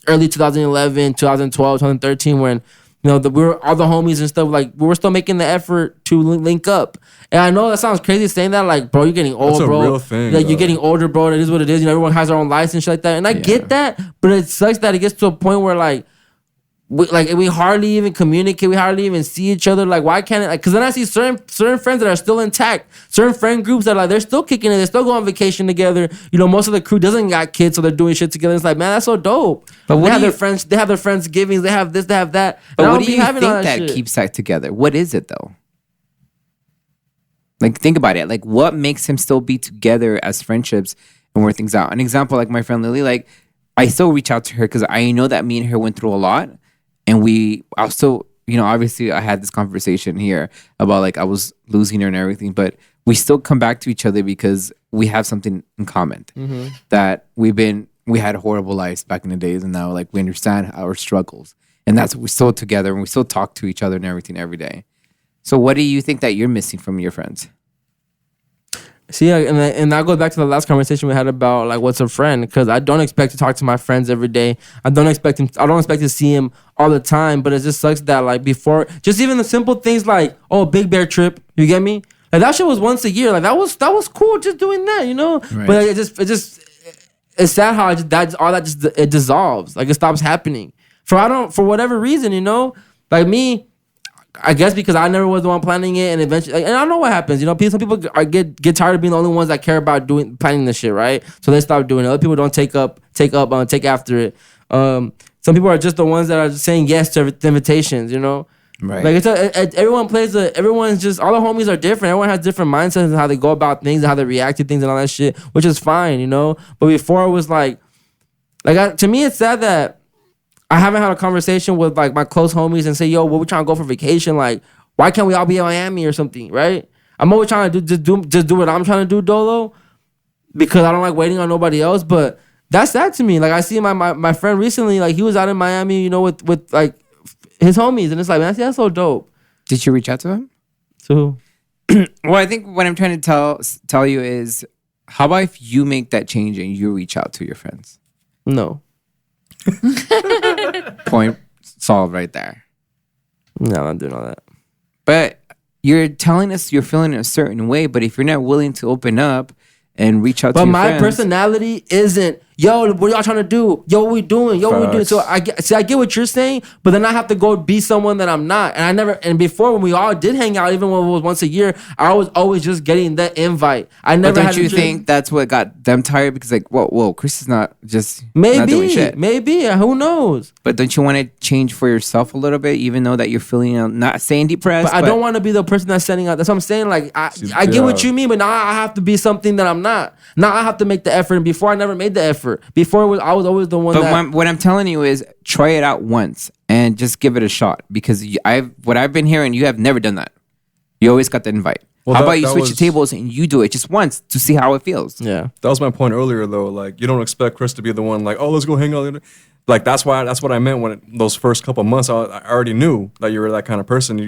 Early 2011, 2012, 2013, when we were all the homies and stuff. Like we were still making the effort to link up. And I know that sounds crazy saying that. Like, bro, you're getting old, That's a bro. real thing, Like you're though. getting older, bro. It is what it is. Everyone has their own life and shit like that. And I get that, but it sucks that it gets to a point where like we hardly even communicate. We hardly even see each other. Like, why can't it? Like, because then I see certain friends that are still intact. Certain friend groups that they're still kicking it. They're still going on vacation together. Most of the crew doesn't got kids, so they're doing shit together. It's like, man, that's so dope. But they have their friends. They have their friends givings. They have this. They have that. But And I what don't do be you having think all that shit. keeps that together? What is it though? Like, think about it. Like, what makes him still be together as friendships and work things out? An example, like my friend Lily, like I still reach out to her because I know that me and her went through a lot, and I was still, obviously I had this conversation here about like I was losing her and everything, but we still come back to each other because we have something in common that we had horrible lives back in the days, and now like we understand our struggles, and that's we're still together and we still talk to each other and everything every day. So what do you think that you're missing from your friends? See, and that goes back to the last conversation we had about like what's a friend, because I don't expect to talk to my friends every day. I don't expect to see him all the time. But it just sucks that like before, just even the simple things like Big Bear trip, you get me? Like that shit was once a year. Like that was cool just doing that, Right. But it's sad how it dissolves. Like it stops happening for whatever reason, like me. I guess because I never was the one planning it, and eventually, and I know what happens. Some people get tired of being the only ones that care about planning this shit, right? So they stop doing it. Other people don't take after it. Some people are just the ones that are just saying yes to the invitations, Right. Like everyone's just all the homies are different. Everyone has different mindsets and how they go about things and how they react to things and all that shit, which is fine, But before it was to me, it's sad that I haven't had a conversation with like my close homies and say, yo, what we trying to go for vacation? Like, Why can't we all be in Miami or something, right? I'm always trying to just do what I'm trying to do, Dolo, because I don't like waiting on nobody else. But that's sad to me. Like I see my friend recently, like he was out in Miami, you know, with like his homies, and it's like, man, that's so dope. Did you reach out to him? So, well, I think what I'm trying to tell you is, how about if you make that change and you reach out to your friends? No. Point solved right there. No, I'm not doing all that. But you're telling us you're feeling a certain way, but if you're not willing to open up and reach out to your friends. But my personality isn't, yo, what y'all trying to do? Yo, what we doing? Yo, what we doing? So I get what you're saying, but then I have to go be someone that I'm not. And before when we all did hang out, even when it was once a year, I was always just getting that invite. I never But don't you think that's what got them tired? Because like, whoa, Chris is not just not doing shit. Maybe, who knows? But don't you want to change for yourself a little bit, even though that you're feeling, not saying depressed? But I don't want to be the person that's sending out. That's what I'm saying. Like, I get what you mean, but now I have to be something that I'm not. Now I have to make the effort. And before, I never made the effort. Before, I was always the one But what I'm telling you is, try it out once and just give it a shot. Because what I've been hearing, you have never done that. You always got the invite. Well, how about you switch the tables and you do it just once to see how it feels? Yeah. That was my point earlier, though. Like, you don't expect Chris to be the one, like, oh, let's go hang out. Like, that's what I meant when those first couple of months, I already knew that you were that kind of person.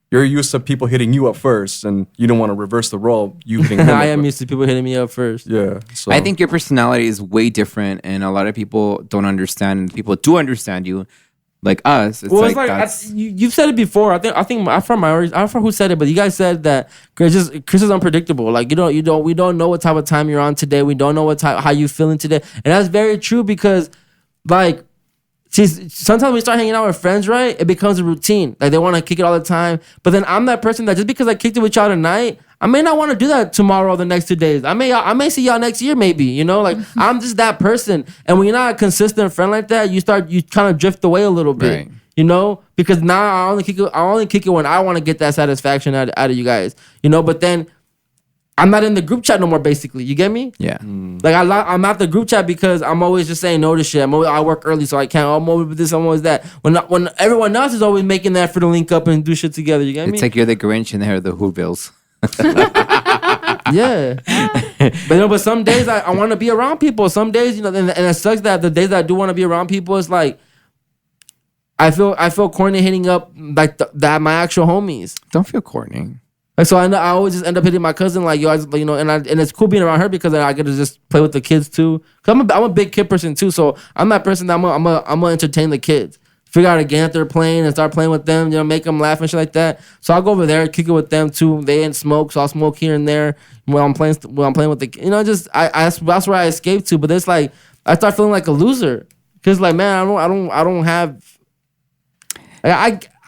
You're used to people hitting you up first, and you don't want to reverse the role. You hitting him I am used to people hitting me up first. Yeah. So. I think your personality is way different, and a lot of people don't understand. And people do understand you, like us. It's you've said it before. I think I forgot who said it, but you guys said that Chris is unpredictable. Like we don't know what type of time you're on today. We don't know how you feeling today, and that's very true because, like. Sometimes when we start hanging out with friends, right, it becomes a routine. Like they want to kick it all the time. But then I'm that person that just because I kicked it with y'all tonight, I may not want to do that tomorrow or the next 2 days. I may see y'all next year, maybe. You know, like I'm just that person. And when you're not a consistent friend like that, you kind of drift away a little bit. Right. You know, because now I only kick it when I want to get that satisfaction out of you guys. You know, but then I'm not in the group chat no more, basically. You get me? Yeah. Like, I'm not the group chat because I'm always just saying no to shit. I work early, so I can't. I'm always this, I'm always that. When everyone else is always making the effort to link up and do shit together, you get me? It's like you're the Grinch and they're the Whovilles. Yeah. But some days I want to be around people. Some days, and it sucks that the days that I do want to be around people, it's like, I feel corny hitting up like my actual homies. Don't feel corny. Like, so I always just end up hitting my cousin like, yo, and it's cool being around her because I get to just play with the kids too. Cause I'm a big kid person too, so I'm that person that I'm gonna entertain the kids. Figure out a game that they're playing and start playing with them. Make them laugh and shit like that. So I'll go over there, kick it with them too. They ain't smoke, so I'll smoke here and there while I'm playing with the that's where I escape to. But it's like I start feeling like a loser because like, man, I don't have.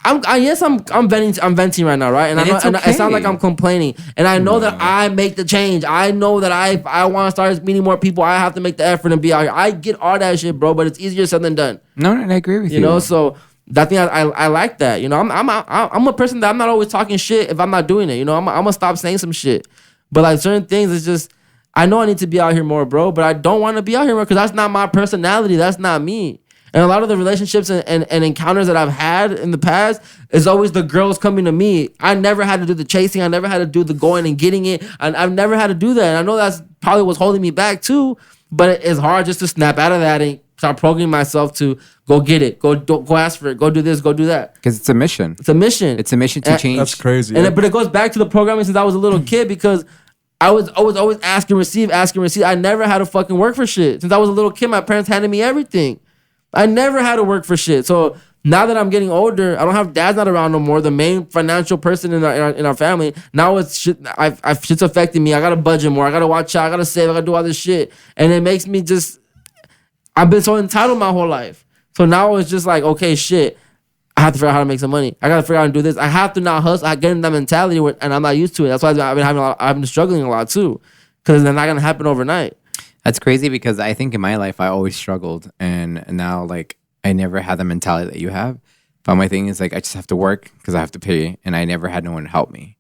I'm venting right now, right? And it sounds like I'm complaining. And I know that I make the change. I know that I want to start meeting more people. I have to make the effort and be out here. I get all that shit, bro, but it's easier said than done. No, I agree with you. You know, so that thing I like that. You know, I'm a person that I'm not always talking shit if I'm not doing it. You know, I'm gonna stop saying some shit. But like certain things, it's just I know I need to be out here more, bro. But I don't want to be out here more because that's not my personality. That's not me. And a lot of the relationships and encounters that I've had in the past is always the girls coming to me. I never had to do the chasing. I never had to do the going and getting it. And I've never had to do that. And I know that's probably what's holding me back too. But it's hard just to snap out of that and start programming myself to go get it. Go ask for it. Go do this. Go do that. Because it's a mission. It's a mission. It's a mission to change. That's crazy. But it goes back to the programming since I was a little kid because I was always ask and receive. I never had to fucking work for shit. Since I was a little kid, my parents handed me everything. I never had to work for shit. So now that I'm getting older, I don't have dad's not around no more. The main financial person in our family. Now it's shit. Shit's affecting me. I gotta budget more. I gotta watch out. I gotta save. I gotta do all this shit, and it makes me just. I've been so entitled my whole life. So now it's just like, okay, shit. I have to figure out how to make some money. I gotta figure out how to do this. I have to now hustle. I get in that mentality, and I'm not used to it. That's why I've been struggling a lot too, because it's not gonna happen overnight. That's crazy because I think in my life I always struggled, and now like I never had the mentality that you have. But my thing is like I just have to work because I have to pay, and I never had no one to help me.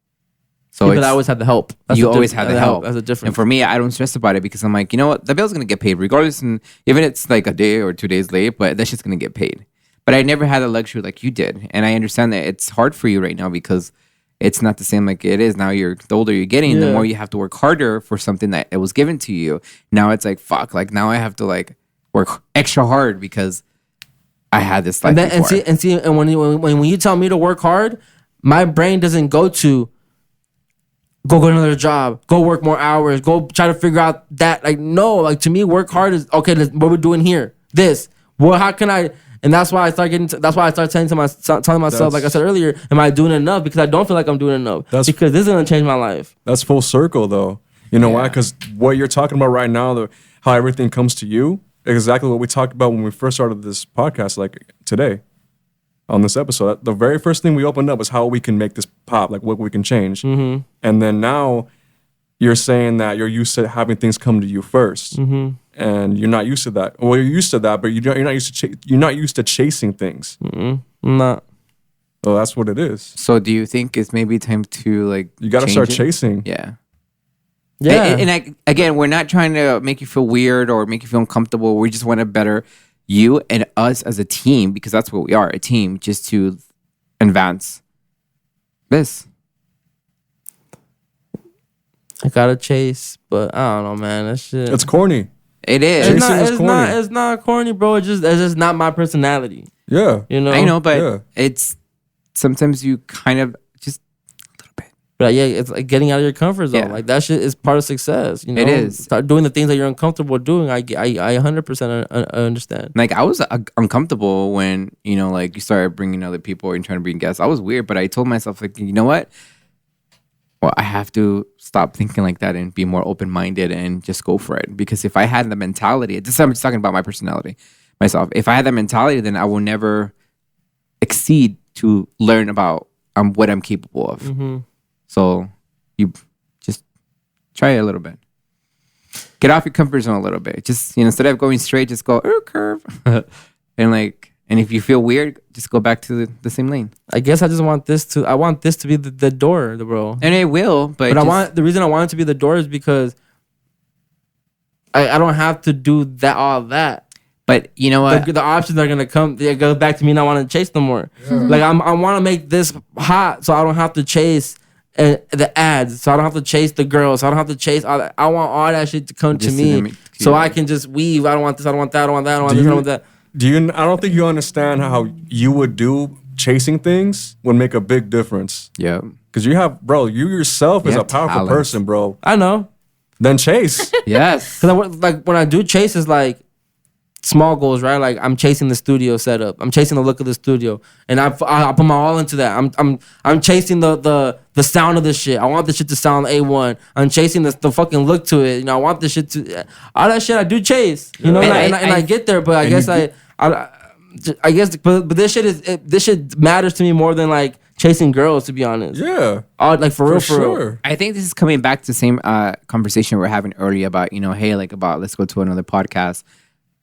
So but I always had the help. You always had the help. That's a difference. And for me, I don't stress about it because I'm like, you know what, the bill's gonna get paid regardless, and even if it's like a day or 2 days late, but that shit's gonna get paid. But I never had the luxury like you did. And I understand that it's hard for you right now because it's not the same like it is now. The older you're getting, the more you have to work harder for something that it was given to you. Now it's like, fuck, like now I have to like work extra hard because I had this life before. And when you tell me to work hard, my brain doesn't go to go get another job, go work more hours, go try to figure out that. Like, no, like to me, work hard is okay. What we're doing here, this. Well, how can I? And that's why I start telling myself, like I said earlier, am I doing enough? Because I don't feel like I'm doing enough. Because this is gonna change my life. That's full circle, though. You know why? Because what you're talking about right now, how everything comes to you, exactly what we talked about when we first started this podcast, like today, on this episode. The very first thing we opened up was how we can make this pop, like what we can change. Mm-hmm. And then now you're saying that you're used to having things come to you first. Mm-hmm. And you're not used to that. Well, you're used to that, but you're not used to chasing things. Mm-mm. I'm not. Well, that's what it is. So do you think it's maybe time to like you got to start chasing? Yeah. And again, we're not trying to make you feel weird or make you feel uncomfortable. We just want to better you and us as a team, because that's what we are, a team, just to advance this. I gotta chase, but I don't know, man. That shit. It's corny. It is. It's not corny, bro. It's just not my personality. Yeah. You know? I know, but it's sometimes you kind of just a little bit. But yeah, it's like getting out of your comfort zone. Yeah. Like that shit is part of success. You know? It is. Start doing the things that you're uncomfortable doing. I 100% understand. Like I was uncomfortable when, you know, like you started bringing other people and trying to bring guests. I was weird, but I told myself, like, you know what? Well, I have to stop thinking like that and be more open-minded and just go for it. Because if I had the mentality, I'm just talking about my personality, myself. If I had that mentality, then I will never exceed to learn about what I'm capable of. Mm-hmm. So you just try it a little bit. Get off your comfort zone a little bit. Just, you know, instead of going straight, just go curve. And if you feel weird, just go back to the same lane. I guess I want this to be the door, bro. And it will, but the reason I want it to be the door is because I don't have to do all that. But you know what? The options are gonna come. It goes back to me not wanting to chase no more. Yeah. Like I want to make this hot, so I don't have to chase the ads. So I don't have to chase the girls. So I don't have to chase all that. I want all that shit to come to me, so I can just weave. I don't want this. I don't want that. I don't want that. I don't want this. I don't want that. I don't think you understand how you would do chasing things would make a big difference. Yeah. Because you yourself is a powerful person, bro. I know. Then chase. Yes. Because when I do chase, it's like small goals, right? Like I'm chasing the studio setup. I'm chasing the look of the studio. And I put my all into that. I'm chasing the sound of this shit. I want this shit to sound A1. I'm chasing the fucking look to it. You know, I want this shit to all that shit I do chase. You know, and I get there, but I guess I guess but this shit matters to me more than like chasing girls, to be honest. Yeah. Like for real. I think this is coming back to the same conversation we were having earlier about, you know, hey, like about let's go to another podcast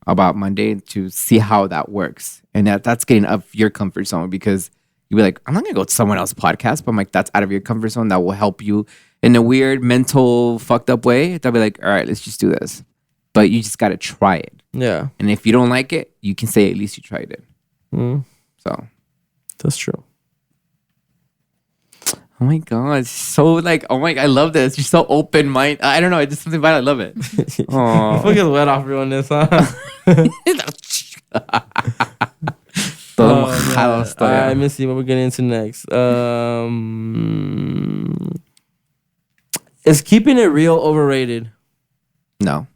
about Monday to see how that works. And that's getting up your comfort zone, because you'll be like, I'm not going to go to someone else's podcast, but I'm like, that's out of your comfort zone. That will help you in a weird, mental, fucked up way. They'll be like, all right, let's just do this. But you just got to try it. Yeah. And if you don't like it, you can say at least you tried it. So. That's true. Oh my God. So like, oh my God, I love this. You're so open-minded. I don't know. It's just something about it. I love it. Oh. We'll get wet off on this, huh? Let me see what we're getting into next. Is keeping it real overrated? No.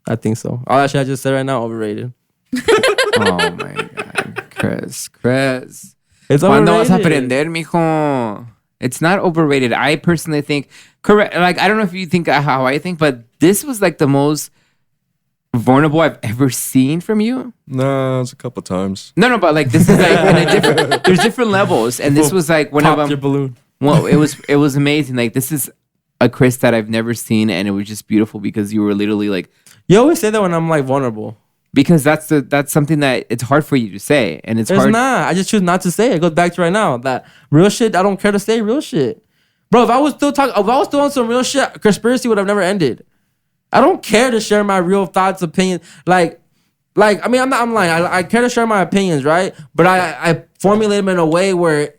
I think so. All that shit I just said right now, overrated. Oh my God. Chris. It's overrated. ¿Cuándo vas a aprender, mijo? It's not overrated. I personally think, correct. Like, I don't know if you think how I think, but this was like the most vulnerable I've ever seen from you. No, it's a couple times. No, but like this is like in a different. There's different levels, and this was like one of them. Your balloon. Well, it was amazing. Like this is a Chris that I've never seen, and it was just beautiful because you were literally like. You always say that when I'm like vulnerable. Because that's something that it's hard for you to say, and it's hard. Not. I just choose not to say it. It goes back to right now that real shit. I don't care to say real shit, bro. If I was still on some real shit, conspiracy would have never ended. I don't care to share my real thoughts, opinions. Like like, I mean, I'm lying. I care to share my opinions, right? But I formulate them in a way where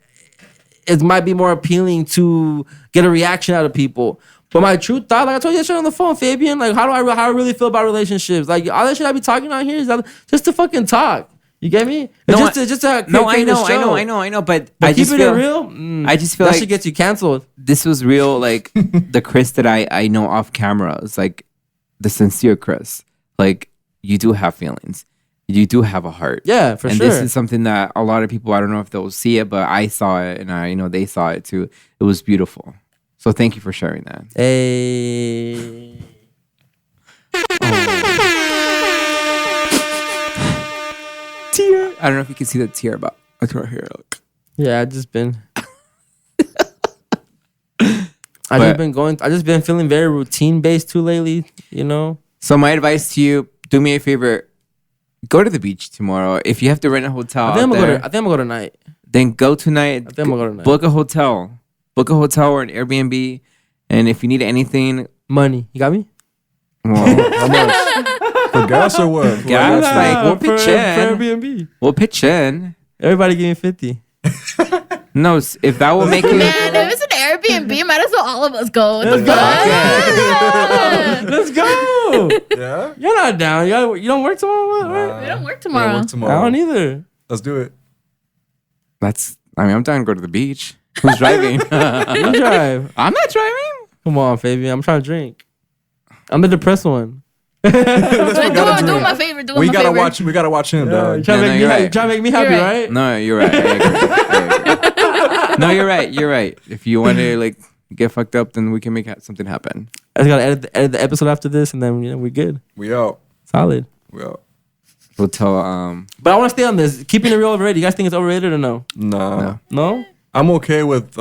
it might be more appealing to get a reaction out of people. But my true thought, like I told you that shit on the phone, Fabian, like how I really feel about relationships. Like all that shit I be talking out here is just to fucking talk. You get me? No, just to no, I create a show. know. But But I just keeping it feel real, I just feel that like shit gets you canceled. this was real. Like the Chris that I know off camera is like the sincere Chris. Like you do have feelings. You do have a heart. Yeah, for and sure. this is something that a lot of people, I don't know if they'll see it, but I saw it and I know they saw it too. It was beautiful. So thank you for sharing that. Hey. Tear. I don't know if you can see the tear, but it's right here. Look. Yeah, I just been feeling very routine based too lately, you know? So my advice to you, do me a favor, go to the beach tomorrow. If you have to rent a hotel, I think I'm gonna go tonight. Then go tonight. I think I'm gonna go tonight. Book a hotel. Book a hotel or an Airbnb. And if you need anything, money. You got me? Well, How much? For gas or what? For gas, what? like we'll pitch in. For Airbnb. We'll pitch in. Everybody give me 50. No, if that will make you. Man, if it's an Airbnb, might as well all of us go. Let's go. Let's go. Yeah? You're not down. You don't work tomorrow, right? We don't work I don't tomorrow. work tomorrow. I don't either. Let's do it. I'm down to go to the beach. Who's driving? You drive. I'm not driving. Come on, Fabian. I'm trying to drink. I'm the depressed one. Do my favor. Do We my gotta favor. watch. We gotta watch him, You dog. trying to No, make me you're happy, right. trying to make me happy, You're right? right. No, you're right. I agree. No, you're right. You're right. If you want to like get fucked up, then we can make something happen. I just gotta edit the episode after this, and then we're good. We out. Solid. We out. We'll tell. But I want to stay on this. Keeping it real overrated. You guys think it's overrated or no? Nah. No. No? I'm okay with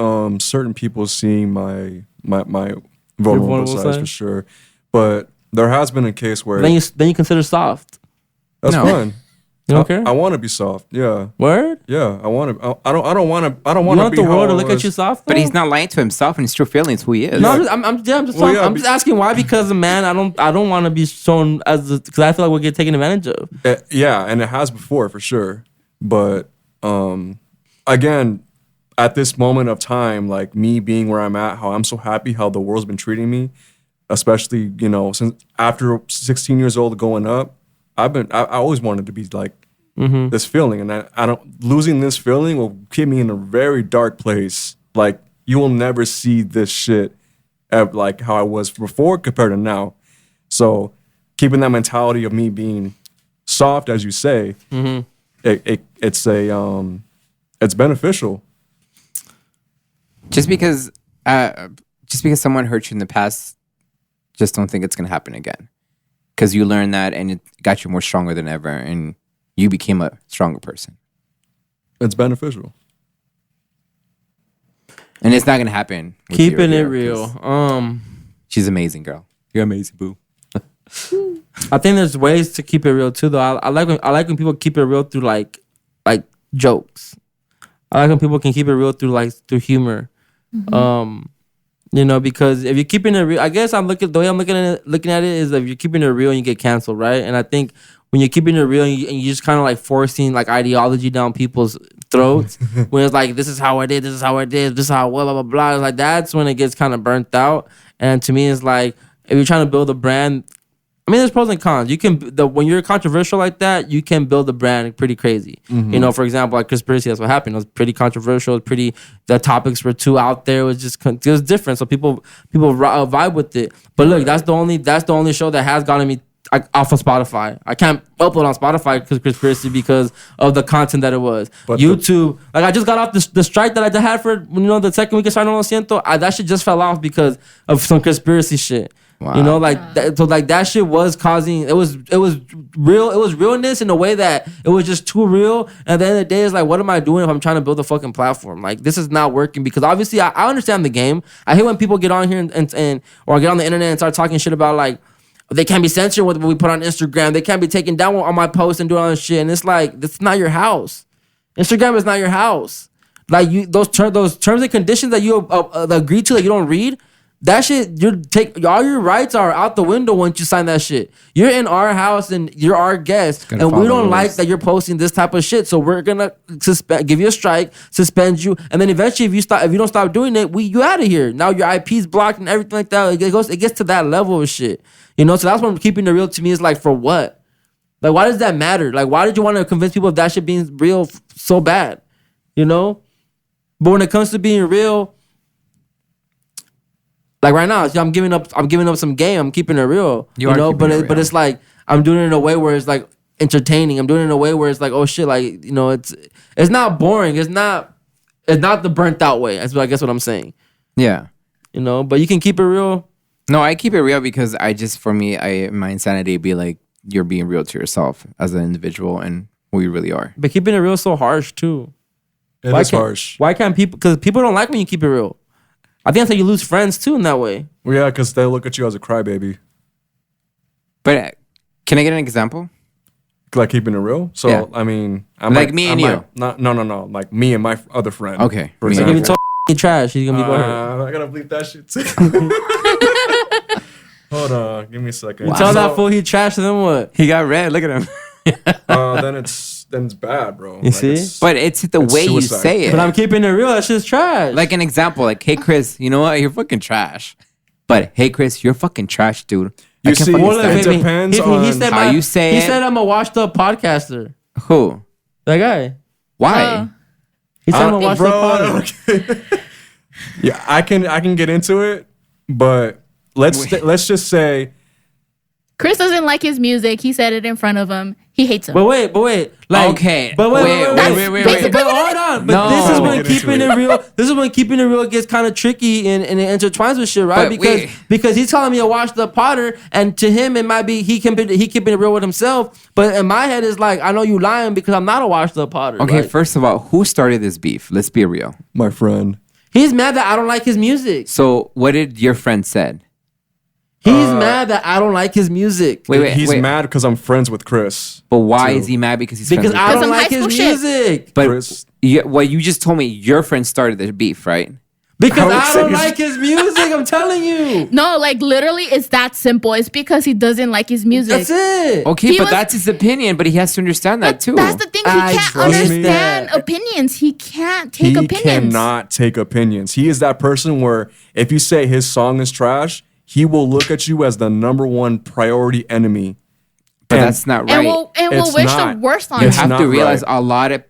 certain people seeing my vulnerable vulnerable sides side? for sure, but there has been a case where Then you consider soft. that's No. fine. You don't care? I want to be soft. Yeah, Word? yeah. I want to. I don't want to. I don't You want to want be the how world to I look at was. you soft? But though? he's not lying to himself, and he's true feeling who he is. No, Yeah. I'm just Well, yeah, I'm just asking why, because man, I don't want to be shown because I feel like we'll get taken advantage of. Yeah, and it has before for sure. But again, at this moment of time, like me being where I'm at, how I'm so happy how the world's been treating me, especially since after 16 years old going up, I always wanted to be like this feeling, and I don't losing this feeling will keep me in a very dark place. Like you will never see this shit like how I was before compared to now. So keeping that mentality of me being soft, as you say, it's beneficial. Just because someone hurt you in the past, just don't think it's gonna happen again. Because you learned that, and it got you more stronger than ever, and you became a stronger person. It's beneficial. And it's not gonna happen. with Keeping you it here, real. 'cause she's amazing, girl. You're amazing, boo. I think there's ways to keep it real too, though. I like when people keep it real through like jokes. I like when people can keep it real through humor. Because if you're keeping it real, I guess the way I'm looking at it is if you're keeping it real and you get canceled, right? And I think when you're keeping it real and you're just kind of like forcing like ideology down people's throats, when it's like this is how I did, this is how I did, this is how blah blah blah. It's like that's when it gets kind of burnt out. And to me, it's like if you're trying to build a brand, I mean, there's pros and cons. When you're controversial like that, you can build a brand pretty crazy. For example, like conspiracy, that's what happened. It was pretty controversial. The topics were too out there. It was different. So people vibe with it. But look, that's the only show that has gotten me off of Spotify. I can't upload on Spotify because conspiracy because of the content that it was. But YouTube, I just got off the strike that I had for the second week of Siento, Siento. That shit just fell off because of some conspiracy shit. Wow. That shit was causing it was real. It was realness in a way that it was just too real. And at the end of the day, it's like, what am I doing if I'm trying to build a fucking platform? Like, this is not working because obviously I understand the game. I hate when people get on here and or get on the internet and start talking shit about like they can't be censored what we put on Instagram. They can't be taken down on my post and doing all this shit. And it's like, this is not your house. Instagram is not your house. Like those terms and conditions that you agree to that you don't read. that shit, all your rights are out the window once you sign that shit. You're in our house and you're our guest, and we don't like that you're posting this type of shit. So we're gonna give you a strike, suspend you, and then eventually, if you don't stop doing it, you out of here. Now your IP's blocked and everything like that. It gets to that level of shit, you know. So that's what keeping it real to me is like. For what? Like, why does that matter? Like, why did you want to convince people of that shit being real so bad? You know. But when it comes to being real. Like right now, I'm giving up some game. I'm keeping it real, you know. But it's like I'm doing it in a way where it's like entertaining. I'm doing it in a way where it's like, oh shit, like, you know, it's not boring. It's not the burnt out way. That's what I guess what I'm saying. Yeah, you know. But you can keep it real. No, I keep it real because my insanity be like you're being real to yourself as an individual and who you really are. But keeping it real is so harsh too. It is harsh. Why can't people? Because people don't like when you keep it real. I think that's how you lose friends too in that way. Well, yeah, because they look at you as a crybaby. But can I get an example? Like keeping it real? So, yeah. I mean... me and you. No. Like me and my other friend. Okay. For example. If you talk trash, he's going to be butthurt. I got to bleep that shit too. Hold on. Give me a second. You tell that fool he trash, then what? He got red. Look at him. Then it's bad, bro. You see? But it's the way you say it. But I'm keeping it real. That shit's trash. Like an example, like, hey, Chris, you know what? You're fucking trash. But, hey, Chris, you're fucking trash, dude. You see, it depends on how you say it. He said I'm a washed up podcaster. Who? That guy. Why? He said I'm a washed up podcaster. Okay. Yeah, I can get into it, but let's just say Chris doesn't like his music. He said it in front of him. He hates him. But wait. Like, okay. But wait. But hold on. But no. This is when keeping it real. This is when keeping it real gets kind of tricky and it intertwines with shit, right? Because he's calling me a washed up Potter, and to him it might be he keeping it real with himself. But in my head it's like, I know you lying because I'm not a washed up Potter. Okay, right? First of all, who started this beef? Let's be real. My friend. He's mad that I don't like his music. So what did your friend said? He's mad that I don't like his music. He's mad because I'm friends with Chris. But why is he mad? Because I don't like his music. But Chris, you just told me your friend started the beef, right? Because I don't like his music. I'm telling you. No, like literally, it's that simple. It's because he doesn't like his music. That's it. Okay, that's his opinion, but he has to understand that too. That's the thing. He can't understand opinions. He can't take opinions. He cannot take opinions. He is that person where if you say his song is trash, he will look at you as the number one priority enemy. But that's not right. And we'll wish the worst on you. You have to realize a lot of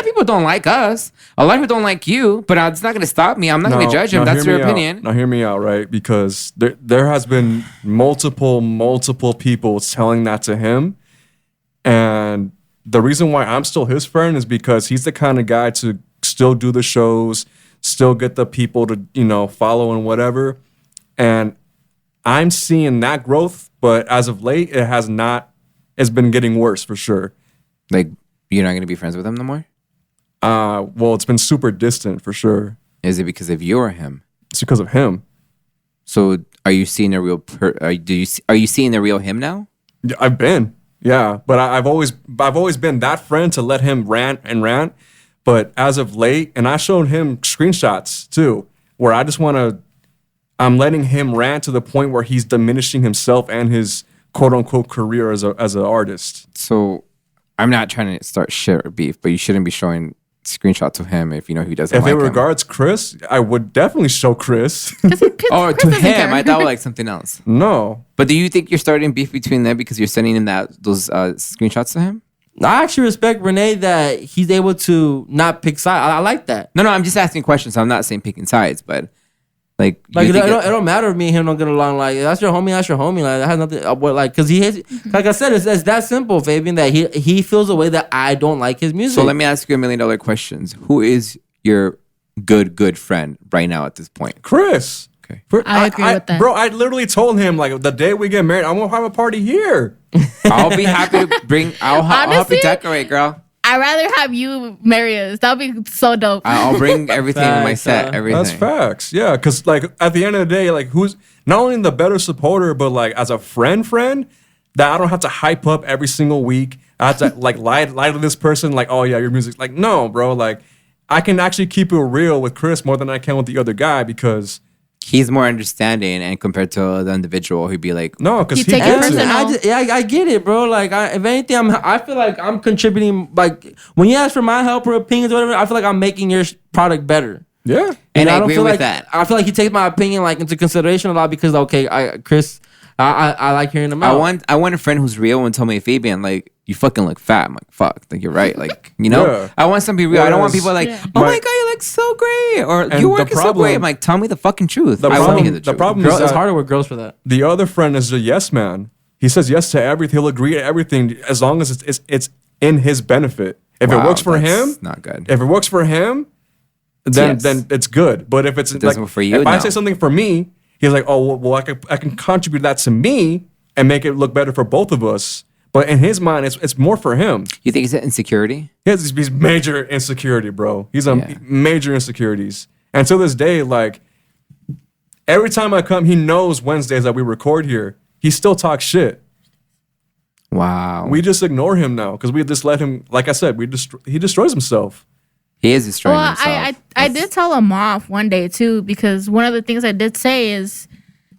people don't like us. A lot of people don't like you. But it's not going to stop me. I'm not going to judge him. That's your opinion. Now hear me out, right? Because there has been multiple people telling that to him, and the reason why I'm still his friend is because he's the kind of guy to still do the shows, still get the people to follow and whatever, and I'm seeing that growth, but as of late, it has not. It's been getting worse for sure. Like, you're not going to be friends with him no more? Well, it's been super distant for sure. Is it because of you or him? It's because of him. So, are you seeing a real? Are you seeing the real him now? Yeah, I've been, but I've always been that friend to let him rant. But as of late, and I showed him screenshots too, where I'm letting him rant to the point where he's diminishing himself and his quote unquote career as an artist. So I'm not trying to start shit or beef, but you shouldn't be showing screenshots of him if you know he doesn't like him. If it regards Chris, I would definitely show Chris. Oh, to him, I thought like something else. No. But do you think you're starting beef between them because you're sending him those screenshots to him? I actually respect Renee that he's able to not pick sides. I like that. No, I'm just asking questions. I'm not saying picking sides, but Like it don't matter if me and him don't get along. Like, that's your homie. Like, that has nothing. Because he hates. Like I said, it's that simple, Fabian. That he feels a way that I don't like his music. So let me ask you $1 million questions. Who is your good friend right now at this point? Chris. Okay. I agree with that, bro. I literally told him like the day we get married, I'm gonna have a party here. I'll be happy to bring. I'll help you decorate, girl. I'd rather have you marry us. That'd be so dope. I'll bring everything in my set. Everything. That's facts. Yeah, because like at the end of the day, like who's not only the better supporter, but like as a friend that I don't have to hype up every single week. I have to like lie to this person like, oh yeah, your music's like, no, bro. Like I can actually keep it real with Chris more than I can with the other guy because he's more understanding, and compared to the individual who'd be like, No, because You he take it gets it. personal. I get it, bro. Like, if anything, I feel like I'm contributing. Like, when you ask for my help or opinions or whatever, I feel like I'm making your product better. Yeah. and I don't agree feel with like, that. I feel like he takes my opinion like into consideration a lot because Chris, I like hearing him out. I want a friend who's real and tell me, Fabian, like, you fucking look fat. I'm like, fuck, like, you're right. Like, you know, Yeah. I want somebody real. I don't want Whereas- people like, Yeah. oh my My- God, you look so great. Or And you the work so problem- great. I'm like, tell me the fucking truth. The I want to problem- hear the the truth. problem Girl, is it's that harder with girls for that. the other friend is a yes man. He says yes to everything. He'll agree to everything as long as it's in his benefit. If it Wow, works for that's him, not good. If it works for him, then Yes. then it's good. But if it's doesn't work for you, if I no. say something for me, he's like, oh well, I can contribute that to me and make it look better for both of us. But in his mind, it's more for him. You think it's an insecurity? He has these major insecurity, bro. He's on Yeah. major insecurities. And to this day, like every time I come, he knows Wednesdays that we record here. He still talks shit. Wow. We just ignore him now because we just let him. Like I said, he destroys himself. He is destroying Well, himself. I did tell him off one day too, because one of the things I did say is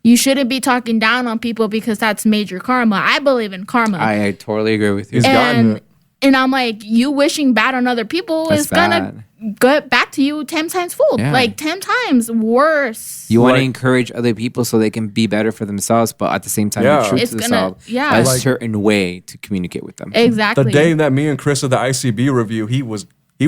you shouldn't be talking down on people because that's major karma. I believe in karma. I totally agree with you. He's gotten and it. and I'm like, you wishing bad on other people That's is gonna bad. go back to you 10 times fold. Yeah. Like 10 times worse. You want to Like- encourage other people so they can be better for themselves, but at the same time, Yeah. be true It's to gonna- themselves. yeah. A Like- certain way to communicate with them. Exactly. The day that me and Chris did the ICB review, he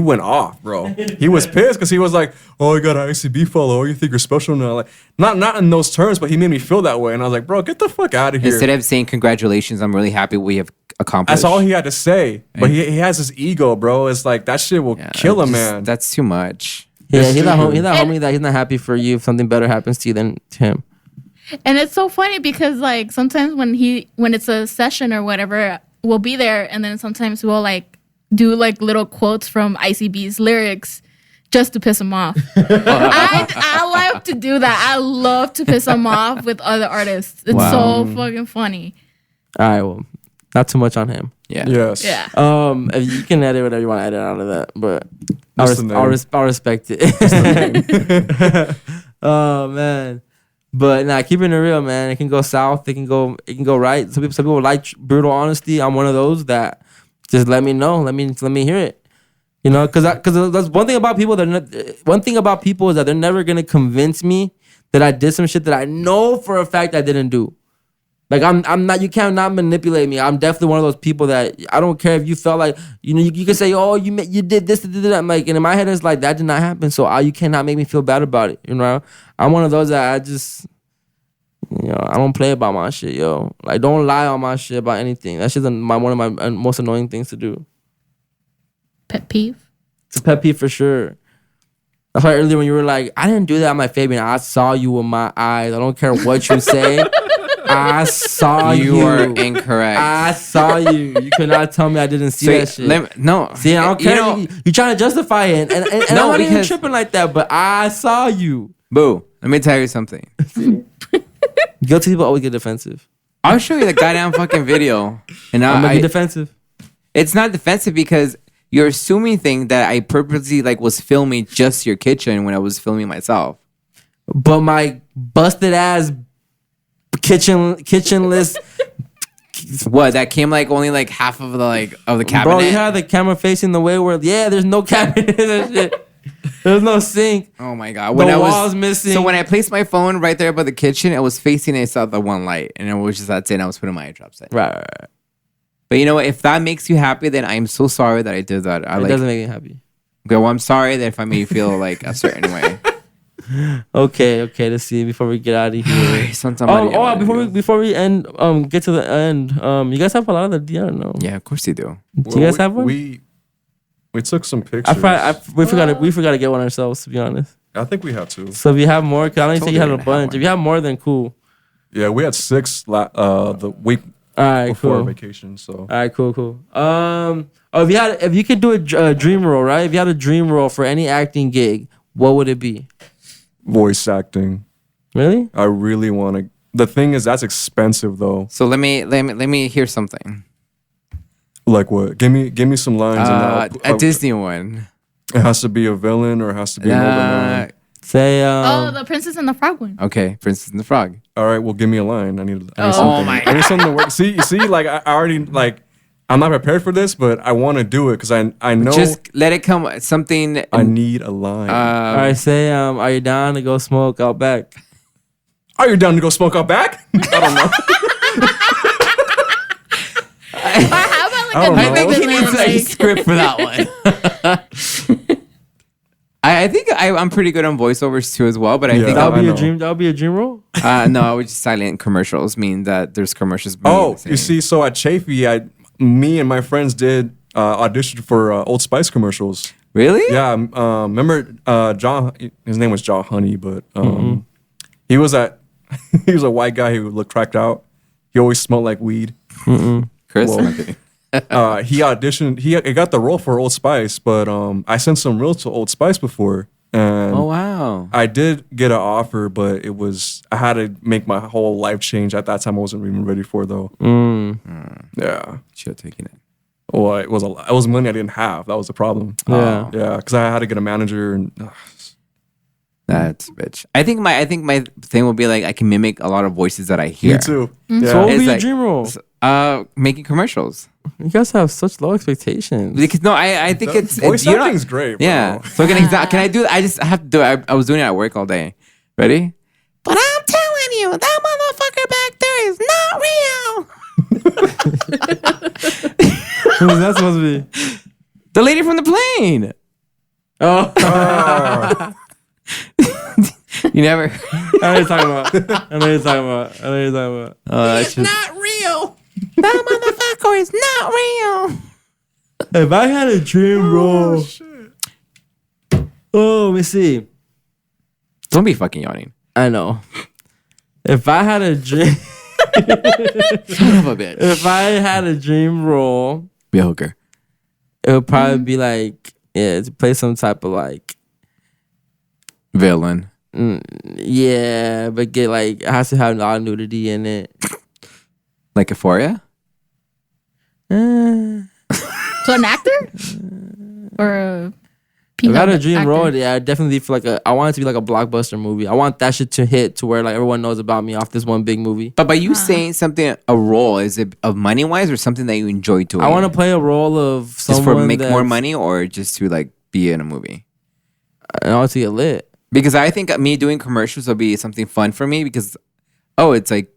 went off, bro. He was pissed because he was like, "Oh, you got an ICB follow. You think you're special now?" Like, not in those terms, but he made me feel that way, and I was like, "Bro, get the fuck out of here." Instead of saying congratulations, I'm really happy we have accomplished. That's all he had to say. But he has his ego, bro. It's like that shit will Yeah, kill a just- man. That's too much. Yeah, It's he's that stupid. homie that he's not happy for you if something better happens to you than to him. And it's so funny because like sometimes when it's a session or whatever, we'll be there and then sometimes we'll like do like little quotes from ICB's lyrics just to piss him off. I love to do that. I love to piss him off with other artists. It's so fucking funny. All right, well, not too much on him. Yeah. Yes. Yeah. If you can edit whatever you want to edit out of that, but Just the name. I'll respect it. Oh man, but nah, keeping it real, man. It can go south. It can go right. Some people like brutal honesty. I'm one of those that just let me know. Let me hear it. You know, because that's one thing about people is that they're never gonna convince me that I did some shit that I know for a fact I didn't do. Like I'm not. You cannot manipulate me. I'm definitely one of those people that I don't care if you felt like you can say, oh, you did this, did that. I'm like, and in my head it's like that did not happen. So you cannot make me feel bad about it. You know, I'm one of those that I just, I don't play about my shit, yo. Like don't lie on my shit about anything. That's just one of my most annoying things to do. Pet peeve. It's a pet peeve for sure. That's why earlier when you were like, I didn't do that, I'm like, Fabian, I saw you with my eyes. I don't care what you say. I saw you. You are incorrect. I saw you. You could not tell me I didn't see that shit. No. See, I don't care. You're trying to justify it. And No, I'm not even because- tripping like that, but I saw you. Boo. Let me tell you something. Guilty people always get defensive. I'll show you the goddamn fucking video. And I'm gonna I be defensive. it's not defensive because you're assuming thing that I purposely was filming just your kitchen when I was filming myself. But my busted ass kitchenless. What? That came only half of the cabinet. Bro, you had the camera facing the way where there's no cabinet and shit. There's no sink. Oh my god! The wall's missing. So when I placed my phone right there by the kitchen, it was facing. I saw the one light, and it was just that's it. And I was putting my drops in. Right. But you know what? If that makes you happy, then I'm so sorry that I did that. It doesn't make me happy. Okay, well, I'm sorry that if I made you feel a certain way. Okay. Let's see before we get out of here. Before we end, get to the end. You guys have a lot of the Dia, no? Yeah, of course you do. Do you guys have one? We took some pictures. We forgot to get one ourselves, to be honest. I think we have to. So if you have more, cause I don't think you had a Totally gonna have bunch. one. If you have more, then cool. Yeah, we had 6 the week All right, before cool. vacation. So All right, cool. If you could do a dream role, right? If you had a dream role for any acting gig, what would it be? voice acting. Really? I really want to. The thing is, that's expensive though. So let me hear something. Like what? Give me some lines. A Disney one. It has to be a villain or it has to be an older man. Say the Princess and the Frog one. Okay, Princess and the Frog. All right, well, give me a line. I need something. Oh my I need something to work. See, like I already like. I'm not prepared for this, but I want to do it because I know. Just let it come. Something. I need a line. all right, say are you down to go smoke out back? Are you down to go smoke out back? I don't know. How about like I I think he needs a script for that one. I think I'm pretty good on voiceovers too as well, but I think That'll be I a know. dream. That'll be a dream role. no, I would just silent commercials mean that there's commercials. Oh, you see, so at Chafee, me and my friends did audition for Old Spice commercials. Really? Yeah, remember John? His name was John Honey, but he was a white guy who looked cracked out. He always smelled like weed. Chris. Well, he auditioned. He got the role for Old Spice, but I sent some reels to Old Spice before, and Oh wow. I did get an offer, but I had to make my whole life change. At that time, I wasn't even ready for though. Yeah. Should have taken it. Well, it was money I didn't have. That was the problem. Yeah. Yeah, because I had to get a manager and. That's a bitch. I think my thing will be like I can mimic a lot of voices that I hear. Me too. Yeah. So what would It's be your like- dream role? Making commercials. You guys have such low expectations. Because no, I think it's Voice you know- acting's great. Bro. Yeah. So can I do? I just have to do it. I was doing it at work all day. Ready? But I'm telling you, that motherfucker back there is not real. Who's that supposed to be? The lady from the plane. Oh, You never. I know you're talking about. I know you're talking about. It's not real. That motherfucker is not real. If I had a dream role. Oh, let me see. Don't be fucking yawning. I know. If I had a dream. Son of a bitch. If I had a dream role, Be a hooker. it would probably be like, to play some type of like, Villain. yeah, but get like, it has to have a lot of nudity in it. Like Euphoria? So an actor or a If I had a dream actor? role, yeah, I'd definitely feel like I want it to be like a blockbuster movie. I want that shit to hit to where like everyone knows about me off this one big movie. But by you saying something, a role, is it of money wise or something that you enjoy doing? I want to play a role of just someone for make more that's- money or just to like be in a movie. I want to get lit. Because I think me doing commercials will be something fun for me because, it's like,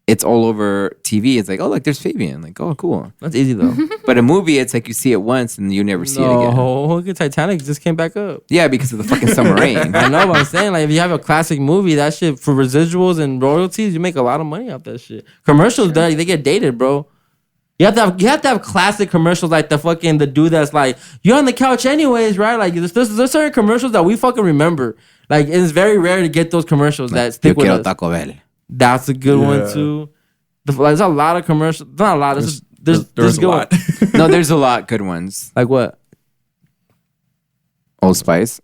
it's all over TV. It's like, oh, look, there's Fabian. Like, oh, cool. That's easy though. But a movie, it's like you see it once and you never see it again. No, look at Titanic just came back up. Yeah, because of the fucking submarine. I know, but I'm saying like if you have a classic movie, that shit for residuals and royalties, you make a lot of money off that shit. Commercials, they get dated, bro. You have to have classic commercials like the dude that's like, you're on the couch anyways, right? Like there's certain commercials that we fucking remember. Like it's very rare to get those commercials that stick Yo with quiero us. Taco Bell. That's a good one Yeah. too. There's a lot of commercials. Not a lot. There's There's a good lot. ones. No, there's a lot good ones. Like what? Old Spice.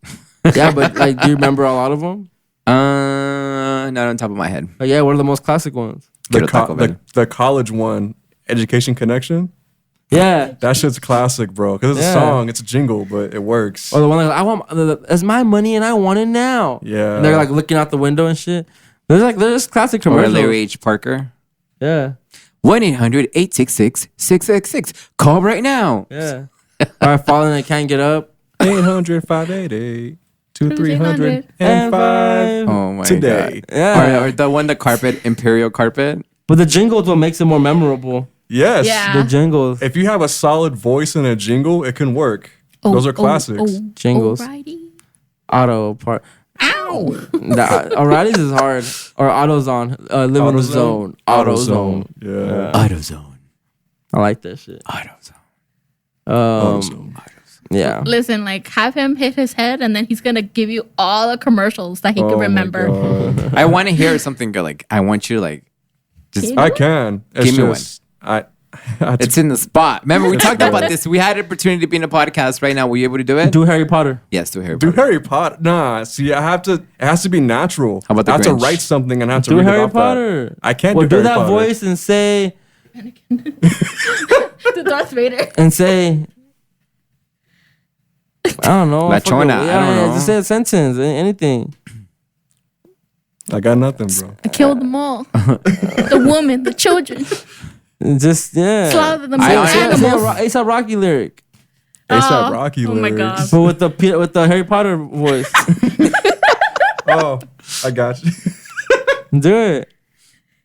Yeah, but like, do you remember a lot of them? Not on top of my head. Like, yeah, what are the most classic ones? Quiero Taco Bell. the college one, Education Connection. Yeah. That shit's classic, bro. Because it's a Yeah. song, it's a jingle, but it works. Or the one like, it's my money and I want it now. Yeah. And they're like looking out the window and shit. There's classic Or commercials. Larry H. Parker. Yeah. 1-800-866-666. Call right now. Yeah. All right, falling and can't get up. 800-588-2300 And five. Oh my Today. god. Yeah. Or the one, the carpet, Imperial carpet. But the jingle's what makes it more memorable. Yes. Yeah. The jingles. If you have a solid voice in a jingle, it can work. Those are classics. Jingles. Alrighty. Auto part. Ow. O'Reilly's is hard. Or AutoZone. Living Zone. AutoZone. Yeah. AutoZone. I like that shit. AutoZone. Yeah. Listen, like have him hit his head, and then he's gonna give you all the commercials that he Oh can my remember. God. I want to hear something good. Like, I want you to like, just, I can. It's Give me just, I had to- it's in the spot. Remember, we talked about this. We had an opportunity to be in a podcast right now. Were you able to do it? Do Harry Potter. Yes, do Harry do Potter. Harry Potter. Nah, see, it has to be natural. How about the I have to Grinch? write something and I have to Do read it Harry off that. Potter. I can't Well, do Harry that Potter. voice and say, The Darth Vader. and say, I don't know. La chona, I don't know. Just say a sentence. Anything. I got nothing, bro. I killed them all. The woman, the children. Just, yeah. Slaughter them I all honestly- animals. A$AP Rocky lyric. A$AP Rocky oh my lyrics. God. But with the Harry Potter voice. Oh, I got you. Do it.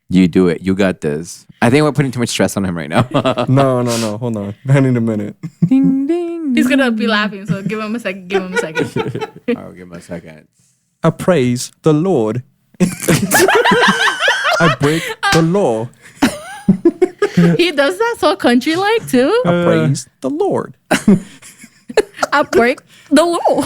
You do it. You got this. I think we're putting too much stress on him right now. No. Hold on. I need a minute. Ding, ding. He's gonna be laughing, so give him a second. Give him a second. I'll give him a second. I praise the Lord. I break the law. He does that so country like too. I praise the Lord. I break the law.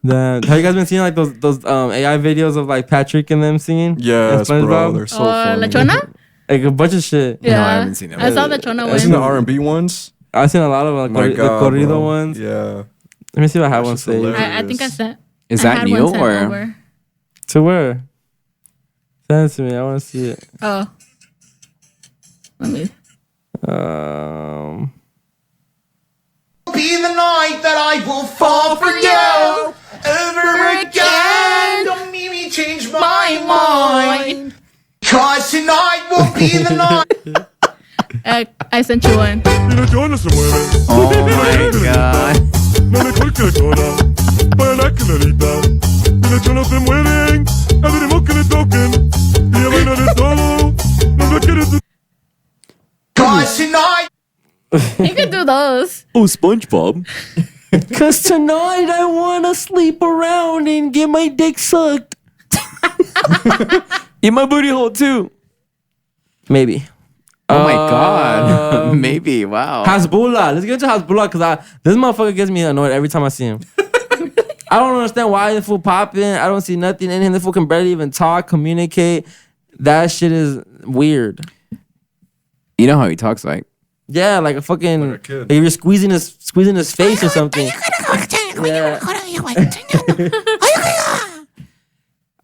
Have you guys been seeing like those AI videos of like Patrick and them singing? Yes, And bro. SpongeBob? They're so funny. La Chona? Like a bunch of shit. Yeah, I haven't seen them. I saw the Chona I've seen the one. R&B ones. I've seen a lot of like My the God, corrido bro. ones. Yeah. Let me see if I have one just saved. hilarious. I think I sent. Is I that had new one sent or? over. To where? Send it to me. I want to see it. Oh, let me. Be the night that I will fall for you over again. Don't make me change my mind. Cause tonight will be the night. I sent you one. Y la chona se mueve. Oh my god. No mejor que la chona. Para la clarita. Y la chona se mueven. Abriremos que le toquen. Y a bailar de todo. No me quieres. Cause tonight. You can do those. Oh, SpongeBob. Cause tonight I wanna sleep around and get my dick sucked. In my booty hole too. Maybe. Oh my god. Maybe. Wow. Hasbulla. Let's get into Hasbulla because this motherfucker gets me annoyed every time I see him. I don't understand why the fool popping. I don't see nothing in him. The fool can barely even talk, communicate. That shit is weird. You know how he talks like. Yeah, like a fucking. Like a kid. Like you're squeezing his face or something. Yeah.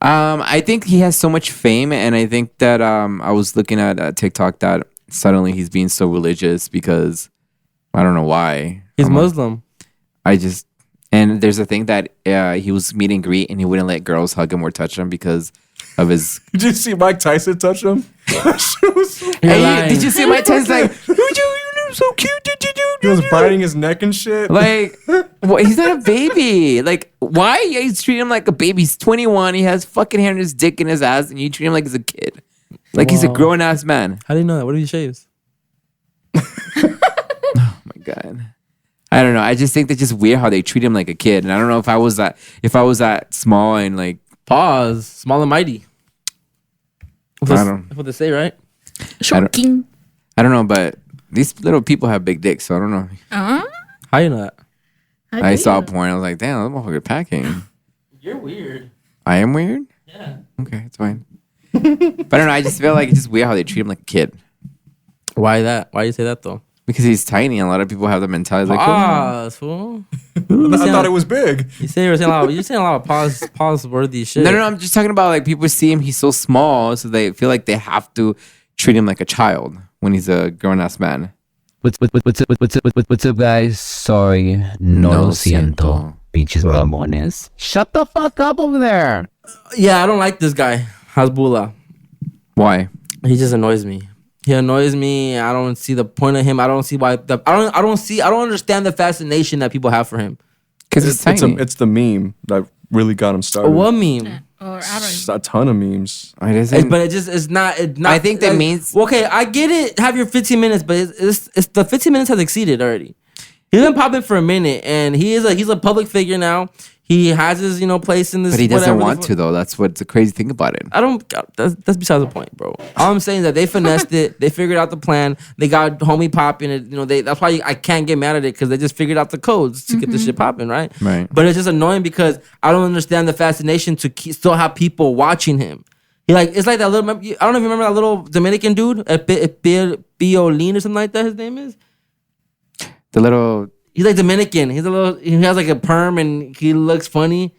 I think he has so much fame, and I think that I was looking at TikTok that suddenly he's being so religious because I don't know why. He's Muslim. And there's a thing that he was meet and greet, and he wouldn't let girls hug him or touch him because of his. Did you see Mike Tyson touch him? Did you see Mike Tyson like? You're so cute. He was biting his neck and shit. Like, he's not a baby. Like, why you treat him like a baby? He's 21. He has fucking hair in his dick and his ass, and you treat him like he's a kid. Like he's a grown ass man. How do you know that? What if he shaves? Oh my god. I don't know. I just think that's just weird how they treat him like a kid. And I don't know if I was that small and like Pause. Small and mighty. That's what they say, right? Shocking. I don't know, but these little people have big dicks, so I don't know. How you know that? I saw porn. I was like, damn, that motherfucker packing. You're weird. I am weird? Yeah. Okay, it's fine. But I don't know. I just feel like it's just weird how they treat him like a kid. Why that? Why you say that though? Because he's tiny, and a lot of people have the mentality like, fool. I thought it was big. You're saying a lot of pause worthy shit. No, I'm just talking about like people see him. He's so small, so they feel like they have to treat him like a child when he's a grown ass man. What's up, guys? Sorry, no lo siento. Pinches ramones. Shut the fuck up over there. Yeah, I don't like this guy, Hasbulla. Why? He just annoys me. He annoys me. I don't see the point of him. I don't see why. I don't understand the fascination that people have for him. Because he's tiny. It's the meme that really got him started. What meme? Or I don't. Just a ton of memes. It's not. I think that means. Okay, I get it. Have your 15 minutes, but it's the 15 minutes has exceeded already. He's been popping for a minute, and he's a public figure now. He has his place in this. But he doesn't want to though. That's what's the crazy thing about it. That's besides the point, bro. All I'm saying is that they finessed it. They figured out the plan. They got homie popping it. That's why I can't get mad at it because they just figured out the codes to get this shit popping, right? Right. But it's just annoying because I don't understand the fascination to still have people watching him. It's like that little. I don't know if you remember that little Dominican dude, Biolin or something like that. His name is the little. He's like Dominican. He has like a perm and he looks funny.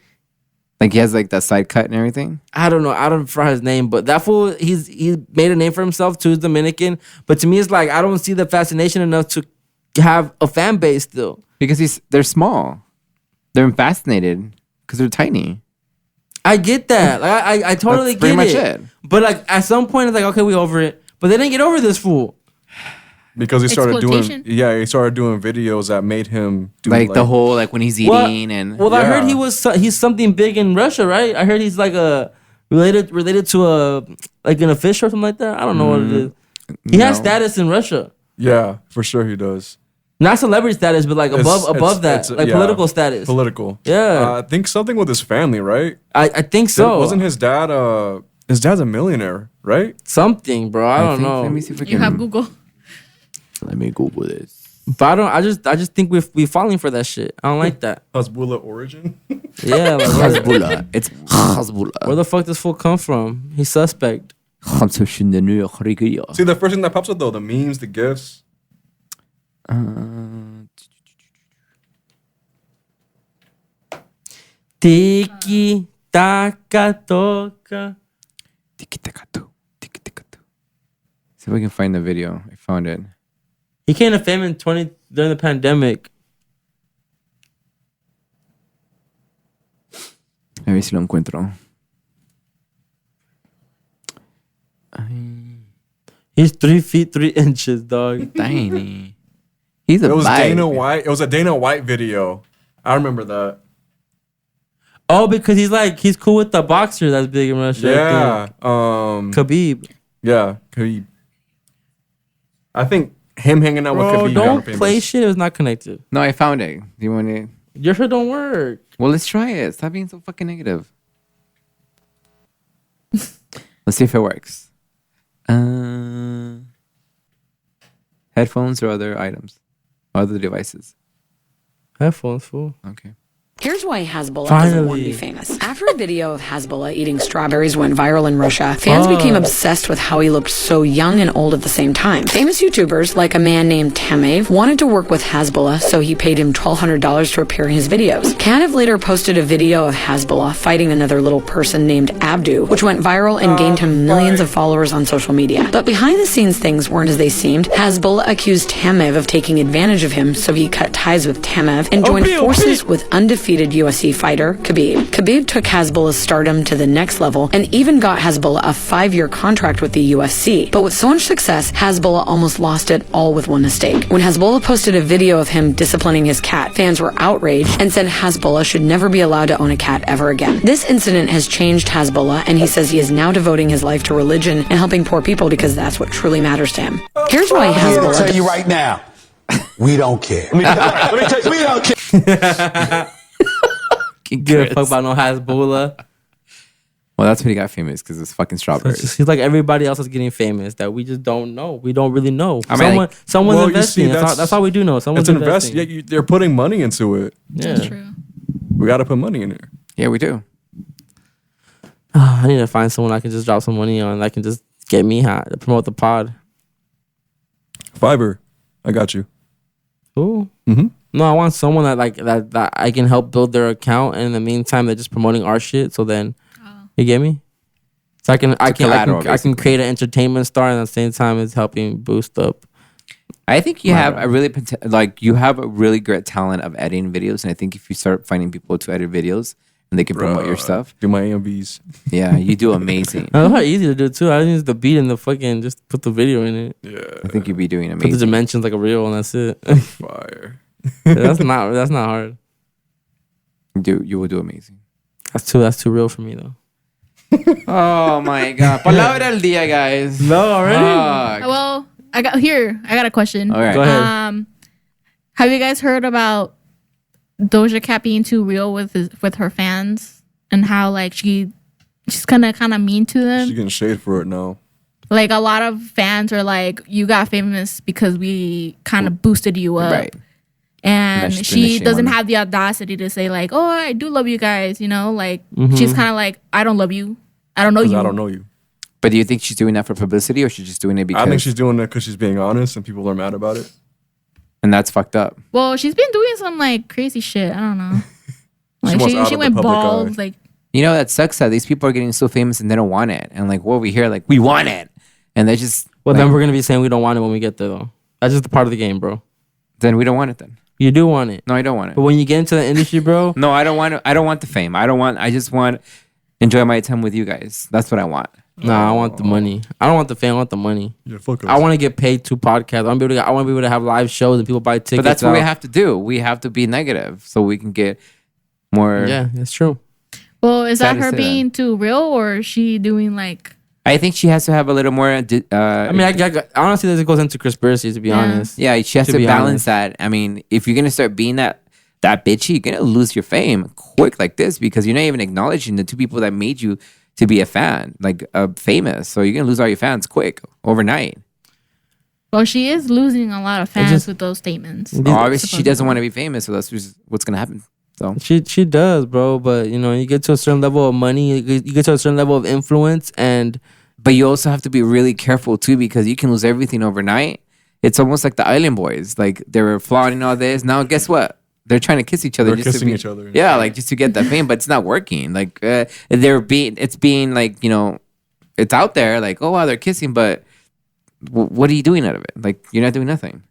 Like he has like that side cut and everything. I don't know. I don't forget his name, but that fool, he's made a name for himself too. He's Dominican, but to me, it's like I don't see the fascination enough to have a fan base still. Because they're small. They're fascinated because they're tiny. I get that. Like, I totally That's pretty get much it. it. But like at some point, it's like, okay, we over it. But they didn't get over this fool. Because he started Exploitation? doing videos that made him do Like the whole like when he's eating and Well, I heard Yeah. he's something big in Russia, right? I heard he's like related to an official or something like that. I don't know what it is. He has status in Russia. Yeah, for sure he does. Not celebrity status, but like above that, like political status. Political. Yeah. I think something with his family, right? I think so. Wasn't his dad his dad's a millionaire, right? Something, bro. I don't know. Let me see if we You can. have Google. Let me Google this. But I just think we're falling for that shit. I don't like that. Hasbulla origin. Yeah, like Hasbulla. It's Hasbulla. where the fuck does fool come from? He's suspect. See, the first thing that pops up though, the memes, the gifs. Tiki taka toka. Tiki-taka-toe. Tiki-taka-toe. See if we can find the video. I found it. He came to fame during the pandemic. A ver si lo encuentro. He's 3 feet 3 inches, dog. Tiny. He's a It was bite. Dana White. It was a Dana White video. I remember that. Oh, because he's cool with the boxer that's big in Russia. Yeah. Khabib. Yeah. Khabib. I think him hanging out with Bro, Khabib got him don't famous. play shit. It was not connected. No, I found it. Do you want it? Your shit don't work. Well, let's try it. Stop being so fucking negative. Let's see if it works. Headphones or other items? Other devices? Headphones, fool. Okay. Here's why Hasbulla doesn't want to be famous. After a video of Hasbulla eating strawberries went viral in Russia, fans became obsessed with how he looked so young and old at the same time. Famous YouTubers, like a man named Tamev, wanted to work with Hasbulla, so he paid him $1,200 to appear in his videos. Kanev later posted a video of Hasbulla fighting another little person named Abdu, which went viral and gained him millions of followers on social media. But behind the scenes, things weren't as they seemed. Hasbulla accused Tamev of taking advantage of him, so he cut ties with Tamev and joined forces with undefeated UFC fighter Khabib. Khabib took Hasbulla's stardom to the next level and even got Hasbulla a 5-year contract with the UFC. But with so much success, Hasbulla almost lost it all with one mistake. When Hasbulla posted a video of him disciplining his cat, fans were outraged and said Hasbulla should never be allowed to own a cat ever again. This incident has changed Hasbulla, and he says he is now devoting his life to religion and helping poor people because that's what truly matters to him. Here's why Hasbulla... I'll tell you right now, we don't care. Let me tell you, we don't care. Give a fuck about no Hasbulla. Well, that's when he got famous because it's fucking strawberries. He's like everybody else is getting famous that we just don't know. We don't really know. I mean, someone's well, you investing. see, That's all we do know. Someone's It's investing. Yeah, they're putting money into it. Yeah. That's true. We got to put money in there. Yeah, we do. I need to find someone I can just drop some money on that can just get me hot to promote the pod. Fiverr, I got you. Ooh. Mm-hmm. No, I want someone that I can help build their account, and in the meantime, they're just promoting our shit. So then, you get me? So I can create an entertainment star, and at the same time, it's helping boost up. I think you have a really you have a really great talent of editing videos, and I think if you start finding people to edit videos and they can promote your stuff, do my AMVs. Yeah, you do amazing. I know how easy to do it too. I just use the beat and the fucking just put the video in it. Yeah, I think you'd be doing Put amazing. the dimensions like a reel, and that's it. Fire. Yeah, that's not hard. You will do amazing. That's too real for me though. Oh my god. Palabra del Dia, guys. No, already? Well, I got a question. All right. Go ahead. Have you guys heard about Doja Cat being too real with her fans and how like she's kind of mean to them? She's getting shade for it now. Like a lot of fans are like, you got famous because we kind of boosted you up. Right. And that's she the doesn't shame on have the audacity to say like, oh, I do love you guys, you know, like Mm-hmm. she's kind of like, I don't love you. I don't know you. I don't know you. But do you think she's doing that for publicity, or she's just doing it because? I think she's doing it because she's being honest and people are mad about it. And that's fucked up. Well, she's been doing some like crazy shit. I don't know. Like wants out she of the went public bald. eye. Like You know, that sucks that these people are getting so famous and they don't want it. And like, what we hear, like, we want it. And they just. Well, like, then we're gonna be saying we don't want it when we get there though. That's just a part of the game, bro. Then we don't want it then. You do want it. No, I don't want it. But when you get into the industry, bro. No, I don't want it. I don't want the fame. I just want enjoy my time with you guys. That's what I want. Nah, I want the money. I don't want the fame. I want the money. Yeah, fuck us. I want to get paid to podcast. I want to be able to have live shows and people buy tickets. But that's what we have to do. We have to be negative so we can get more. Yeah, that's true. Well, is that her Satisfied. being too real, or is she doing like? I think she has to have a little more. I mean, I honestly, this goes into conspiracies, to be honest. Yeah, she has to be balance honest. that. I mean, if you're gonna start being that bitchy, you're gonna lose your fame quick like this because you're not even acknowledging the two people that made you to be a fan, like famous. So you're gonna lose all your fans quick overnight. Well, she is losing a lot of fans with those statements. Obviously, she doesn't want to be famous, so that's just what's gonna happen. So She does, bro. But you know, you get to a certain level of money, you get to a certain level of influence, but you also have to be really careful too because you can lose everything overnight. It's almost like the Island Boys. Like they were flaunting all this. Now guess what? They're trying to kiss each other. They're kissing each other. Yeah, like just to get that fame, but it's not working. Like it's being like, you know, it's out there. Like, oh wow, they're kissing, but what are you doing out of it? Like you're not doing nothing.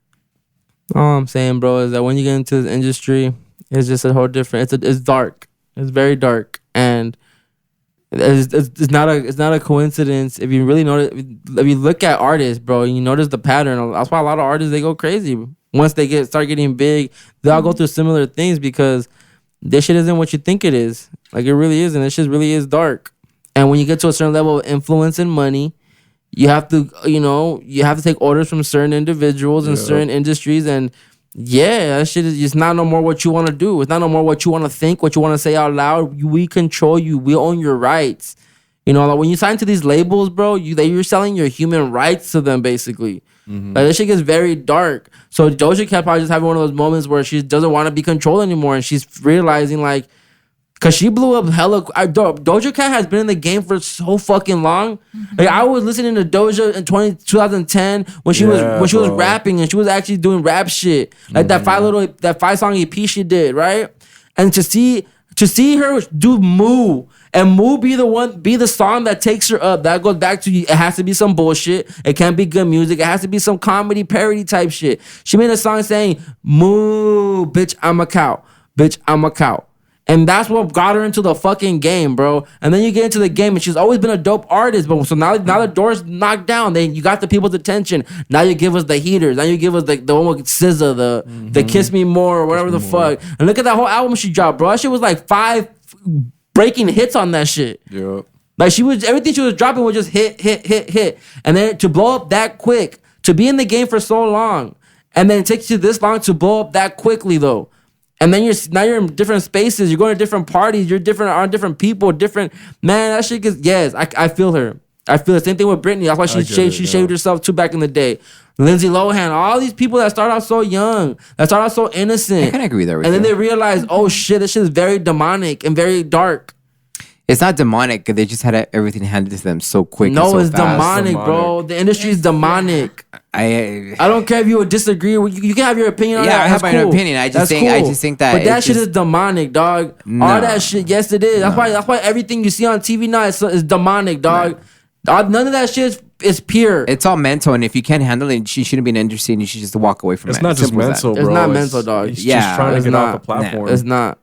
all I'm saying, bro, is that when you get into this industry, it's just a whole different. It's dark. It's very dark, and it's not a coincidence. If you really notice, if you look at artists, bro, and you notice the pattern. That's why a lot of artists they go crazy once they start getting big. They all go through similar things because this shit isn't what you think it is. Like it really isn't. This shit really is dark. And when you get to a certain level of influence and money, you have to, take orders from certain individuals in certain industries. And yeah, that shit is just not no more what you want to do. It's not no more what you want to think, what you want to say out loud. We control you. We own your rights. You know, like when you sign to these labels, bro, you're selling your human rights to them, basically. Like this shit gets very dark. So Doja Cat probably just having one of those moments where she doesn't want to be controlled anymore, and she's realizing like, cause she blew up hella. Doja Cat has been in the game for so fucking long. Like I was listening to Doja in 2010 when she was rapping and she was actually doing rap shit. Like that 5-song EP she did, right? And to see her do Moo and Moo be the song that takes her up. That goes back to it has to be some bullshit. It can't be good music. It has to be some comedy parody type shit. She made a song saying Moo, bitch, I'm a cow. Bitch, I'm a cow. And that's what got her into the fucking game, bro. And then you get into the game, and she's always been a dope artist. But so now the door's knocked down. Then you got the people's attention. Now you give us the heaters. Now you give us the one with SZA, the Kiss Me More or whatever the fuck. And look at that whole album she dropped, bro. That shit was like 5 breaking hits on that shit. Yep. Like everything she was dropping was just hit. And then to blow up that quick, to be in the game for so long, and then it takes you this long to blow up that quickly though. And then you're in different spaces. You're going to different parties. You're around different people. Different man. That shit gets I feel her. I feel the same thing with Britney. That's why she shaved herself too back in the day. Lindsay Lohan. All these people that start out so young, that start out so innocent. I can agree there with and you. then they realize, oh shit, this shit is very demonic and very dark. It's not demonic. They just had everything handed to them so quick. No, and so it's fast. demonic, bro. The industry is demonic. I don't care if you would disagree. You can have your opinion on that. Yeah, I have That's my cool. opinion. I just think that. But that shit is demonic, dog. No. All that shit, yes, it is. That's why everything you see on TV now is demonic, dog. None of that shit is pure. It's all mental, and if you can't handle it, she shouldn't be in industry, and you should just walk away from it. It's not just mental, bro. It's not mental, dog. It's just trying to get off the platform. It's not.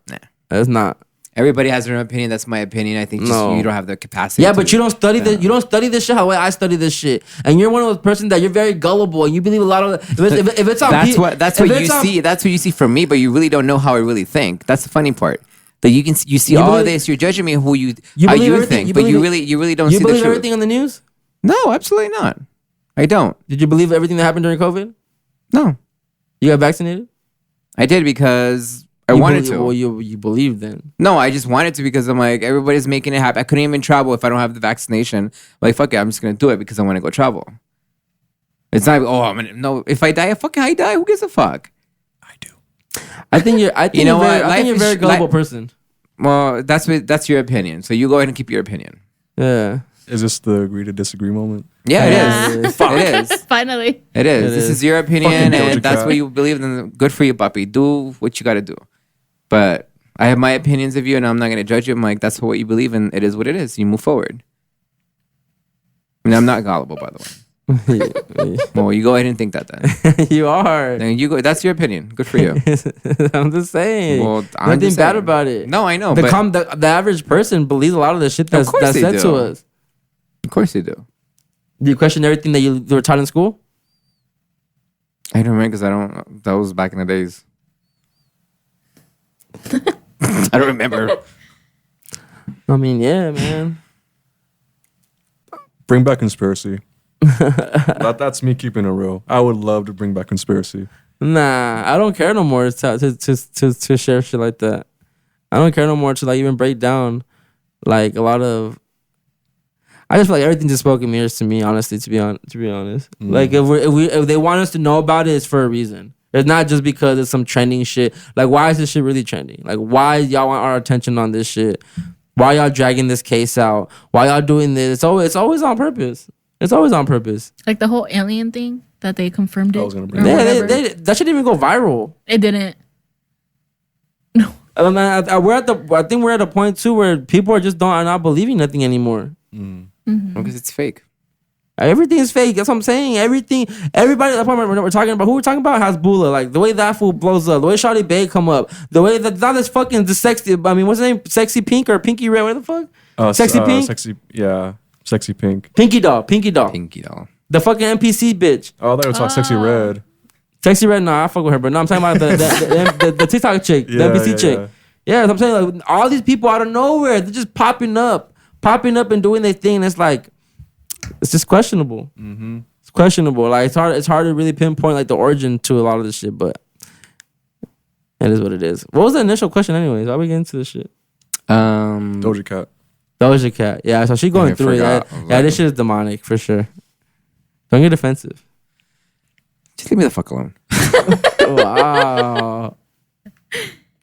It's not. Everybody has their own opinion. That's my opinion. I think just you don't have the capacity. Yeah, but you don't study this. You don't study this shit how I study this shit. And you're one of those persons that you're very gullible and you believe a lot of. If it's on, that's what you see. That's what you see from me. But you really don't know how I really think. That's the funny part. That you see all of this. You're judging me how you think, but you really don't see the truth. You believe everything on the news? No, absolutely not. I don't. Did you believe everything that happened during COVID? No. You got vaccinated? I did because I wanted to. Well, you believed then. No, I just wanted to because I'm like, everybody's making it happen. I couldn't even travel if I don't have the vaccination. Like, fuck it, I'm just going to do it because I want to go travel. It's not, no, if I die, I die. Who gives a fuck? I do. I think you're a very gullible person. Well, that's your opinion. So you go ahead and keep your opinion. Yeah. Is this the agree to disagree moment? Yeah, it is. It is. Finally. It is. This is your opinion, and that's Cat. what you believe in. Good for you, puppy. Do what you got to do. But I have my opinions of you, and I'm not going to judge you. I'm like, that's what you believe in. It is what it is. You move forward. And I'm not gullible, by the way. Well, you go ahead and think that then. You are. Then you go. That's your opinion. Good for you. I'm just saying. Well, I'm nothing just bad saying. about it. No, I know. The average person believes a lot of the shit that's course they said do. to us. Of course you do. Do you question everything that you were taught in school? I don't remember because I don't. That was back in the days. I don't remember. I mean, yeah, man. Bring back conspiracy. That's me keeping it real. I would love to bring back conspiracy. Nah, I don't care no more to share shit like that. I don't care no more to like even break down like a lot of. I just feel like everything just spoken mirrors to me, honestly. To be honest, like if they want us to know about it, it's for a reason. It's not just because it's some trending shit. Like, why is this shit really trending? Like, why y'all want our attention on this shit? Why y'all dragging this case out? Why y'all doing this? It's always on purpose. It's always on purpose. Like the whole alien thing that they confirmed it. I was gonna bring that shouldn't even go viral. It didn't. I think we're at a point too where people are not believing nothing anymore. Because it's fake. Everything is fake. That's what I'm saying. Everybody at the point we're talking about, who we're talking about, Hasbulla. Like the way that fool blows up, the way Shawty Bay come up, the way that not this fucking the sexy. I mean, what's his name? Sexy Pink or Pinky Red? What the fuck? Sexy Pink. Sexy Pink. Pinky Doll. The fucking NPC bitch. Oh, they were talking Sexy Red. Sexy Red. Nah, I fuck with her, but no, I'm talking about the TikTok chick, the NPC chick. Yeah, I'm saying like all these people out of nowhere, they're just popping up and doing their thing. And it's like. It's just questionable. It's questionable. Like it's hard to really pinpoint like the origin to a lot of this shit, but it is what it is. What was the initial question, anyways? Why we get into this shit? Doja Cat. Doja Cat. Yeah, so she's going through it. Yeah, this shit is demonic for sure. Don't get offensive. Just leave me the fuck alone. Wow.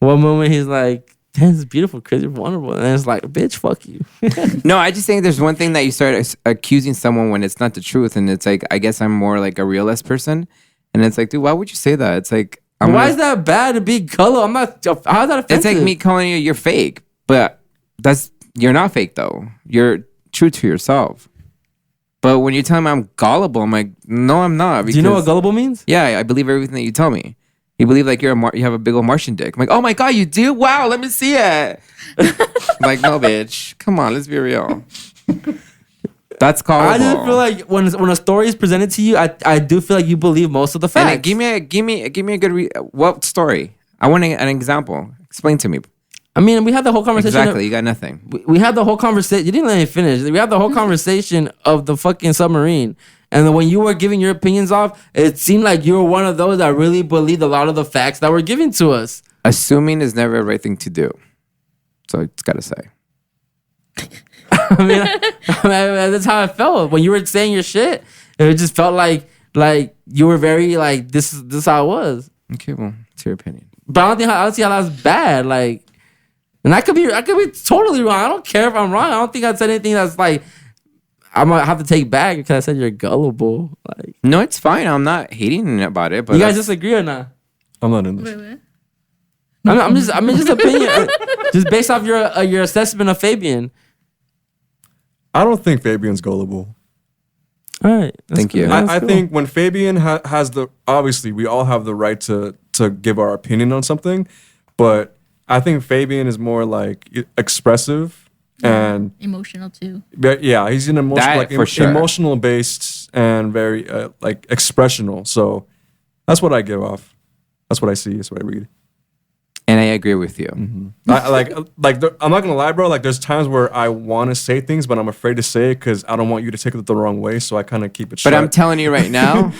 One moment he's like, damn, it's beautiful, crazy, wonderful. And it's like, bitch, fuck you. No, I just think there's one thing that you start accusing someone when it's not the truth. And it's like, I guess I'm more like a realist person. And it's like, dude, why would you say that? It's like, why is that bad to be color? I'm not, how's that offensive? It's like me calling you're fake. But you're not fake though. You're true to yourself. But when you tell me I'm gullible, I'm like, no, I'm not. Do you know what gullible means? Yeah, I believe everything that you tell me. You believe like you have a big old Martian dick. I'm like, oh my God, you do? Wow, let me see it. Like, no, bitch. Come on, let's be real. That's called. I just feel like when a story is presented to you, I do feel like you believe most of the facts. And give me a good what story? I want an example. Explain to me. I mean, we had the whole conversation. Exactly, you got nothing. We had the whole conversation. You didn't let me finish. We had the whole conversation of the fucking submarine. And then when you were giving your opinions off, it seemed like you were one of those that really believed a lot of the facts that were given to us. Assuming is never the right thing to do. So it's got to say. I mean, that's how I felt. When you were saying your shit, it just felt like you were very like, this is how it was. Okay, well, it's your opinion. But I don't see how that's bad. Like, and I could be totally wrong. I don't care if I'm wrong. I don't think I said anything that's like, I'm gonna have to take back because I said you're gullible. Like, no, it's fine. I'm not hating about it. But you guys disagree or not? I'm not in this. I'm just opinion, just based off your assessment of Fabian. I don't think Fabian's gullible. All right, thank you. I think when Fabian has obviously we all have the right to give our opinion on something, but I think Fabian is more like expressive. And emotional too. Yeah, he's an emotional, sure. Emotional based and very like expressional. So that's what I give off. That's what I see. That's what I read. And I agree with you. Mm-hmm. I'm not gonna lie, bro. Like there's times where I want to say things, but I'm afraid to say it because I don't want you to take it the wrong way. So I kind of keep it. But I'm telling you right now.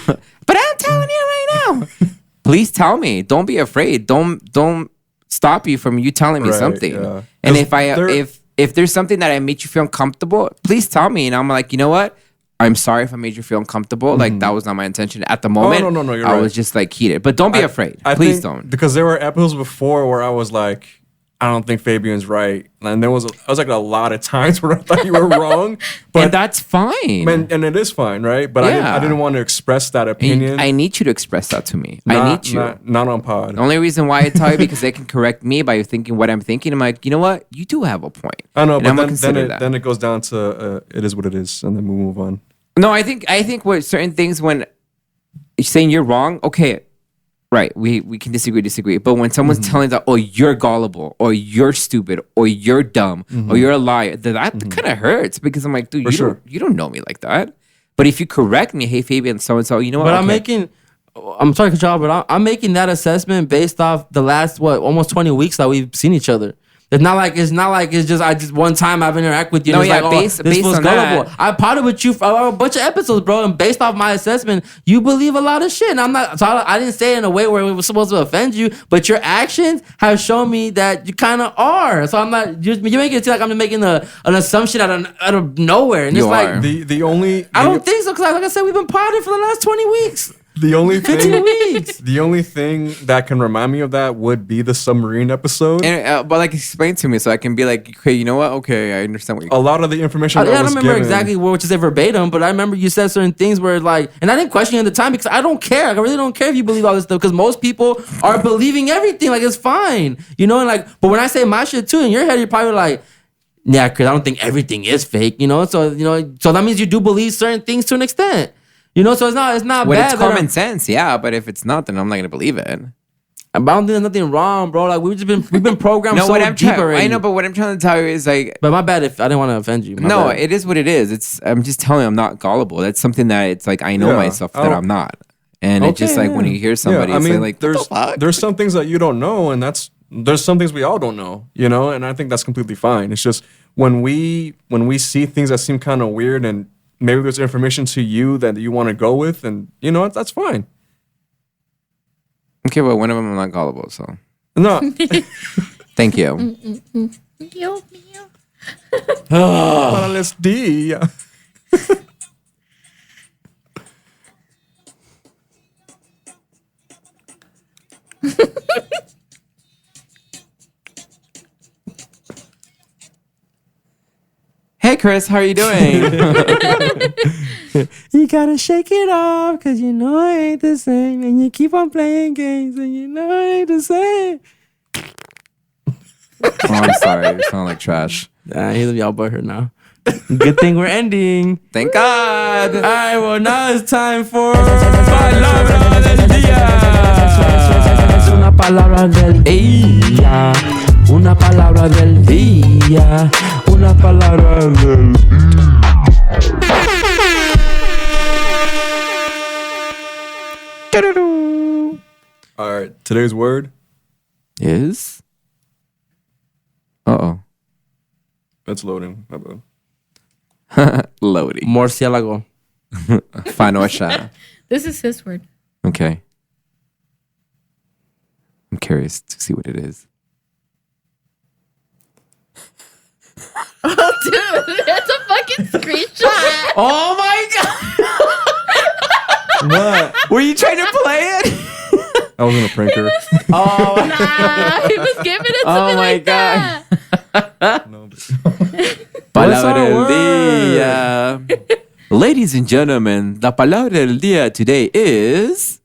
Please tell me. Don't be afraid. Don't stop you from you telling me something. Yeah. And if there's something that I made you feel uncomfortable, please tell me. And I'm like, you know what? I'm sorry if I made you feel uncomfortable. Like that was not my intention at the moment. Oh, no, you're I right. was just like heated. But don't be afraid. Please don't. Because there were episodes before where I was like, I don't think Fabian's right. And there was like a lot of times where I thought you were wrong. But and that's fine. And it is fine, right? But I didn't want to express that opinion. I need you to express that to me. I need you. Not on pod. The only reason why I tell you because they can correct me by thinking what I'm thinking. I'm like, you know what? You do have a point. I know, and but then it goes down to it is what it is, and then we move on. No, I think what certain things when saying you're wrong, okay, right, we can disagree. But when someone's telling that, oh, you're gullible, or you're stupid, or you're dumb, or you're a liar, that kind of hurts because I'm like, dude, you don't know me like that. But if you correct me, hey Fabian, so and so, you know what? But I'm sorry to cut you off, but I'm making that assessment based off the last almost 20 weeks that we've seen each other. It's not like it's just one time I've interacted with you. No, And it's this based was on gullible. that. I potted with you for a bunch of episodes, bro, and based off my assessment, you believe a lot of shit. And I'm not. So I didn't say it in a way where it was supposed to offend you, but your actions have shown me that you kind of are. So I'm not. You're making it seem like I'm just making an assumption out of nowhere. And You it's are. like The only I don't think so because like I said, we've been potted for the last 20 weeks. The only 15 weeks. The only thing that can remind me of that would be the submarine episode. And, but like explain to me so I can be like, okay, you know what? Okay, I understand what you're. A lot of the information I that don't was remember given, exactly what you said verbatim, but I remember you said certain things where like, and I didn't question you at the time because I don't care. Like, I really don't care if you believe all this stuff because most people are believing everything. Like it's fine, you know. And like, but when I say my shit too, in your head, you're probably like, yeah, Chris, I don't think everything is fake, you know. So so that means you do believe certain things to an extent. You know, so it's not When bad. it's common sense, yeah. But if it's not, then I'm not gonna believe it. I don't think there's nothing wrong, bro. Like we've been programmed No, so what I'm deep trying, already. I know, but what I'm trying to tell you is like. But my bad if I didn't want to offend you. My No, bad. it is what it is. I'm just telling you, I'm not gullible. That's something that it's like I know myself that I'm not, and it's just like when you hear somebody, it's like there's some things that you don't know, and there's some things we all don't know, you know, and I think that's completely fine. It's just when we see things that seem kind of weird and maybe there's information to you that you want to go with, and you know that's fine. Okay, well, one of them I'm not gullible, so no. Thank you. Dios mío. Para el día. Hey, Chris, how are you doing? You gotta shake it off because you know it ain't the same. And you keep on playing games and you know it ain't the same. Oh, I'm sorry. You sound like trash. He's y'all butthurt now. Good thing we're ending. Thank God. All right, well, now it's time for Palabra del Dia. Una palabra del día. Una palabra del día. Una palabra del día. All right, today's word is. Uh-oh. It's loading. My bad. Loading. Murciélago. Fanocha. This is his word. Okay. I'm curious to see what it is. Oh, dude, that's a fucking screenshot. Oh my God. What? Were you trying to play it? I was gonna prank her. Oh. Nah, he was giving it to Oh me my like God. that. No, but- Palabra del Dia. Ladies and gentlemen, the Palabra del Dia today is...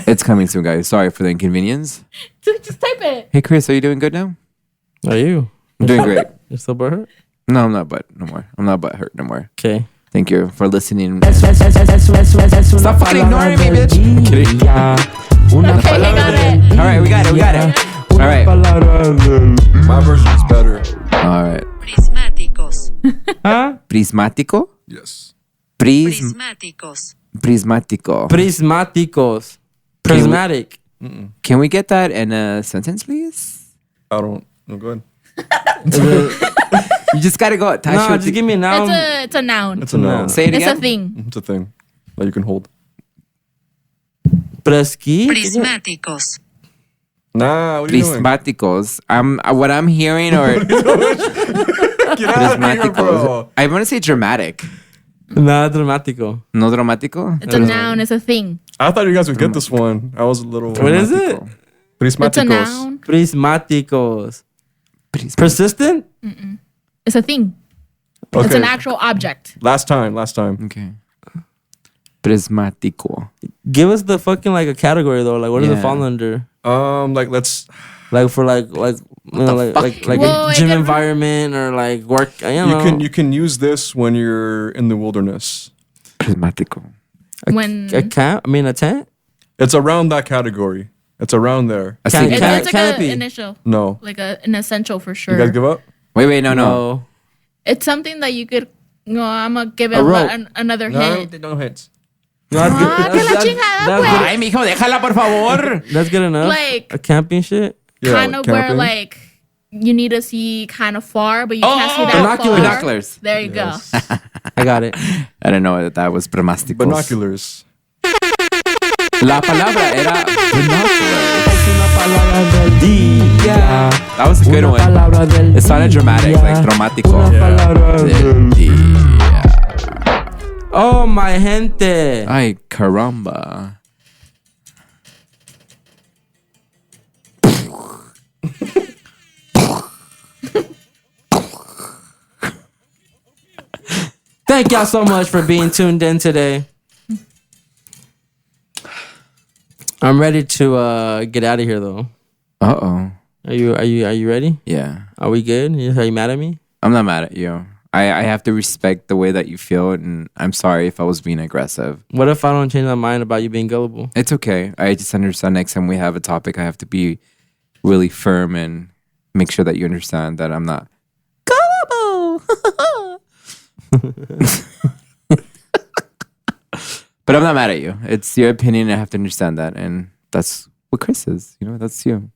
It's coming soon, guys. Sorry for the inconvenience. Just type it. Hey, Chris, are you doing good now? Are you? I'm doing great. You're still butthurt? No, I'm not butt no more. I'm not butt hurt no more. Okay. Thank you for listening. Stop fucking ignoring me, bitch. I'm kidding. Okay, hang on it. All right, we got it. All right. My version is better. All right. Prismáticos. Huh? Prismático? Yes. Prismáticos. Prismático. Prismáticos. Prismatic. Can we get that in a sentence, please? I don't. No, go ahead. You just gotta go. No, just give me a noun. It's a noun. It's a noun. Say it It's again. a thing. It's a thing that you can hold. Preski. Prismáticos. Nah, what are you doing? Prismáticos. What I'm hearing or Get out of here, prismáticos. bro. I want to say dramatic. Nada dramático. No dramático. It's a noun. It's a thing. I thought you guys would get this one. I was a little. What is it? Prismáticos. It's a noun. Prismáticos. Persistent? It's a thing. Okay. It's an actual object. Last time. Okay. Prismático. Give us the fucking like a category though. Like what does it Yeah. fall under? Like let's. Like for like like Well, a gym environment or like work. You can use this when you're in the wilderness. Prismático. A camp. I mean a tent. It's around that category. It's around there. It's like an Canopy. initial. No. Like an essential for sure. You guys give up? Wait, no. It's something that you could. No, I'm gonna give it another No, hint. no hints. That's good. que la chingada, pues. Ay, mijo, déjala, por favor. That's good enough. Like- a camping shit. Yeah, Kind of where camping. like you need to see kind of far, but you can't see that far. Binoculars. There you go. I got it. I didn't know that was prismáticos. Binoculars. La palabra era binoculars. That was a good one. It sounded dramatic, like dramático. Del día. Oh, my gente. Ay, caramba. Thank y'all so much for being tuned in today. I'm ready to get out of here though. Uh-oh. Are you ready? Yeah. Are we good? Are you mad at me? I'm not mad at you. I have to respect the way that you feel, and I'm sorry if I was being aggressive. What if I don't change my mind about you being gullible? It's okay. I just understand next time we have a topic, I have to be really firm and make sure that you understand that I'm not gullible. But I'm not mad at you. It's your opinion. I have to understand that. And that's what Chris is. You know, that's you.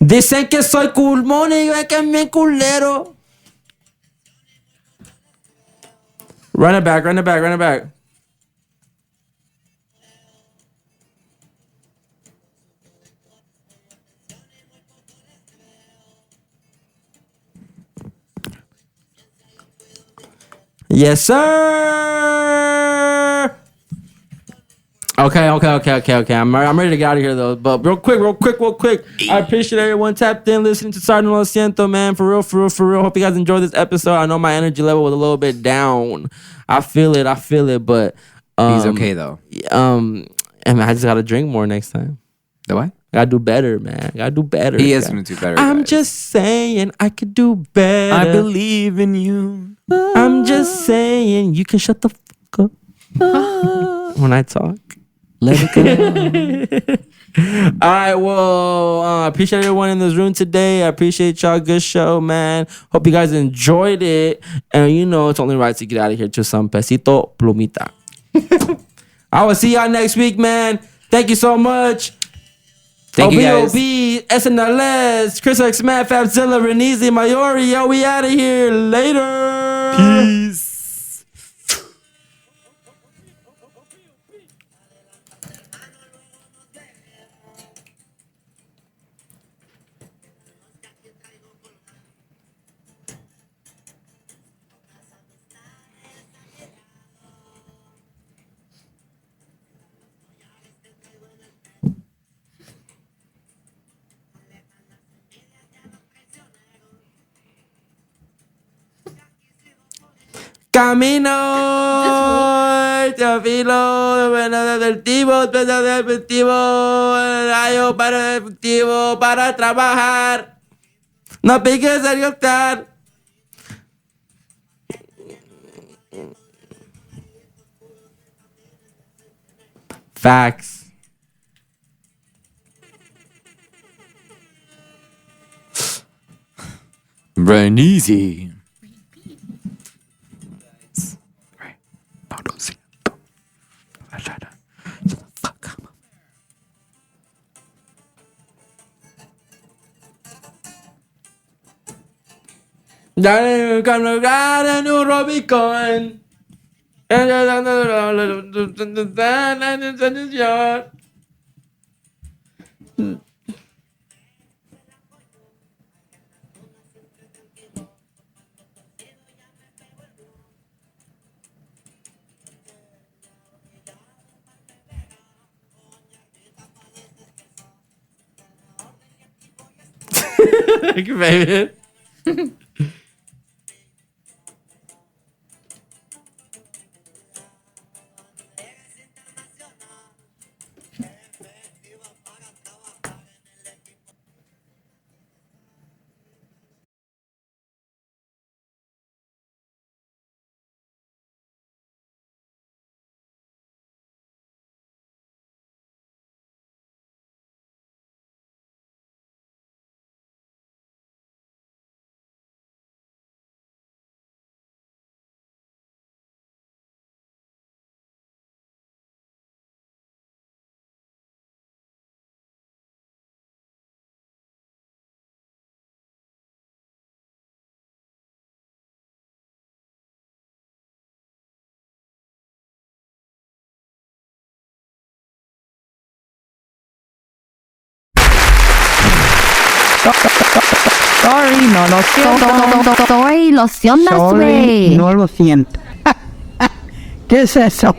Dicen que soy culmón y yo que me culero. Run it back. Yes, sir. Okay. I'm ready to get out of here though. But real quick. I appreciate everyone tapped in listening to Sarno Lo Siento, man. For real. Hope you guys enjoyed this episode. I know my energy level was a little bit down. I feel it, but he's okay though. And I just gotta drink more next time. The what? I gotta do better, man. He is gonna do better. I'm guys. just saying I could do better. I believe in you. I'm just saying you can shut the fuck up when I talk. Let it go. All right, well, I appreciate everyone in this room today. I appreciate y'all. Good show, man. Hope you guys enjoyed it. And you know it's only right to get out of here to some pesito plumita. I will see y'all next week, man. Thank you so much. Thank you guys. OBOB, SNLS, Chris X, Matt, Fabzilla, Renese, Mayori. Yo, we out of here. Later. Peace. Camino, Teofilo, del efectivo, rayo para efectivo, para trabajar. No piques el octar. Facts. Renese. Dale, en un Robicon. Thank you, baby. Sorry, no lo siento. Sorry, lo siento, Sorry, güey. no lo siento. ¿Qué es eso?